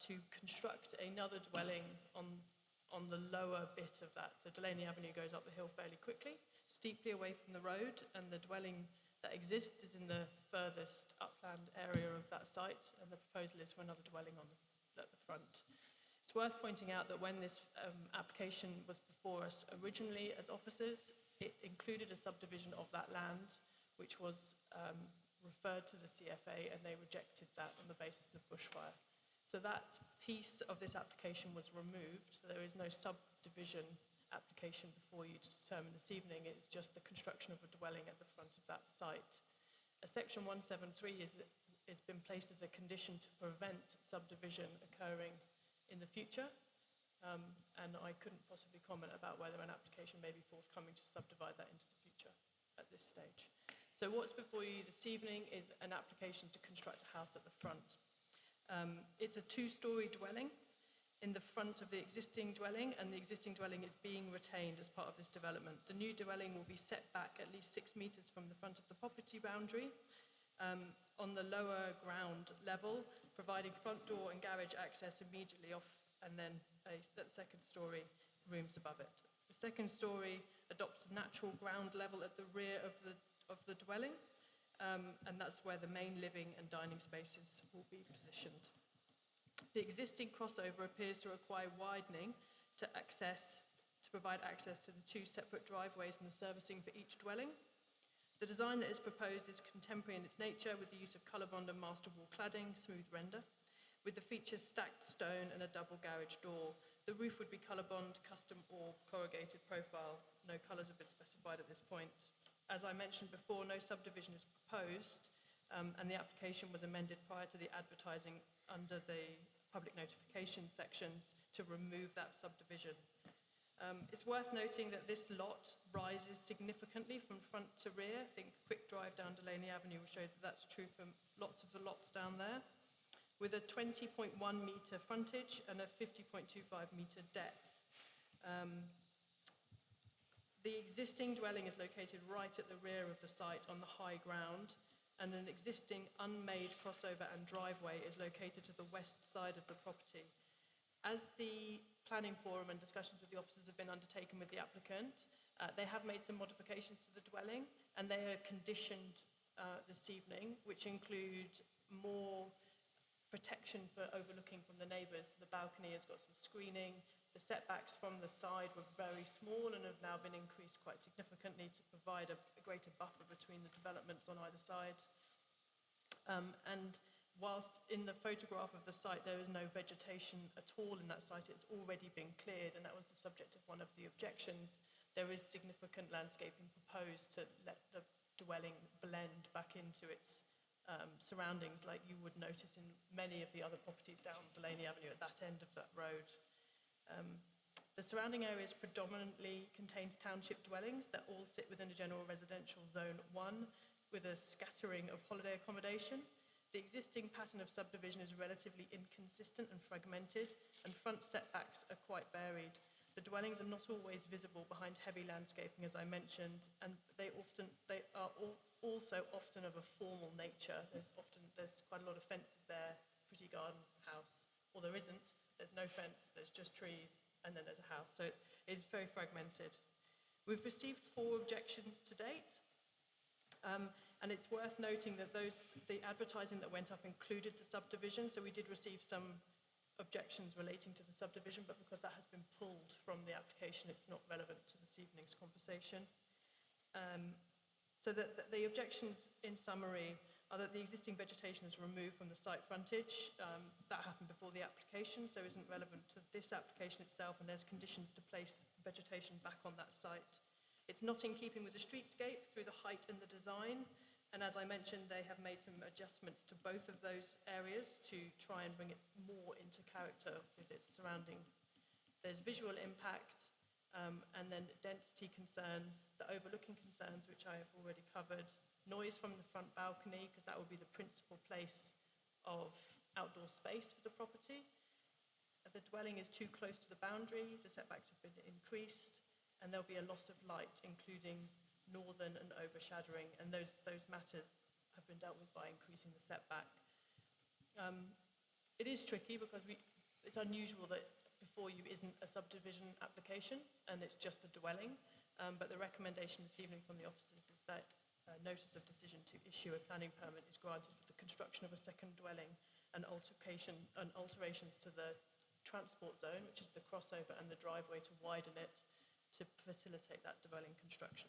to construct another dwelling on the lower bit of that. So Delaney Avenue goes up the hill fairly quickly, steeply away from the road, and the dwelling that exists is in the furthest upland area of that site, and the proposal is for another dwelling at the front. It's worth pointing out that when this application was before us originally as officers, it included a subdivision of that land, which was referred to the CFA, and they rejected that on the basis of bushfire. So that piece of this application was removed, so there is no subdivision application before you to determine this evening. It's just the construction of a dwelling at the front of that site. A section 173 has been placed as a condition to prevent subdivision occurring in the future, and I couldn't possibly comment about whether an application may be forthcoming to subdivide that into the future at this stage. So what's before you this evening is an application to construct a house at the front. It's a two-storey dwelling in the front of the existing dwelling, and the existing dwelling is being retained as part of this development. The new dwelling will be set back at least 6 metres from the front of the property boundary on the lower ground level, providing front door and garage access immediately off, and then a second storey rooms above it. The second storey adopts a natural ground level at the rear of the dwelling, and that's where the main living and dining spaces will be positioned. The existing crossover appears to require widening to provide access to the two separate driveways and the servicing for each dwelling. The design that is proposed is contemporary in its nature, with the use of colour-bond and master wall cladding, smooth render, with the features stacked stone and a double garage door. The roof would be colour-bond, custom or corrugated profile. No colours have been specified at this point. As I mentioned before, no subdivision is proposed, and the application was amended prior to the advertising under the public notification sections to remove that subdivision. It's worth noting that this lot rises significantly from front to rear. I think a quick drive down Delaney Avenue will show that that's true for lots of the lots down there, with a 20.1 metre frontage and a 50.25 metre depth. The existing dwelling is located right at the rear of the site on the high ground, and an existing unmade crossover and driveway is located to the west side of the property. As the planning forum and discussions with the officers have been undertaken with the applicant, they have made some modifications to the dwelling, and they are conditioned this evening, which include more protection for overlooking from the neighbours. The balcony has got some screening. The setbacks from the side were very small and have now been increased quite significantly to provide a greater buffer between the developments on either side. And whilst in the photograph of the site there is no vegetation at all in that site, it's already been cleared, and that was the subject of one of the objections. There is significant landscaping proposed to let the dwelling blend back into its surroundings, like you would notice in many of the other properties down Delaney Avenue at that end of that road. The surrounding areas predominantly contains township dwellings that all sit within a general residential zone 1 with a scattering of holiday accommodation. The existing pattern of subdivision is relatively inconsistent and fragmented, and front setbacks are quite varied. The dwellings are not always visible behind heavy landscaping, as I mentioned, and they are also often of a formal nature. There's quite a lot of fences there, pretty garden house, or there isn't. There's no fence, there's just trees, and then there's a house. So it's very fragmented. We've received 4 objections to date. And it's worth noting that the advertising that went up included the subdivision, so we did receive some objections relating to the subdivision, but because that has been pulled from the application, it's not relevant to this evening's conversation. So the objections, in summary, are that the existing vegetation is removed from the site frontage. That happened before the application, so isn't relevant to this application itself, and there's conditions to place vegetation back on that site. It's not in keeping with the streetscape through the height and the design, and as I mentioned, they have made some adjustments to both of those areas to try and bring it more into character with its surrounding. There's visual impact, and then density concerns, the overlooking concerns, which I have already covered, noise from the front balcony, because that will be the principal place of outdoor space for the property. The dwelling is too close to the boundary, the setbacks have been increased, and there'll be a loss of light, including northern and overshadowing, and those matters have been dealt with by increasing the setback. It is tricky because it's unusual that before you isn't a subdivision application and it's just a dwelling, but the recommendation this evening from the officers is that a notice of decision to issue a planning permit is granted for the construction of a second dwelling and alterations to the transport zone, which is the crossover, and the driveway to widen it to facilitate that dwelling construction.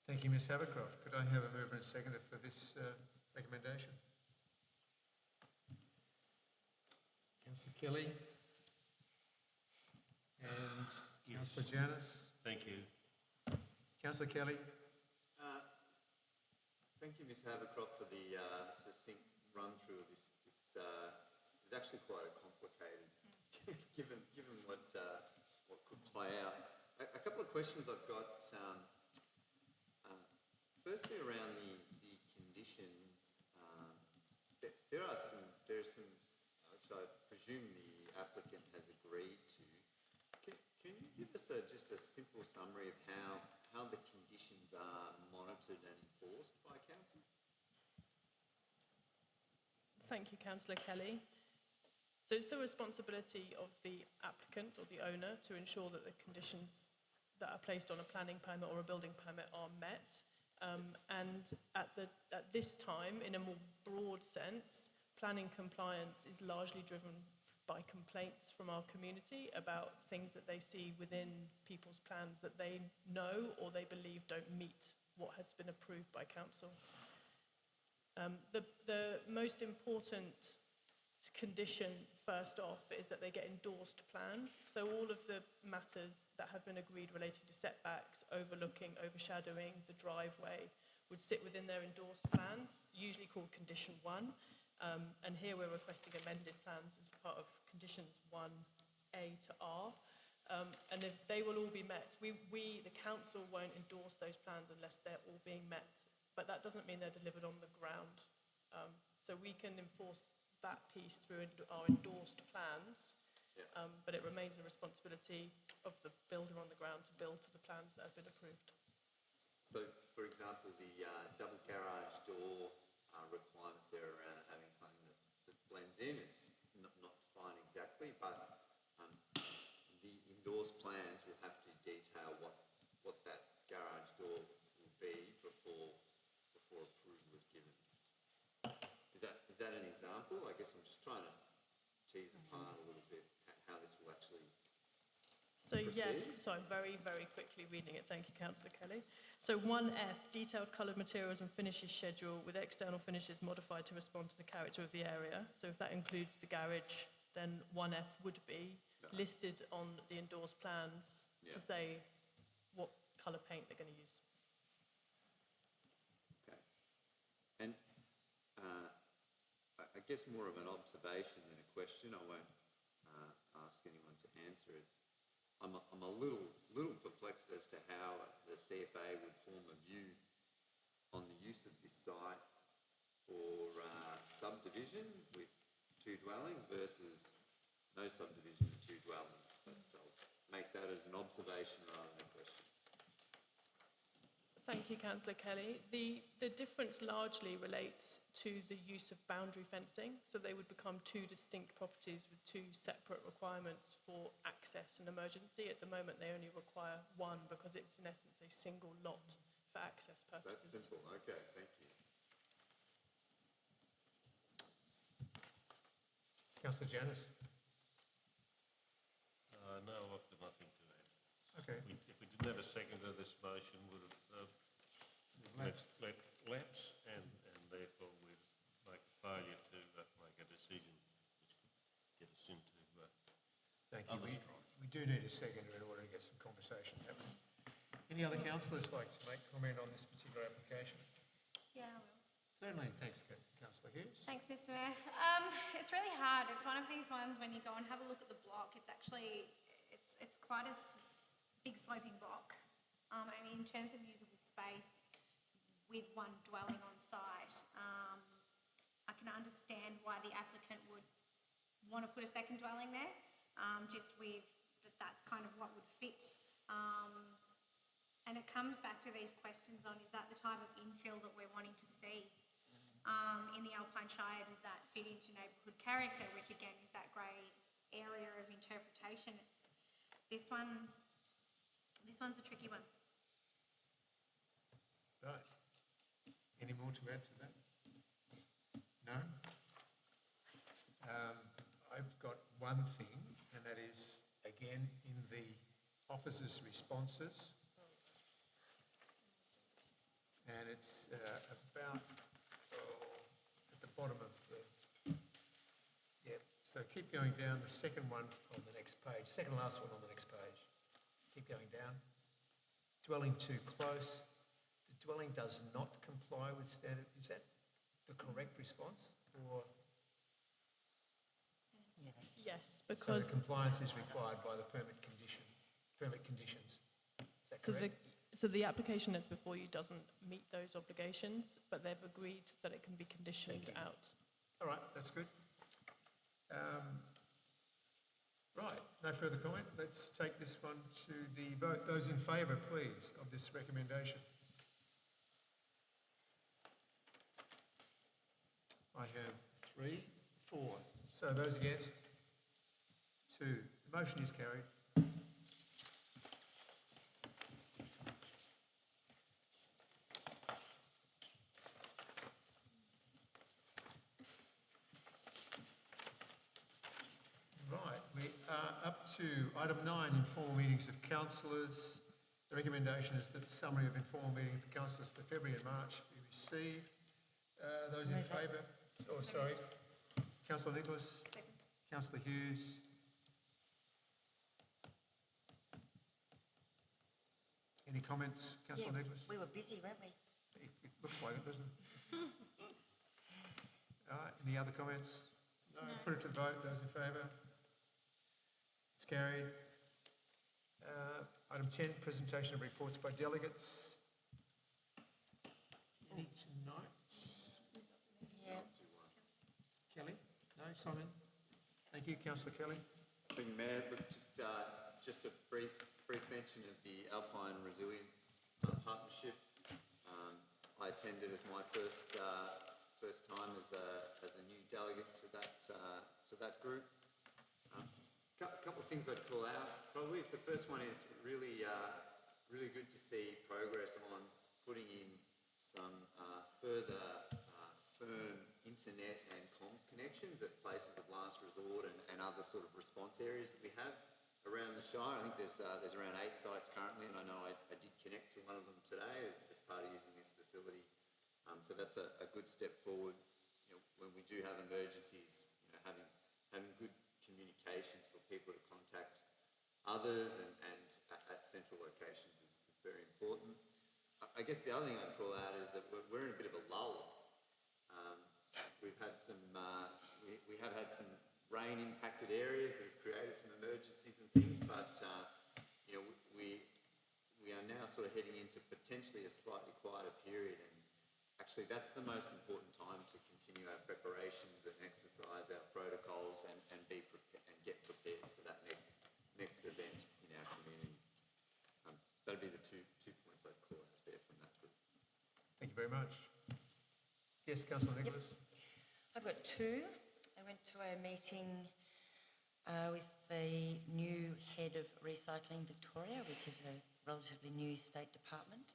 Thank you, Ms Havercroft. Could I have a mover and seconder for this recommendation? Councillor Kelly and Councillor Janus. Thank you. Councillor Kelly. Thank you, Ms Havercroft, for the succinct run-through of this. This is actually quite complicated, given what could play out. A couple of questions I've got. Firstly, around the conditions, there are some which I presume the applicant has agreed to. Can you give us just a simple summary of how the conditions are monitored and enforced by council? Thank you, Councillor Kelly. So it's the responsibility of the applicant or the owner to ensure that the conditions that are placed on a planning permit or a building permit are met. And at this time, in a more broad sense, planning compliance is largely driven by complaints from our community about things that they see within people's plans that they know or they believe don't meet what has been approved by council. The most important condition, first off, is that they get endorsed plans. So all of the matters that have been agreed related to setbacks, overlooking, overshadowing, the driveway, would sit within their endorsed plans, usually called condition 1. And here we're requesting amended plans as part of conditions 1A to R. And if they will all be met. We, the council, won't endorse those plans unless they're all being met. But that doesn't mean they're delivered on the ground. So we can enforce that piece through our endorsed plans, but it remains the responsibility of the builder on the ground to build to the plans that have been approved. So, for example, the double garage door requirement there around having something that blends in, it's not defined exactly, but the endorsed plans will have to detail what that garage door will be before approval is given. Is that an example? I guess I'm just trying to tease apart a little bit how this will actually proceed. Yes, so I'm very, very quickly reading it. Thank you, Councillor Kelly. So 1F, detailed coloured materials and finishes schedule with external finishes modified to respond to the character of the area. So if that includes the garage, then 1F would be listed on the endorsed plans to say what colour paint they're going to use. Okay. And I guess more of an observation than a question. I won't ask anyone to answer it. I'm a little perplexed as to how the CFA would form a view on the use of this site for subdivision with 2 dwellings versus no subdivision with 2 dwellings. But I'll make that as an observation rather than a question. Thank you, Councillor Kelly. The difference largely relates to the use of boundary fencing. So they would become 2 distinct properties with 2 separate requirements for access and emergency. At the moment, they only require 1 because it's in essence a single lot for access purposes. So that's simple. Okay, thank you. Councillor Janus. No, I've got nothing to add. Okay. If we didn't have a second to this motion, would have let lapse and therefore we'd make a failure to make a decision which could get us into Thank you. We do need a second in order to get some conversation happening. Any other councillors like to make comment on this particular application? Yeah, I will. Certainly. Thanks, Councillor Hughes. Thanks, Mr. Mayor. It's really hard. It's one of these ones when you go and have a look at the block, it's actually, it's quite a big sloping block. I mean, in terms of usable space with 1 dwelling on site, I can understand why the applicant would want to put a second dwelling there, just with that's kind of what would fit. And it comes back to these questions on, is that the type of infill that we're wanting to see? In the Alpine Shire, does that fit into neighbourhood character, which again is that grey area of interpretation? It's this one's a tricky one. Right. Any more to add to that? No? I've got one thing, and that is, again, in the officers' responses. And it's about at the bottom of the... Yeah, so keep going down, the second one on the next page, second last one on the next page. Keep going down. Dwelling too close. The dwelling does not comply with standard. Is that the correct response? Or Yes, so because the compliance is required by the permit conditions. Is that correct? So the application that's before you doesn't meet those obligations, but they've agreed that it can be conditioned out. All right, that's good. Right, no further comment. Let's take this one to the vote. Those in favour, please, of this recommendation. I have 3, 4. So those against? 2. The motion is carried. to item 9, informal meetings of councillors. The recommendation is that the summary of informal meetings of councillors for February and March be received. Those in favour? Oh, sorry. Councillor Nicholas. Councillor Hughes. Any comments, Councillor Yeah, Nicholas? we were busy, weren't we? It looks like it, doesn't it? All right, any other comments? No. Put it to the vote. Those in favour? It's carried. Item 10, presentation of reports by delegates. Any tonight? Yeah. Kelly? No? Simon? Thank you. Councillor Kelly? Thank you, Mayor. Look, just a brief mention of the Alpine Resilience Partnership. I attended as my first time as a new delegate to that group. A couple of things I'd call out. Probably the first one is really good to see progress on putting in some further firm internet and comms connections at places of last resort and other sort of response areas that we have around the Shire. I think there's around 8 sites currently, and I know I did connect to one of them today as part of using this facility. So that's a good step forward. You know, when we do have emergencies, you know, having good communications for people to contact others and at central locations is very important. I guess the other thing I'd call out is that we're in a bit of a lull. We've had some, we have had some rain-impacted areas that have created some emergencies and things, but you know, we are now sort of heading into potentially a slightly quieter period, and actually that's the most important time to continue our preparations and exercise our protocols and be and get prepared for that next event in our community. That'd be the two points I'd call out there from that group. Thank you very much. Yes, Councillor Nicholas. I've got 2. I went to a meeting with the new head of Recycling Victoria, which is a relatively new state department.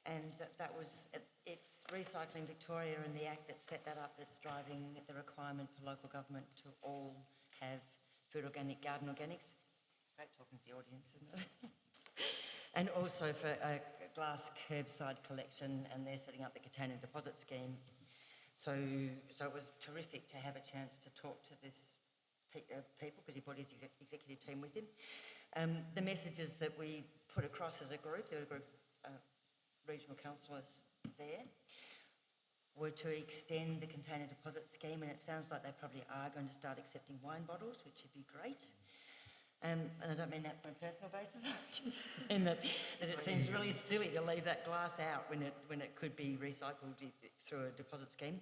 And that was, it's Recycling Victoria and the Act that set that up that's driving the requirement for local government to all have food organic, garden organics. It's great talking to the audience, isn't it? And also for a glass curbside collection, and they're setting up the container deposit scheme. So it was terrific to have a chance to talk to this people, because he brought his executive team with him. The messages that we put across as a group, there were a group of regional councillors there, were to extend the container deposit scheme, and it sounds like they probably are going to start accepting wine bottles, which would be great. And I don't mean that from a personal basis, and that it seems really silly to leave that glass out when it could be recycled through a deposit scheme.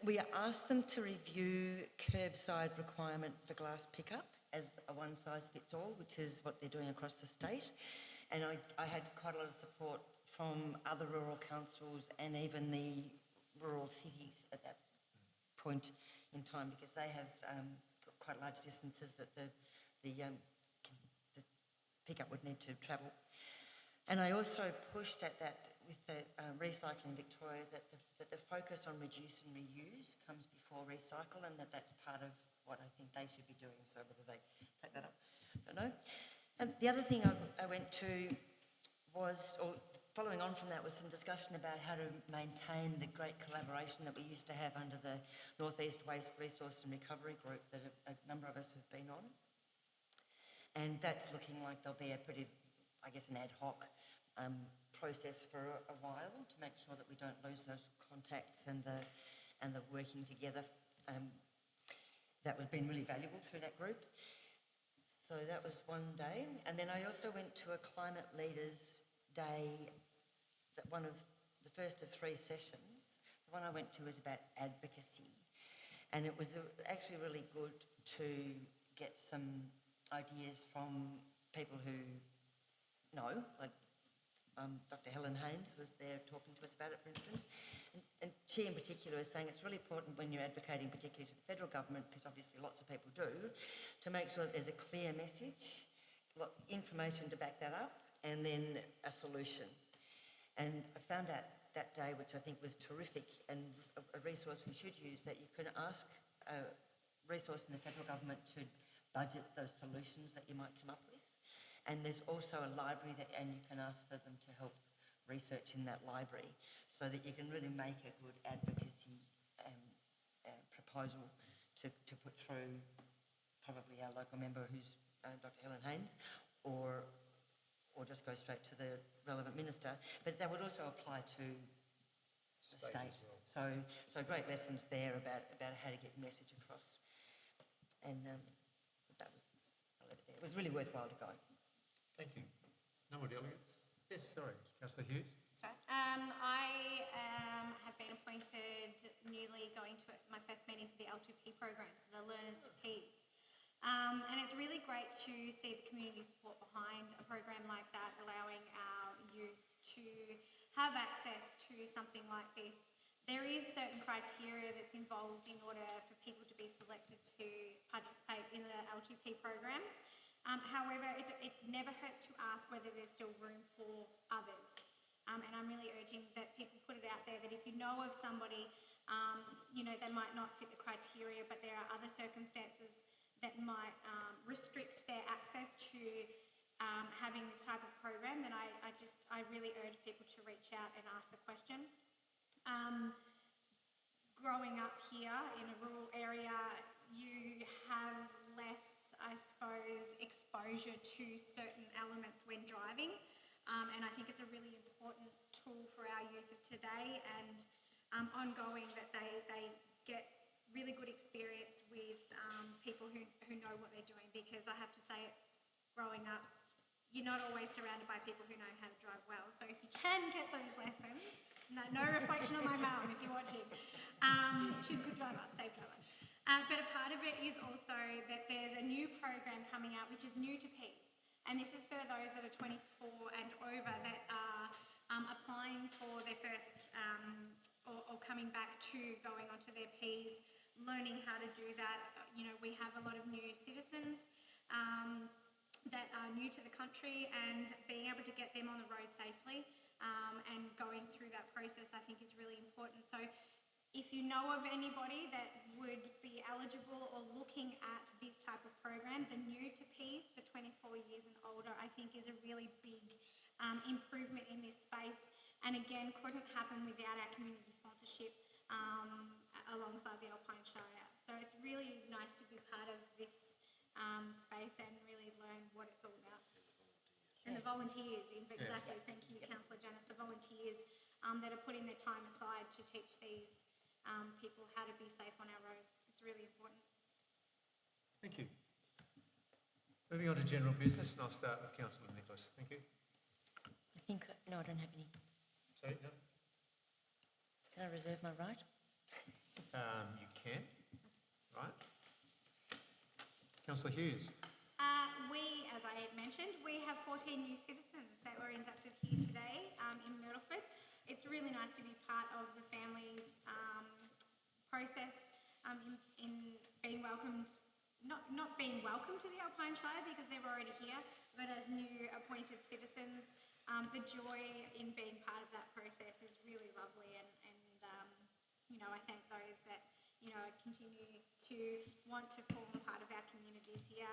We asked them to review curbside requirement for glass pickup as a one-size-fits-all, which is what they're doing across the state. And I had quite a lot of support from other rural councils and even the rural cities at that point in time, because they have quite large distances that the pickup would need to travel. And I also pushed at that with the Recycling Victoria that the focus on reduce and reuse comes before recycle, and that's part of what I think they should be doing. So whether they take that up, I don't know. And the other thing I went to was, or following on from that, was some discussion about how to maintain the great collaboration that we used to have under the North East Waste Resource and Recovery Group that a number of us have been on. And that's looking like there'll be a pretty, I guess, an ad hoc process for a while to make sure that we don't lose those contacts and the working together. That was been really valuable through that group. So that was one day. And then I also went to a Climate Leaders Day, one of the first of 3 sessions. The one I went to was about advocacy. And it was actually really good to get some ideas from people who know, like Dr. Helen Haynes was there talking to us about it, for instance. And she in particular is saying it's really important when you're advocating, particularly to the federal government, because obviously lots of people do, to make sure that there's a clear message, information to back that up, and then a solution. And I found out that day, which I think was terrific and a resource we should use, that you can ask a resource in the federal government to budget those solutions that you might come up with. And there's also a library and you can ask for them to help research in that library so that you can really make a good advocacy proposal to put through probably our local member who's Dr. Helen Haynes, or just go straight to the relevant minister. But that would also apply to the state. So great lessons there about how to get your message across. And that was, I'll leave it there. It was really worthwhile to go. Thank you. No more delegates? Yes, sorry. Councillor Hughes? Sorry. I have been appointed newly going to my first meeting for the L2P program, so the Learners to Ps. And it's really great to see the community support behind a program like that, allowing our youth to have access to something like this. There is certain criteria that's involved in order for people to be selected to participate in the L2P program. However, it never hurts to ask whether there's still room for others. And I'm really urging that people put it out there that if you know of somebody, they might not fit the criteria, but there are other circumstances that might restrict their access to having this type of program, then I really urge people to reach out and ask the question. Growing up here in a rural area, you have less, I suppose, exposure to certain elements when driving. And I think it's a really important tool for our youth of today and ongoing that they get really good experience with people who know what they're doing, because I have to say, growing up, you're not always surrounded by people who know how to drive well. So if you can get those lessons, no reflection on my mum if you're watching, she's a good driver, safe driver. But a part of it is also that there's a new program coming out which is new to Ps. And this is for those that are 24 and over that are applying for their first or coming back to going onto their Ps, learning how to do that. We have a lot of new citizens that are new to the country, and being able to get them on the road safely and going through that process, I think, is really important. So if you know of anybody that would be eligible or looking at this type of program, the new to Ps for 24 years and older, I think is a really big improvement in this space. And again, couldn't happen without our community sponsorship alongside the Alpine Shire. So it's really nice to be part of this space and really learn what it's all about. And the volunteers, exactly, thank you, Councillor Janice, the volunteers that are putting their time aside to teach these people how to be safe on our roads. It's really important. Thank you. Moving on to general business, and I'll start with Councillor Nicholas. Thank you. No, I don't have any. Sorry, no? Can I reserve my right? You can, right? Councillor Hughes. As I had mentioned, we have 14 new citizens that were inducted here today in Myrtleford. It's really nice to be part of the family's process in being welcomed, not being welcomed to the Alpine Shire because they're already here, but as new appointed citizens, the joy in being part of that process is really lovely, and I thank those that continue to want to form part of our communities here.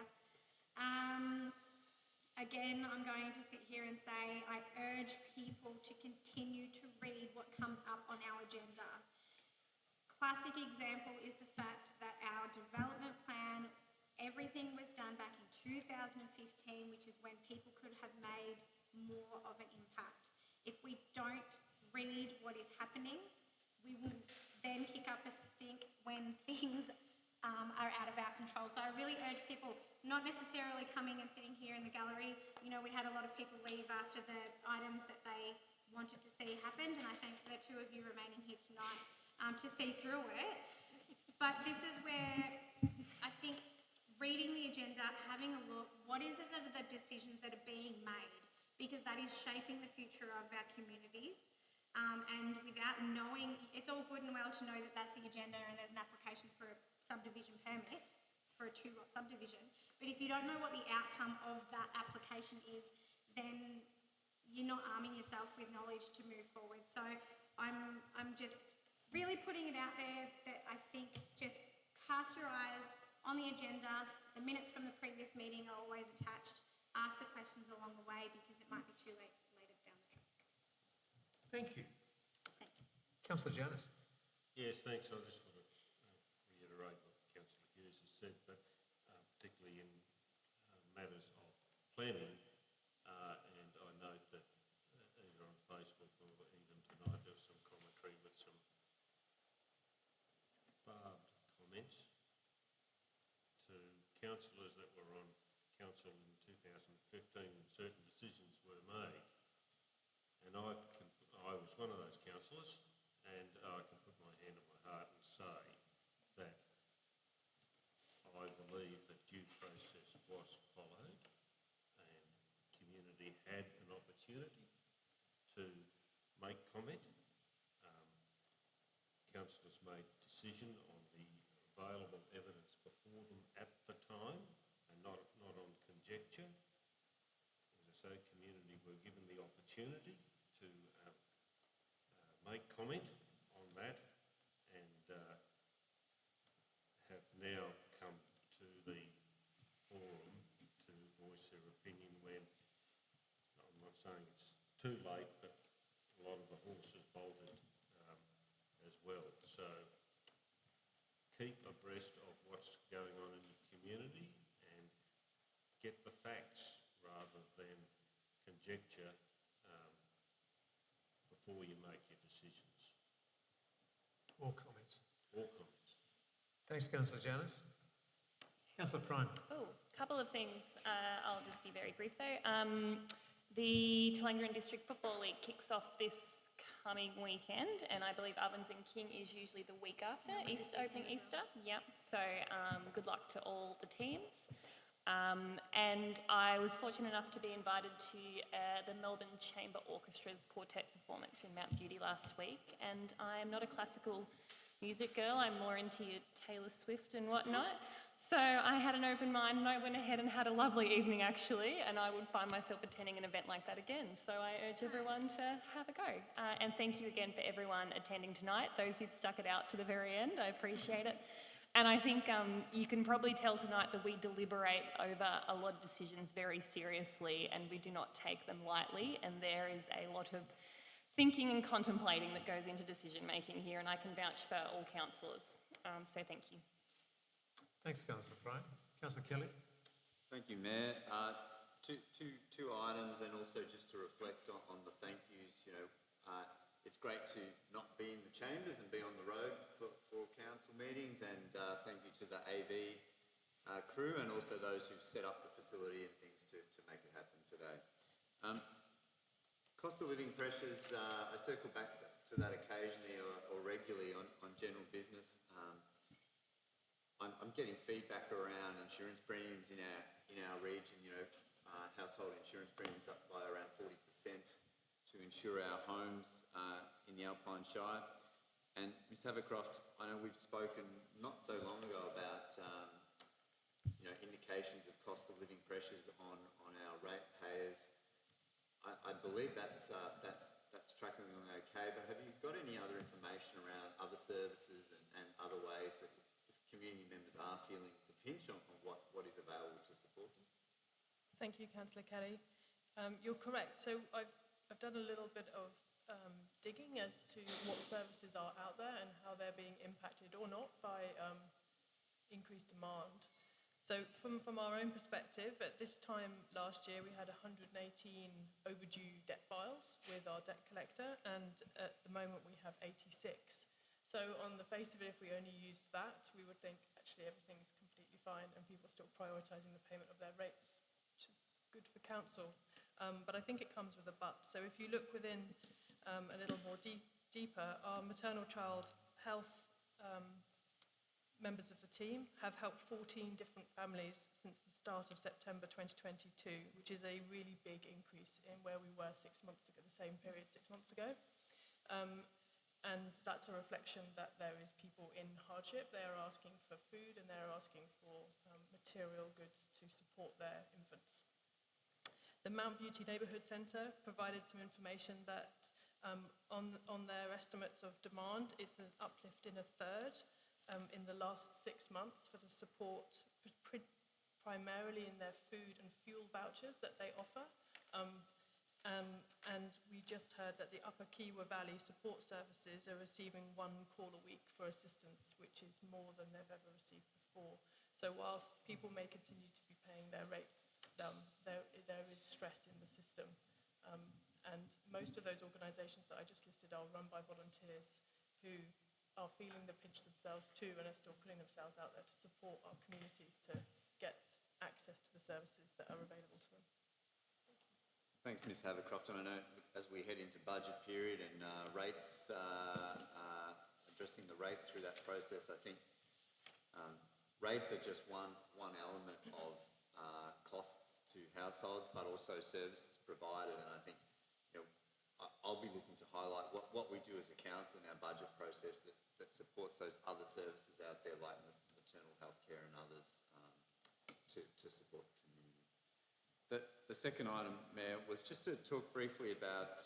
Again, I'm going to sit here and say I urge people to continue to read what comes up on our agenda. Classic example is the fact that our development plan, everything was done back in 2015, which is when people could have made more of an impact. If we don't read what is happening, we would then kick up a stink when things are out of our control. So I really urge people, it's not necessarily coming and sitting here in the gallery. We had a lot of people leave after the items that they wanted to see happened, and I thank the two of you remaining here tonight to see through it. But this is where I think reading the agenda, having a look, what is it that are the decisions that are being made? Because that is shaping the future of our communities. And without knowing, it's all good and well to know that that's the agenda and there's an application for a subdivision permit for a 2-lot subdivision. But if you don't know what the outcome of that application is, then you're not arming yourself with knowledge to move forward. So I'm just really putting it out there that I think just cast your eyes on the agenda, The minutes from the previous meeting are always attached. Ask the questions along the way because it might be too late later down the track. Thank you. Thank you. Councillor Giannis. Yes, thanks. I just want to reiterate what Councillor Hughes has said, but particularly in matters of planning, and I note that either on Facebook or even tonight there was some commentary with some barbed comments to councillors that were on council in 2015 when certain decisions were made. And I was one of those councillors, and I can put my hand on my heart and say that I believe that due process was followed and community had an opportunity to make comment. Councillors made decision on the available evidence before them at the time and not on conjecture. As I say, community were given the opportunity to make comment on that and have now come to the forum to voice their opinion when, I'm not saying it's too late, but a lot of the horses bolted as well. So keep abreast of what's going on in the community and get the facts rather than conjecture before you make your decisions. All comments. All comments. Thanks, Councillor Giannis. Councillor Prime. Oh, a couple of things. I'll just be very brief though. The Talangarin District Football League kicks off this coming weekend, and I believe Ovens and King is usually the week after, opening Easter. Yep, so good luck to all the teams. And I was fortunate enough to be invited to the Melbourne Chamber Orchestra's quartet performance in Mount Beauty last week, and I'm not a classical music girl, I'm more into your Taylor Swift and whatnot. So I had an open mind and I went ahead and had a lovely evening actually, and I would find myself attending an event like that again. So I urge everyone to have a go. And thank you again for everyone attending tonight, those who've stuck it out to the very end, I appreciate it. And I think you can probably tell tonight that we deliberate over a lot of decisions very seriously and we do not take them lightly, and there is a lot of thinking and contemplating that goes into decision making here, and I can vouch for all councillors. So thank you. Thanks, Councillor Prime. Councillor Kelly. Thank you, Mayor. Two items, and also just to reflect on the thank yous. You know, it's great to not be in the chambers and be on the road for council meetings, and thank you to the AV crew and also those who've set up the facility and things to make it happen today. Cost of living pressures, I circle back to that occasionally or regularly on general business. I'm getting feedback around insurance premiums in our region. You know, household insurance premiums up by around 40% to insure our homes in the Alpine Shire. And Ms Havercroft, I know we've spoken not so long ago about you know, indications of cost of living pressures on our ratepayers. I believe that's tracking along okay, but have you got any other information around other services and other ways that if community members are feeling the pinch on what is available to support them? Thank you, Councillor Kelly. You're correct. So I've done a little bit of digging as to what services are out there and how they're being impacted or not by increased demand. So from our own perspective, at this time last year, we had 118 overdue debt files with our debt collector, and at the moment we have 86. So on the face of it, if we only used that, we would think actually everything's completely fine and people are still prioritising the payment of their rates, which is good for council. But I think it comes with a but. So if you look within a little more deeper, our maternal child health members of the team have helped 14 different families since the start of September 2022, which is a really big increase in where we were 6 months ago, the same period 6 months ago. And that's a reflection that there is people in hardship. They are asking for food and they're asking for material goods to support their infants. The Mount Beauty Neighbourhood Centre provided some information that on their estimates of demand, it's an uplift in a third in the last 6 months for the support, primarily in their food and fuel vouchers that they offer. And we just heard that the Upper Kiewa Valley Support Services are receiving 1 call a week for assistance, which is more than they've ever received before. So whilst people may continue to be paying their rates, there is stress in the system. And most of those organisations that I just listed are run by volunteers who are feeling the pinch themselves too and are still putting themselves out there to support our communities to get access to the services that are available to them. Thanks, Ms Havercroft. And I know as we head into budget period and rates, addressing the rates through that process, I think rates are just one element of costs to households, but also services provided. And I think, I'll be looking to highlight what we do as a council in our budget process that supports those other services out there, like maternal health care and others, to support the community. The second item, Mayor, was just to talk briefly about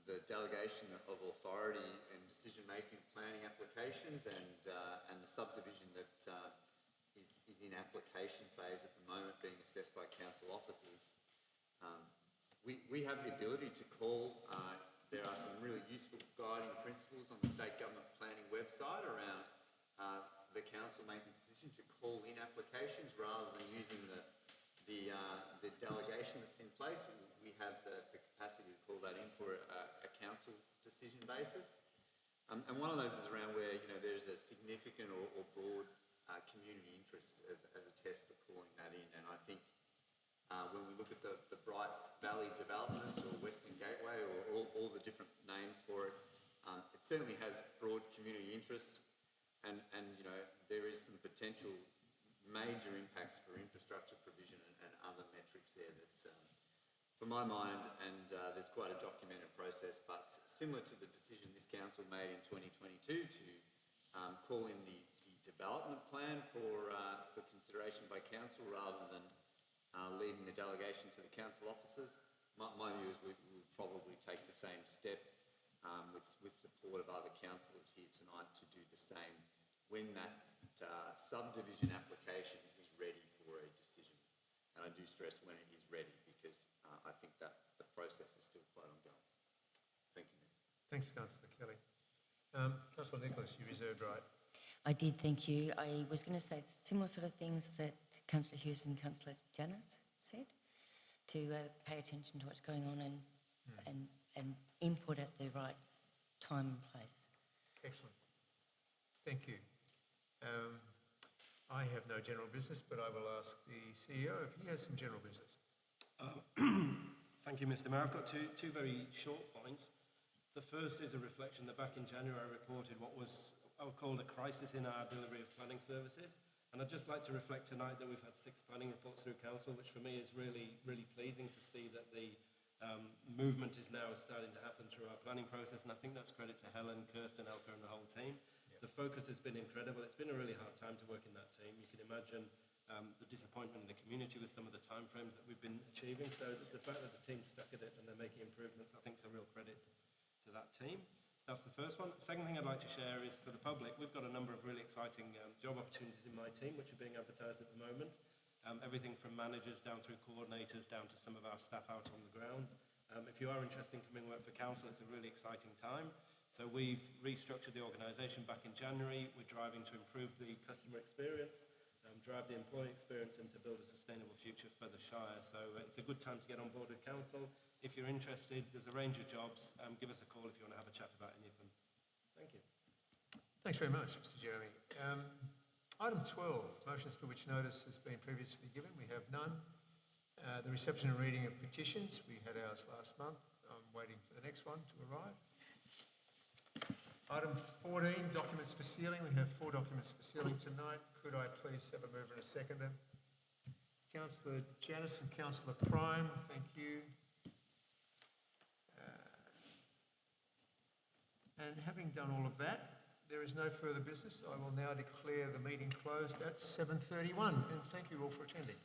the delegation of authority and decision-making planning applications and the subdivision that is in application phase at the moment, being assessed by council officers. We have the ability to call, there are some really useful guiding principles on the state government planning website around the council making decision to call in applications rather than using the delegation that's in place. We have the capacity to call that in for a council decision basis. And one of those is around where, there's a significant or broad community interest as a test for calling that in. And I think when we look at the Bright Valley development or Western Gateway or all the different names for it, it certainly has broad community interest and there is some potential major impacts for infrastructure provision and other metrics there that, for my mind, and there's quite a documented process, but similar to the decision this council made in 2022 to call in the development plan for consideration by council rather than leaving the delegation to the council officers. My view is we will probably take the same step with support of other councillors here tonight to do the same when that subdivision application is ready for a decision. And I do stress when it is ready because I think that the process is still quite ongoing. Thank you, Mayor. Thanks, Councillor Kelly. Councillor Nicholas, you reserved right. I did, thank you. I was going to say similar sort of things that Councillor Hughes and Councillor Janice said, to pay attention to what's going on and input at the right time and place. Excellent. Thank you. I have no general business, but I will ask the CEO if he has some general business. Thank you, Mr. Mayor. I've got two very short points. The first is a reflection that back in January I reported what was called a crisis in our delivery of planning services. And I'd just like to reflect tonight that we've had 6 planning reports through council, which for me is really, really pleasing to see that the movement is now starting to happen through our planning process. And I think that's credit to Helen, Kirsten, Elka and the whole team. Yeah. The focus has been incredible. It's been a really hard time to work in that team. You can imagine the disappointment in the community with some of the timeframes that we've been achieving. So the fact that the team stuck at it and they're making improvements, I think is a real credit to that team. That's the first one. The second thing I'd like to share is for the public, we've got a number of really exciting job opportunities in my team, which are being advertised at the moment. Everything from managers down through coordinators down to some of our staff out on the ground. If you are interested in coming work for council, it's a really exciting time. So we've restructured the organisation back in January. We're driving to improve the customer experience, drive the employee experience and to build a sustainable future for the Shire. So it's a good time to get on board with council. If you're interested, there's a range of jobs. Give us a call if you want to have a chat about any of them. Thank you. Thanks very much, Mr. Jeremy. Item 12, motions for which notice has been previously given. We have none. The reception and reading of petitions. We had ours last month. I'm waiting for the next one to arrive. Item 14, documents for sealing. We have 4 documents for sealing tonight. Could I please have a mover and a seconder? Councillor Janice and Councillor Prime, thank you. And having done all of that, there is no further business. I will now declare the meeting closed at 7:31, and thank you all for attending.